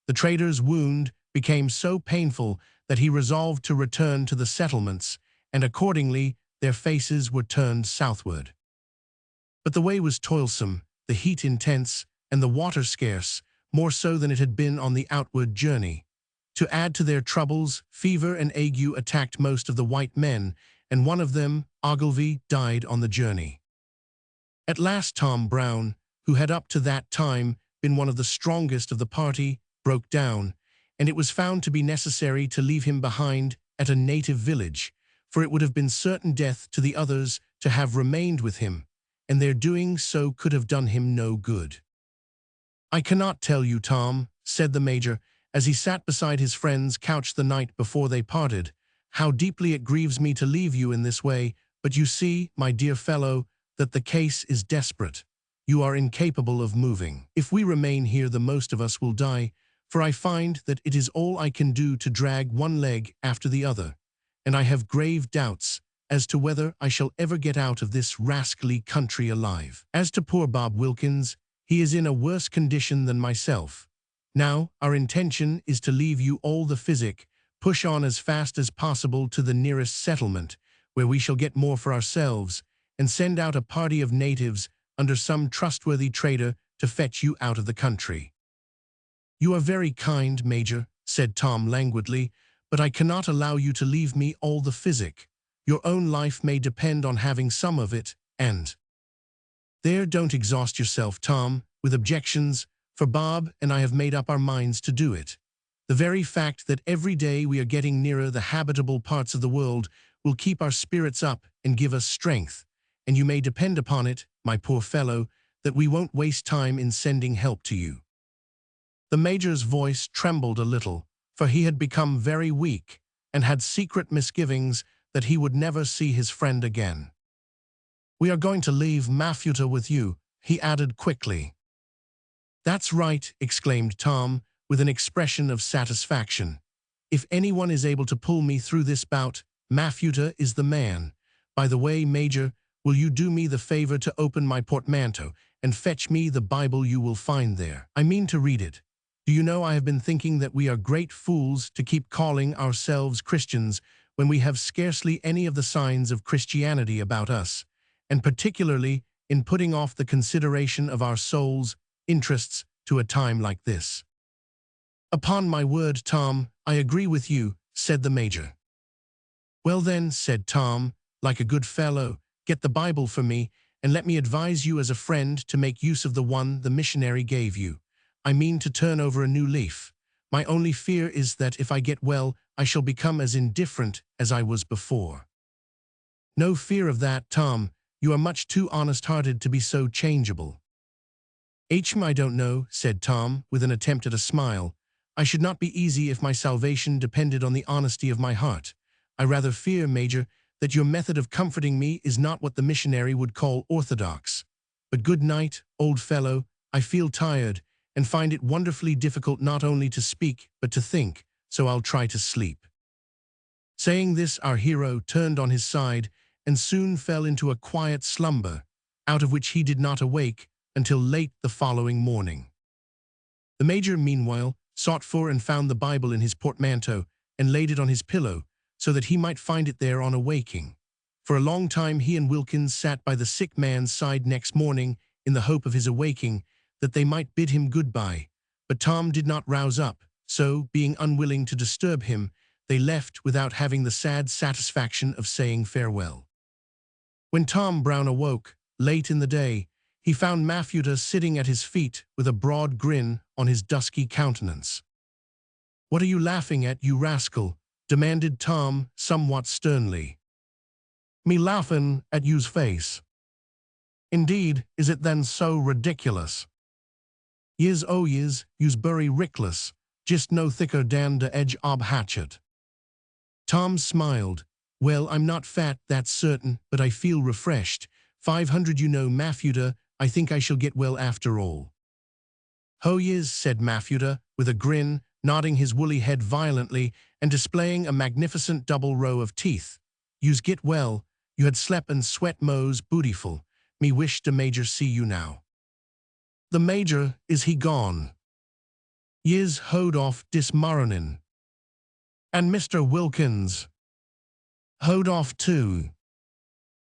The trader's wound became so painful that he resolved to return to the settlements, and accordingly their faces were turned southward. But the way was toilsome, the heat intense, and the water scarce, more so than it had been on the outward journey. To add to their troubles, fever and ague attacked most of the white men, and one of them, Ogilvy, died on the journey. At last Tom Brown, who had up to that time been one of the strongest of the party, broke down, and it was found to be necessary to leave him behind at a native village, for it would have been certain death to the others to have remained with him, and their doing so could have done him no good. "I cannot tell you, Tom," said the Major, as he sat beside his friend's couch the night before they parted, "how deeply it grieves me to leave you in this way, but you see, my dear fellow, that the case is desperate. You are incapable of moving. If we remain here, the most of us will die, for I find that it is all I can do to drag one leg after the other, and I have grave doubts as to whether I shall ever get out of this rascally country alive. As to poor Bob Wilkins, he is in a worse condition than myself. Now, our intention is to leave you all the physic, push on as fast as possible to the nearest settlement, where we shall get more for ourselves, and send out a party of natives under some trustworthy trader to fetch you out of the country." "You are very kind, Major," said Tom languidly, "but I cannot allow you to leave me all the physic. Your own life may depend on having some of it, and—" "There, don't exhaust yourself, Tom, with objections, for Bob and I have made up our minds to do it. The very fact that every day we are getting nearer the habitable parts of the world will keep our spirits up and give us strength, and you may depend upon it, my poor fellow, that we won't waste time in sending help to you." The Major's voice trembled a little, for he had become very weak, and had secret misgivings that he would never see his friend again. "We are going to leave Mafuta with you," he added quickly. "That's right," exclaimed Tom, with an expression of satisfaction. "If anyone is able to pull me through this bout, Mafuta is the man. By the way, Major, will you do me the favor to open my portmanteau and fetch me the Bible you will find there? I mean to read it. Do you know, I have been thinking that we are great fools to keep calling ourselves Christians when we have scarcely any of the signs of Christianity about us, and particularly in putting off the consideration of our souls' interests to a time like this." "Upon my word, Tom, I agree with you," said the Major. "Well then," said Tom, like a good fellow, "get the Bible for me, and let me advise you as a friend to make use of the one the missionary gave you. I mean to turn over a new leaf. My only fear is that if I get well, I shall become as indifferent as I was before." "No fear of that, Tom. You are much too honest-hearted to be so changeable." I don't know, said Tom, with an attempt at a smile. I should not be easy if my salvation depended on the honesty of my heart. I rather fear, Major, that your method of comforting me is not what the missionary would call orthodox. But good night, old fellow. I feel tired, and find it wonderfully difficult not only to speak, but to think, so I'll try to sleep. Saying this, our hero turned on his side and soon fell into a quiet slumber, out of which he did not awake until late the following morning. The Major, meanwhile, sought for and found the Bible in his portmanteau and laid it on his pillow, so that he might find it there on awaking. For a long time he and Wilkins sat by the sick man's side next morning in the hope of his awaking, that they might bid him goodbye. But Tom did not rouse up, so, being unwilling to disturb him, they left without having the sad satisfaction of saying farewell. When Tom Brown awoke, late in the day, he found Mafuta sitting at his feet with a broad grin on his dusky countenance. "What are you laughing at, you rascal?" demanded Tom somewhat sternly. "Me laughin' at you's face." "Indeed, is it then so ridiculous?" "Yis, oh yis, you's bury rickless, just no thicker dan de edge ob hatchet." Tom smiled. "Well, I'm not fat, that's certain, but I feel refreshed. 500, you know, Mafuta, I think I shall get well after all." "Ho yis," said Mafuta, with a grin, nodding his woolly head violently and displaying a magnificent double row of teeth. "You's get well. You had slep and sweat mos bootiful. Me wish de Major see you now." "The Major, is he gone?" "Yis hoed off dis mornin'." "And Mr. Wilkins?" "Hoed off too."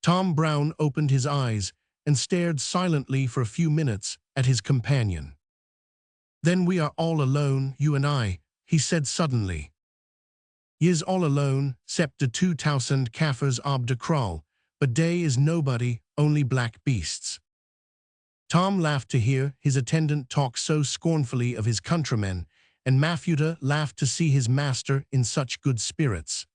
Tom Brown opened his eyes and stared silently for a few minutes at his companion. "Then we are all alone, you and I," he said suddenly. "Yis all alone, 'cept de 2,000 Kaffirs ob de kraal, but dey is nobody, only black beasts." Tom laughed to hear his attendant talk so scornfully of his countrymen, and Mafuta laughed to see his master in such good spirits,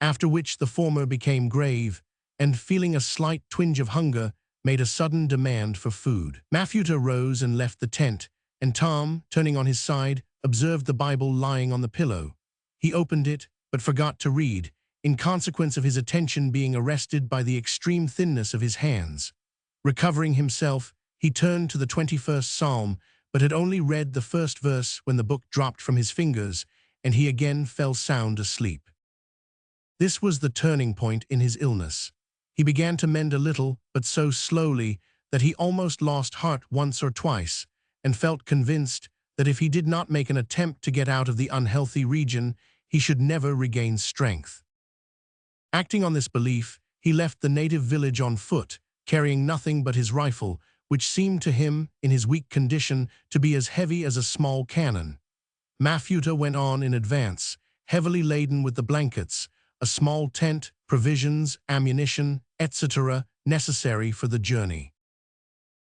after which the former became grave, and, feeling a slight twinge of hunger, made a sudden demand for food. Mafuta rose and left the tent, and Tom, turning on his side, observed the Bible lying on the pillow. He opened it, but forgot to read, in consequence of his attention being arrested by the extreme thinness of his hands. Recovering himself, he turned to the 21st Psalm, but had only read the first verse when the book dropped from his fingers, and he again fell sound asleep. This was the turning point in his illness. He began to mend a little, but so slowly that he almost lost heart once or twice, and felt convinced that if he did not make an attempt to get out of the unhealthy region, he should never regain strength. Acting on this belief, he left the native village on foot, carrying nothing but his rifle, which seemed to him, in his weak condition, to be as heavy as a small cannon. Mafuta went on in advance, heavily laden with the blankets, a small tent, provisions, ammunition, etc., necessary for the journey.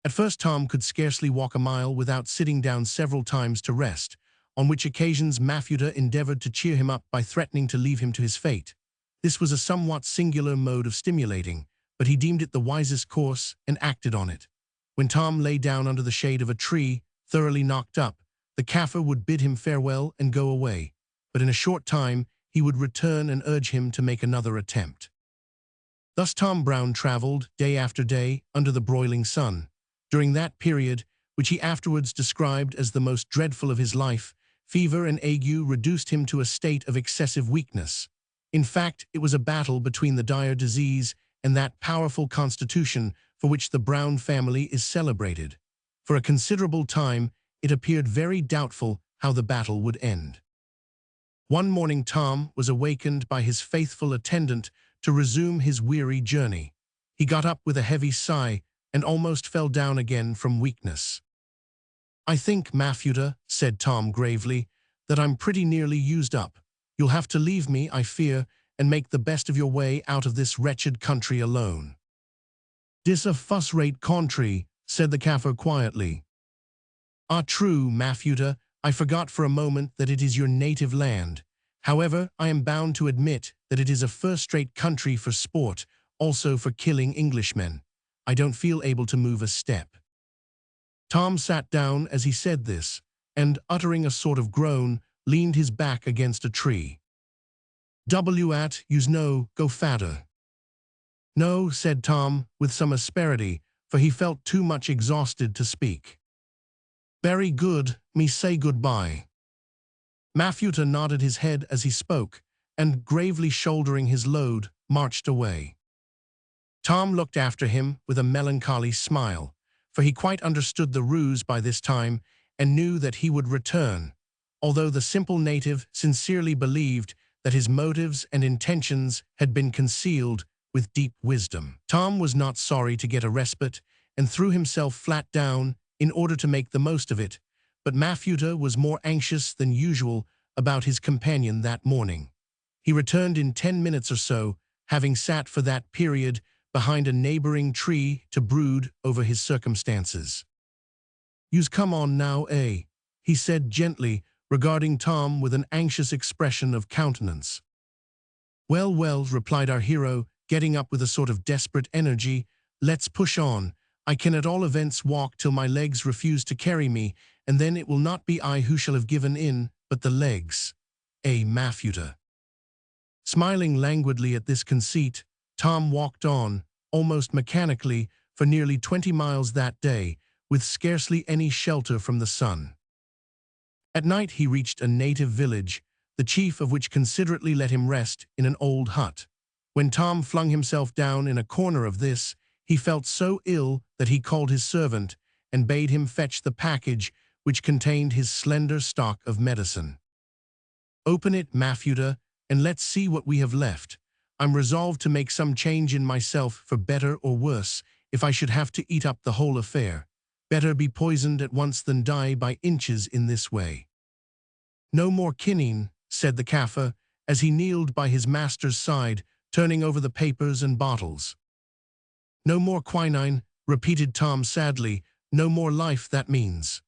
At first Tom could scarcely walk a mile without sitting down several times to rest, on which occasions Mafuta endeavored to cheer him up by threatening to leave him to his fate. This was a somewhat singular mode of stimulating, but he deemed it the wisest course and acted on it. When Tom lay down under the shade of a tree, thoroughly knocked up, the Kaffir would bid him farewell and go away, but in a short time he would return and urge him to make another attempt. Thus Tom Brown traveled, day after day, under the broiling sun. During that period, which he afterwards described as the most dreadful of his life, fever and ague reduced him to a state of excessive weakness. In fact, it was a battle between the dire disease and that powerful constitution for which the Brown family is celebrated. For a considerable time, it appeared very doubtful how the battle would end. One morning Tom was awakened by his faithful attendant to resume his weary journey. He got up with a heavy sigh and almost fell down again from weakness. "I think, Mafuta," said Tom gravely, "that I'm pretty nearly used up. You'll have to leave me, I fear, and make the best of your way out of this wretched country alone." "Dis a fuss-rate country," said the Kaffir quietly. "Ah, true, Mafuta, I forgot for a moment that it is your native land. However, I am bound to admit that it is a first-rate country for sport, also for killing Englishmen. I don't feel able to move a step." Tom sat down as he said this, and, uttering a sort of groan, leaned his back against a tree. "Yous know, go fader." "No," said Tom, with some asperity, for he felt too much exhausted to speak. "Very good, me say goodbye." Mafuta nodded his head as he spoke, and, gravely shouldering his load, marched away. Tom looked after him with a melancholy smile, for he quite understood the ruse by this time and knew that he would return, although the simple native sincerely believed that his motives and intentions had been concealed with deep wisdom. Tom was not sorry to get a respite and threw himself flat down in order to make the most of it, but Mafuta was more anxious than usual about his companion that morning. He returned in 10 minutes or so, having sat for that period behind a neighboring tree to brood over his circumstances. "Yous come on now, eh?" he said gently, regarding Tom with an anxious expression of countenance. "Well, well," replied our hero, getting up with a sort of desperate energy, "let's push on. I can at all events walk till my legs refuse to carry me, and then it will not be I who shall have given in, but the legs. Mafuta." Smiling languidly at this conceit, Tom walked on, almost mechanically, for nearly 20 miles that day, with scarcely any shelter from the sun. At night he reached a native village, the chief of which considerately let him rest in an old hut. When Tom flung himself down in a corner of this, he felt so ill that he called his servant and bade him fetch the package which contained his slender stock of medicine. "Open it, Mafuta, and let's see what we have left. I'm resolved to make some change in myself for better or worse if I should have to eat up the whole affair. Better be poisoned at once than die by inches in this way." "No more quinine," said the Kaffir, as he kneeled by his master's side, turning over the papers and bottles. "No more quinine," repeated Tom sadly. "No more life, that means."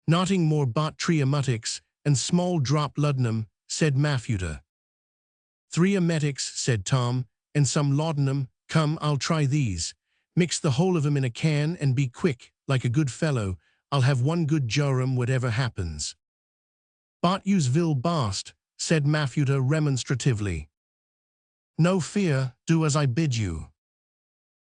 "Nothing more but 3 emetics and small drop laudanum," said Mafuta. "3 emetics," said Tom, "and some laudanum. Come, I'll try these. Mix the whole of 'em in a can and be quick, like a good fellow. I'll have one good jorum whatever happens." "But yous will bast," said Mafuta remonstratively. "No fear, do as I bid you."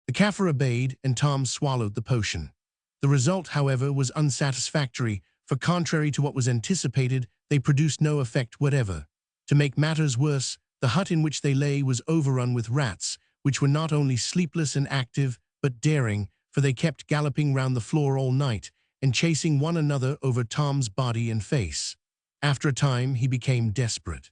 The Kaffir obeyed, and Tom swallowed the potion. The result, however, was unsatisfactory, for contrary to what was anticipated, they produced no effect whatever. To make matters worse, the hut in which they lay was overrun with rats, which were not only sleepless and active, but daring, for they kept galloping round the floor all night, and chasing one another over Tom's body and face. After a time he became desperate.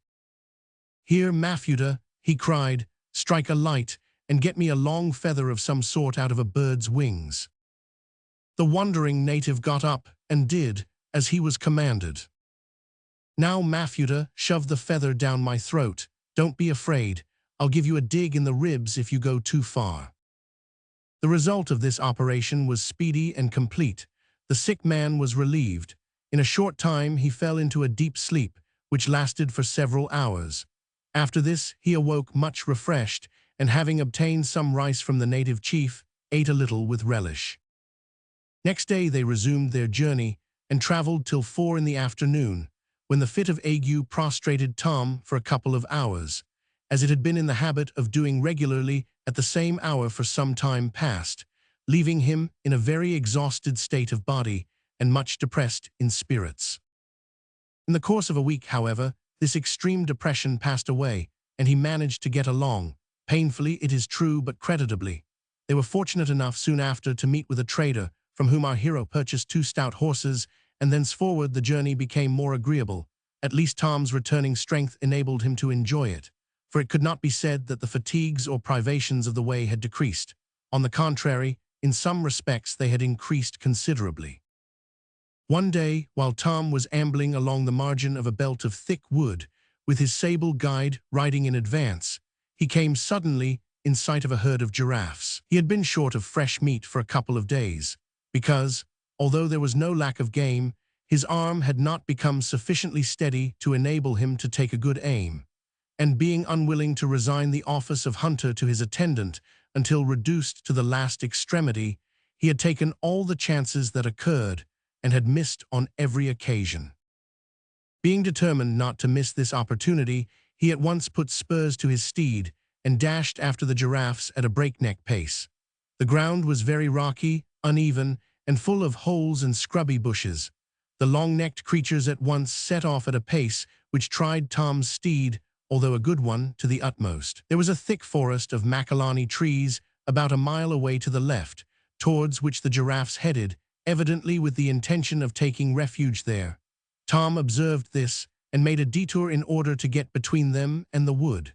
"Here, Mafuta," he cried, "strike a light, and get me a long feather of some sort out of a bird's wings." The wondering native got up and did as he was commanded. "Now, Mafuta, shove the feather down my throat. Don't be afraid. I'll give you a dig in the ribs if you go too far." The result of this operation was speedy and complete. The sick man was relieved. In a short time he fell into a deep sleep, which lasted for several hours. After this he awoke much refreshed, and having obtained some rice from the native chief, ate a little with relish. Next day they resumed their journey, and traveled till 4 in the afternoon, when the fit of ague prostrated Tom for a couple of hours, as it had been in the habit of doing regularly at the same hour for some time past, leaving him in a very exhausted state of body and much depressed in spirits. In the course of a week, however, this extreme depression passed away, and he managed to get along, painfully it is true, but creditably. They were fortunate enough soon after to meet with a trader, from whom our hero purchased 2 stout horses, and thenceforward the journey became more agreeable. At least Tom's returning strength enabled him to enjoy it, for it could not be said that the fatigues or privations of the way had decreased. On the contrary, in some respects they had increased considerably. One day, while Tom was ambling along the margin of a belt of thick wood, with his sable guide riding in advance, he came suddenly in sight of a herd of giraffes. He had been short of fresh meat for a couple of days, because, although there was no lack of game, his arm had not become sufficiently steady to enable him to take a good aim, and being unwilling to resign the office of hunter to his attendant until reduced to the last extremity, He had taken all the chances that occurred and had missed on every occasion. Being determined not to miss this opportunity, he at once put spurs to his steed and dashed after the giraffes at a breakneck pace. The ground was very rocky, uneven, and full of holes and scrubby bushes. The long-necked creatures at once set off at a pace which tried Tom's steed, although a good one, to the utmost. There was a thick forest of macalani trees about a mile away to the left, towards which the giraffes headed, evidently with the intention of taking refuge there. Tom observed this and made a detour in order to get between them and the wood.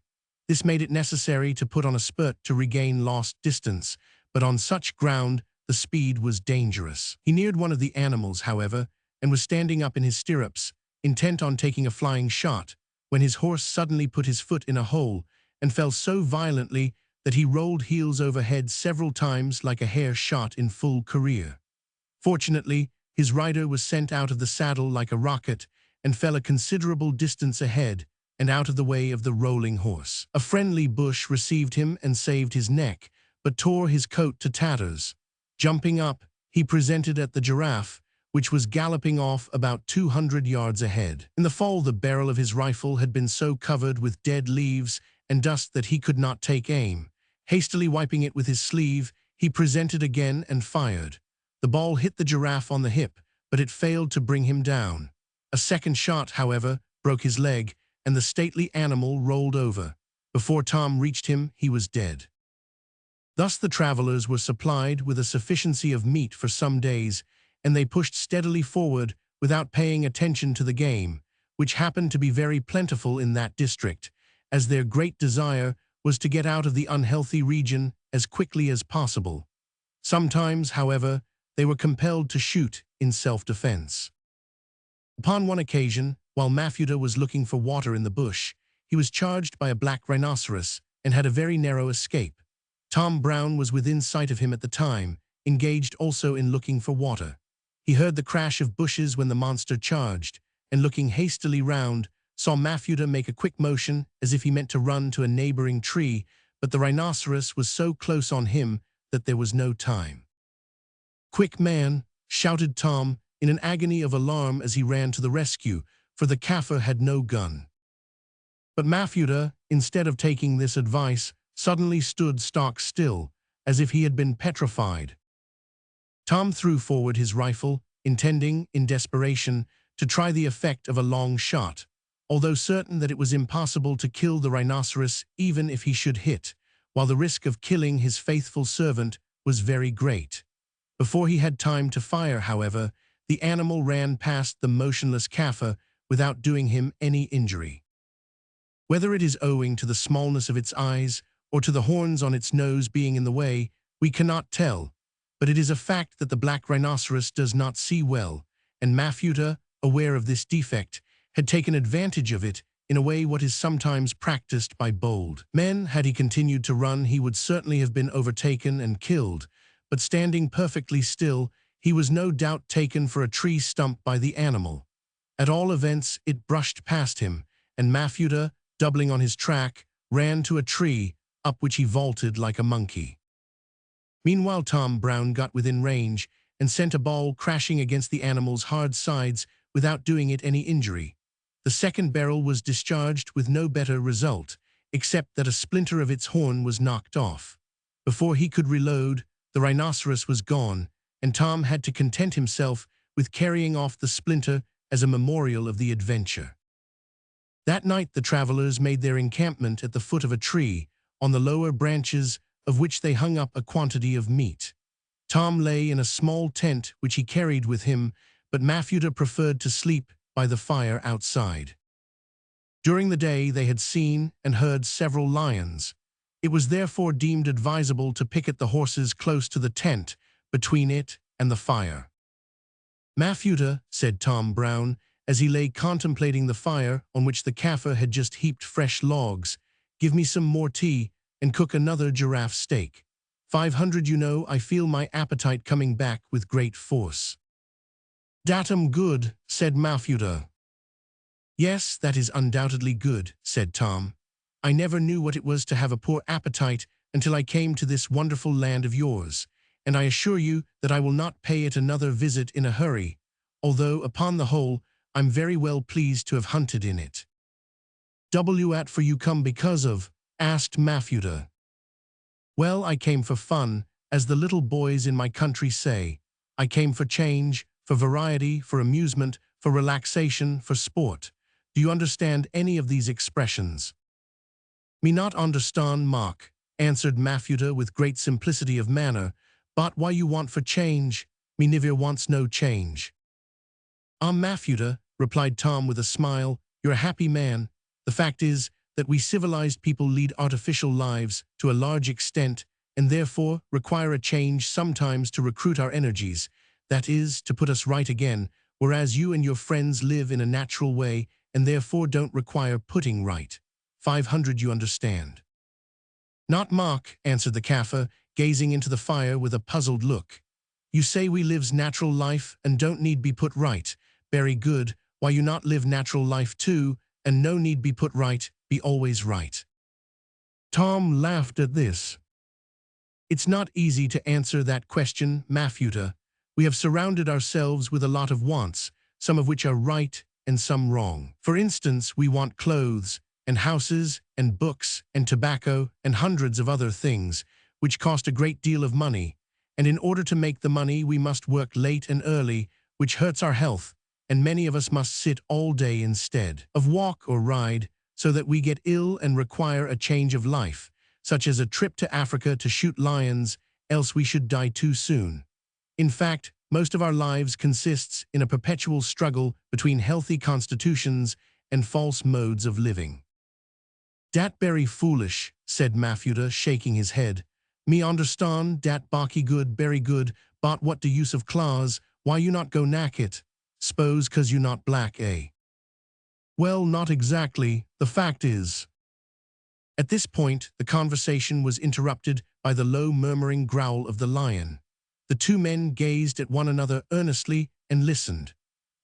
This made it necessary to put on a spurt to regain lost distance, but on such ground the speed was dangerous. He neared one of the animals, however, and was standing up in his stirrups, intent on taking a flying shot, when his horse suddenly put his foot in a hole and fell so violently that he rolled heels over head several times like a hare shot in full career. Fortunately, his rider was sent out of the saddle like a rocket and fell a considerable distance ahead and out of the way of the rolling horse. A friendly bush received him and saved his neck, but tore his coat to tatters. Jumping up, he presented at the giraffe, which was galloping off about 200 yards ahead. In the fall, the barrel of his rifle had been so covered with dead leaves and dust that he could not take aim. Hastily wiping it with his sleeve, he presented again and fired. The ball hit the giraffe on the hip, but it failed to bring him down. A second shot, however, broke his leg, and the stately animal rolled over. Before Tom reached him, he was dead. Thus the travelers were supplied with a sufficiency of meat for some days, and they pushed steadily forward without paying attention to the game, which happened to be very plentiful in that district, as their great desire was to get out of the unhealthy region as quickly as possible. Sometimes, however, they were compelled to shoot in self-defense. Upon one occasion, while Mafuta was looking for water in the bush, he was charged by a black rhinoceros and had a very narrow escape. Tom Brown was within sight of him at the time, engaged also in looking for water. He heard the crash of bushes when the monster charged, and looking hastily round, saw Mafuta make a quick motion as if he meant to run to a neighboring tree, but the rhinoceros was so close on him that there was no time. "Quick, man!" shouted Tom in an agony of alarm as he ran to the rescue, for the Kaffir had no gun. But Mafuta, instead of taking this advice, suddenly stood stock still, as if he had been petrified. Tom threw forward his rifle, intending, in desperation, to try the effect of a long shot, although certain that it was impossible to kill the rhinoceros even if he should hit, while the risk of killing his faithful servant was very great. Before he had time to fire, however, the animal ran past the motionless Kaffir without doing him any injury. Whether it is owing to the smallness of its eyes or to the horns on its nose being in the way, we cannot tell, but it is a fact that the black rhinoceros does not see well, and Mafuta, aware of this defect, had taken advantage of it in a way what is sometimes practiced by bold men. Had he continued to run, he would certainly have been overtaken and killed, but standing perfectly still, he was no doubt taken for a tree stump by the animal. At all events, it brushed past him, and Mafuta, doubling on his track, ran to a tree, up which he vaulted like a monkey. Meanwhile, Tom Brown got within range and sent a ball crashing against the animal's hard sides without doing it any injury. The second barrel was discharged with no better result, except that a splinter of its horn was knocked off. Before he could reload, the rhinoceros was gone, and Tom had to content himself with carrying off the splinter as a memorial of the adventure. That night the travelers made their encampment at the foot of a tree, on the lower branches of which they hung up a quantity of meat. Tom lay in a small tent which he carried with him, but Mafuta preferred to sleep by the fire outside. During the day they had seen and heard several lions. It was therefore deemed advisable to picket the horses close to the tent, between it and the fire. "Mafuta," said Tom Brown, as he lay contemplating the fire on which the Kaffir had just heaped fresh logs, "give me some more tea and cook another giraffe steak. 500, you know, I feel my appetite coming back with great force." "Datum good," said Mafuta. "Yes, that is undoubtedly good," said Tom. "I never knew what it was to have a poor appetite until I came to this wonderful land of yours, and I assure you that I will not pay it another visit in a hurry, although, upon the whole, I'm very well pleased to have hunted in it. "What for you come because of?" asked Mafuta. "Well, I came for fun, as the little boys in my country say. I came for change, for variety, for amusement, for relaxation, for sport. Do you understand any of these expressions?" "Me not understand, Mark," answered Mafuta with great simplicity of manner, "but why you want for change? Me never wants no change." "Ah, Mafuta," replied Tom with a smile, "you're a happy man. The fact is that we civilized people lead artificial lives to a large extent and therefore require a change sometimes to recruit our energies, that is, to put us right again, whereas you and your friends live in a natural way and therefore don't require putting right. 500, you understand." "Not Mark," answered the Kaffir, gazing into the fire with a puzzled look. "You say we lives natural life and don't need be put right. Very good. Why you not live natural life too, and no need be put right, be always right?" Tom laughed at this. "It's not easy to answer that question, Mafuta. We have surrounded ourselves with a lot of wants, some of which are right and some wrong. For instance, we want clothes, and houses, and books, and tobacco, and hundreds of other things, which cost a great deal of money, and in order to make the money we must work late and early, which hurts our health, and many of us must sit all day instead of walk or ride, so that we get ill and require a change of life, such as a trip to Africa to shoot lions, else we should die too soon. In fact, most of our lives consists in a perpetual struggle between healthy constitutions and false modes of living." "Dat berry foolish," said Mafuta, shaking his head. "Me understand, dat baki good, berry good, but what the use of claws? Why you not go naked? S'pose 'cause you not black, eh?" "Well, not exactly. The fact is—" At this point, the conversation was interrupted by the low murmuring growl of the lion. The two men gazed at one another earnestly and listened.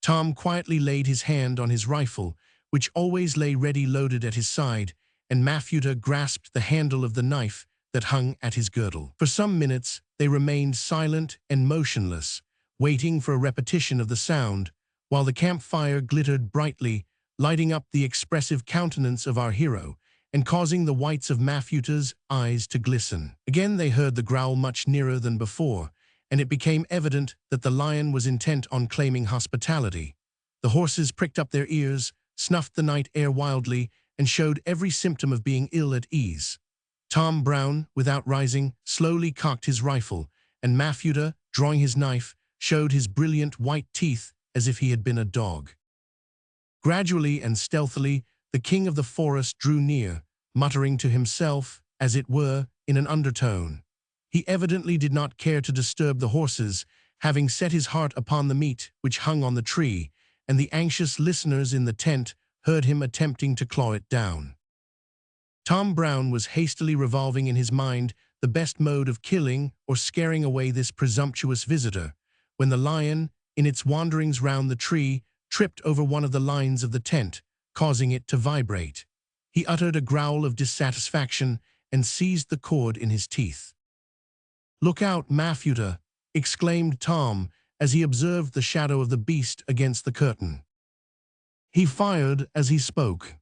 Tom quietly laid his hand on his rifle, which always lay ready loaded at his side, and Mafuta grasped the handle of the knife that hung at his girdle. For some minutes, they remained silent and motionless, waiting for a repetition of the sound, while the campfire glittered brightly, lighting up the expressive countenance of our hero, and causing the whites of Mafuta's eyes to glisten. Again they heard the growl much nearer than before, and it became evident that the lion was intent on claiming hospitality. The horses pricked up their ears, snuffed the night air wildly, and showed every symptom of being ill at ease. Tom Brown, without rising, slowly cocked his rifle, and Mafuta, drawing his knife, showed his brilliant white teeth as if he had been a dog. Gradually and stealthily, the king of the forest drew near, muttering to himself, as it were, in an undertone. He evidently did not care to disturb the horses, having set his heart upon the meat which hung on the tree, and the anxious listeners in the tent heard him attempting to claw it down. Tom Brown was hastily revolving in his mind the best mode of killing or scaring away this presumptuous visitor, when the lion, in its wanderings round the tree, tripped over one of the lines of the tent, causing it to vibrate. He uttered a growl of dissatisfaction and seized the cord in his teeth. "Look out, Mafuta!" exclaimed Tom as he observed the shadow of the beast against the curtain. He fired as he spoke.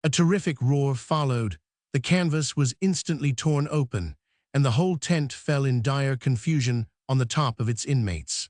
A terrific roar followed, the canvas was instantly torn open, and the whole tent fell in dire confusion on the top of its inmates.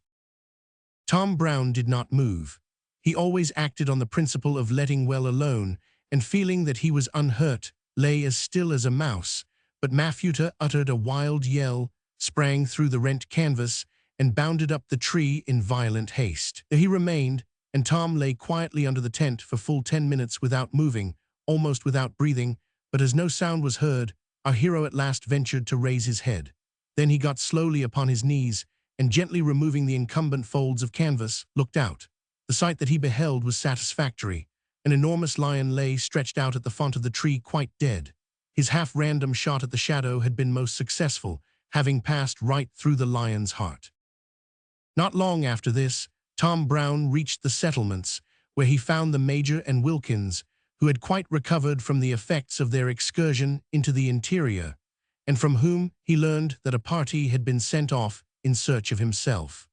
Tom Brown did not move. He always acted on the principle of letting well alone, and feeling that he was unhurt, lay as still as a mouse, but Mafuta uttered a wild yell, sprang through the rent canvas, and bounded up the tree in violent haste. There he remained, and Tom lay quietly under the tent for full 10 minutes without moving, almost without breathing, but as no sound was heard, our hero at last ventured to raise his head. Then he got slowly upon his knees, and gently removing the incumbent folds of canvas, looked out. The sight that he beheld was satisfactory. An enormous lion lay stretched out at the front of the tree quite dead. His half-random shot at the shadow had been most successful, having passed right through the lion's heart. Not long after this, Tom Brown reached the settlements, where he found the Major and Wilkins, who had quite recovered from the effects of their excursion into the interior, and from whom he learned that a party had been sent off in search of himself.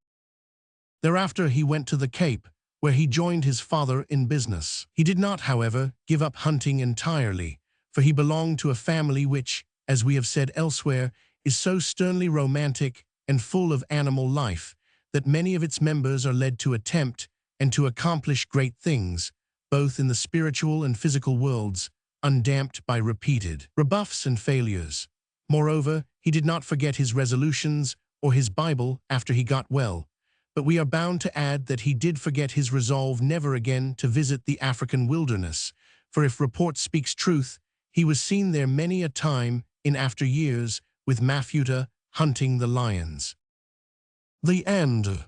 Thereafter he went to the Cape, where he joined his father in business. He did not, however, give up hunting entirely, for he belonged to a family which, as we have said elsewhere, is so sternly romantic and full of animal life that many of its members are led to attempt and to accomplish great things, both in the spiritual and physical worlds, undamped by repeated rebuffs and failures. Moreover, he did not forget his resolutions or his Bible after he got well, but we are bound to add that he did forget his resolve never again to visit the African wilderness, for if report speaks truth, he was seen there many a time in after years with Mafuta hunting the lions. The end.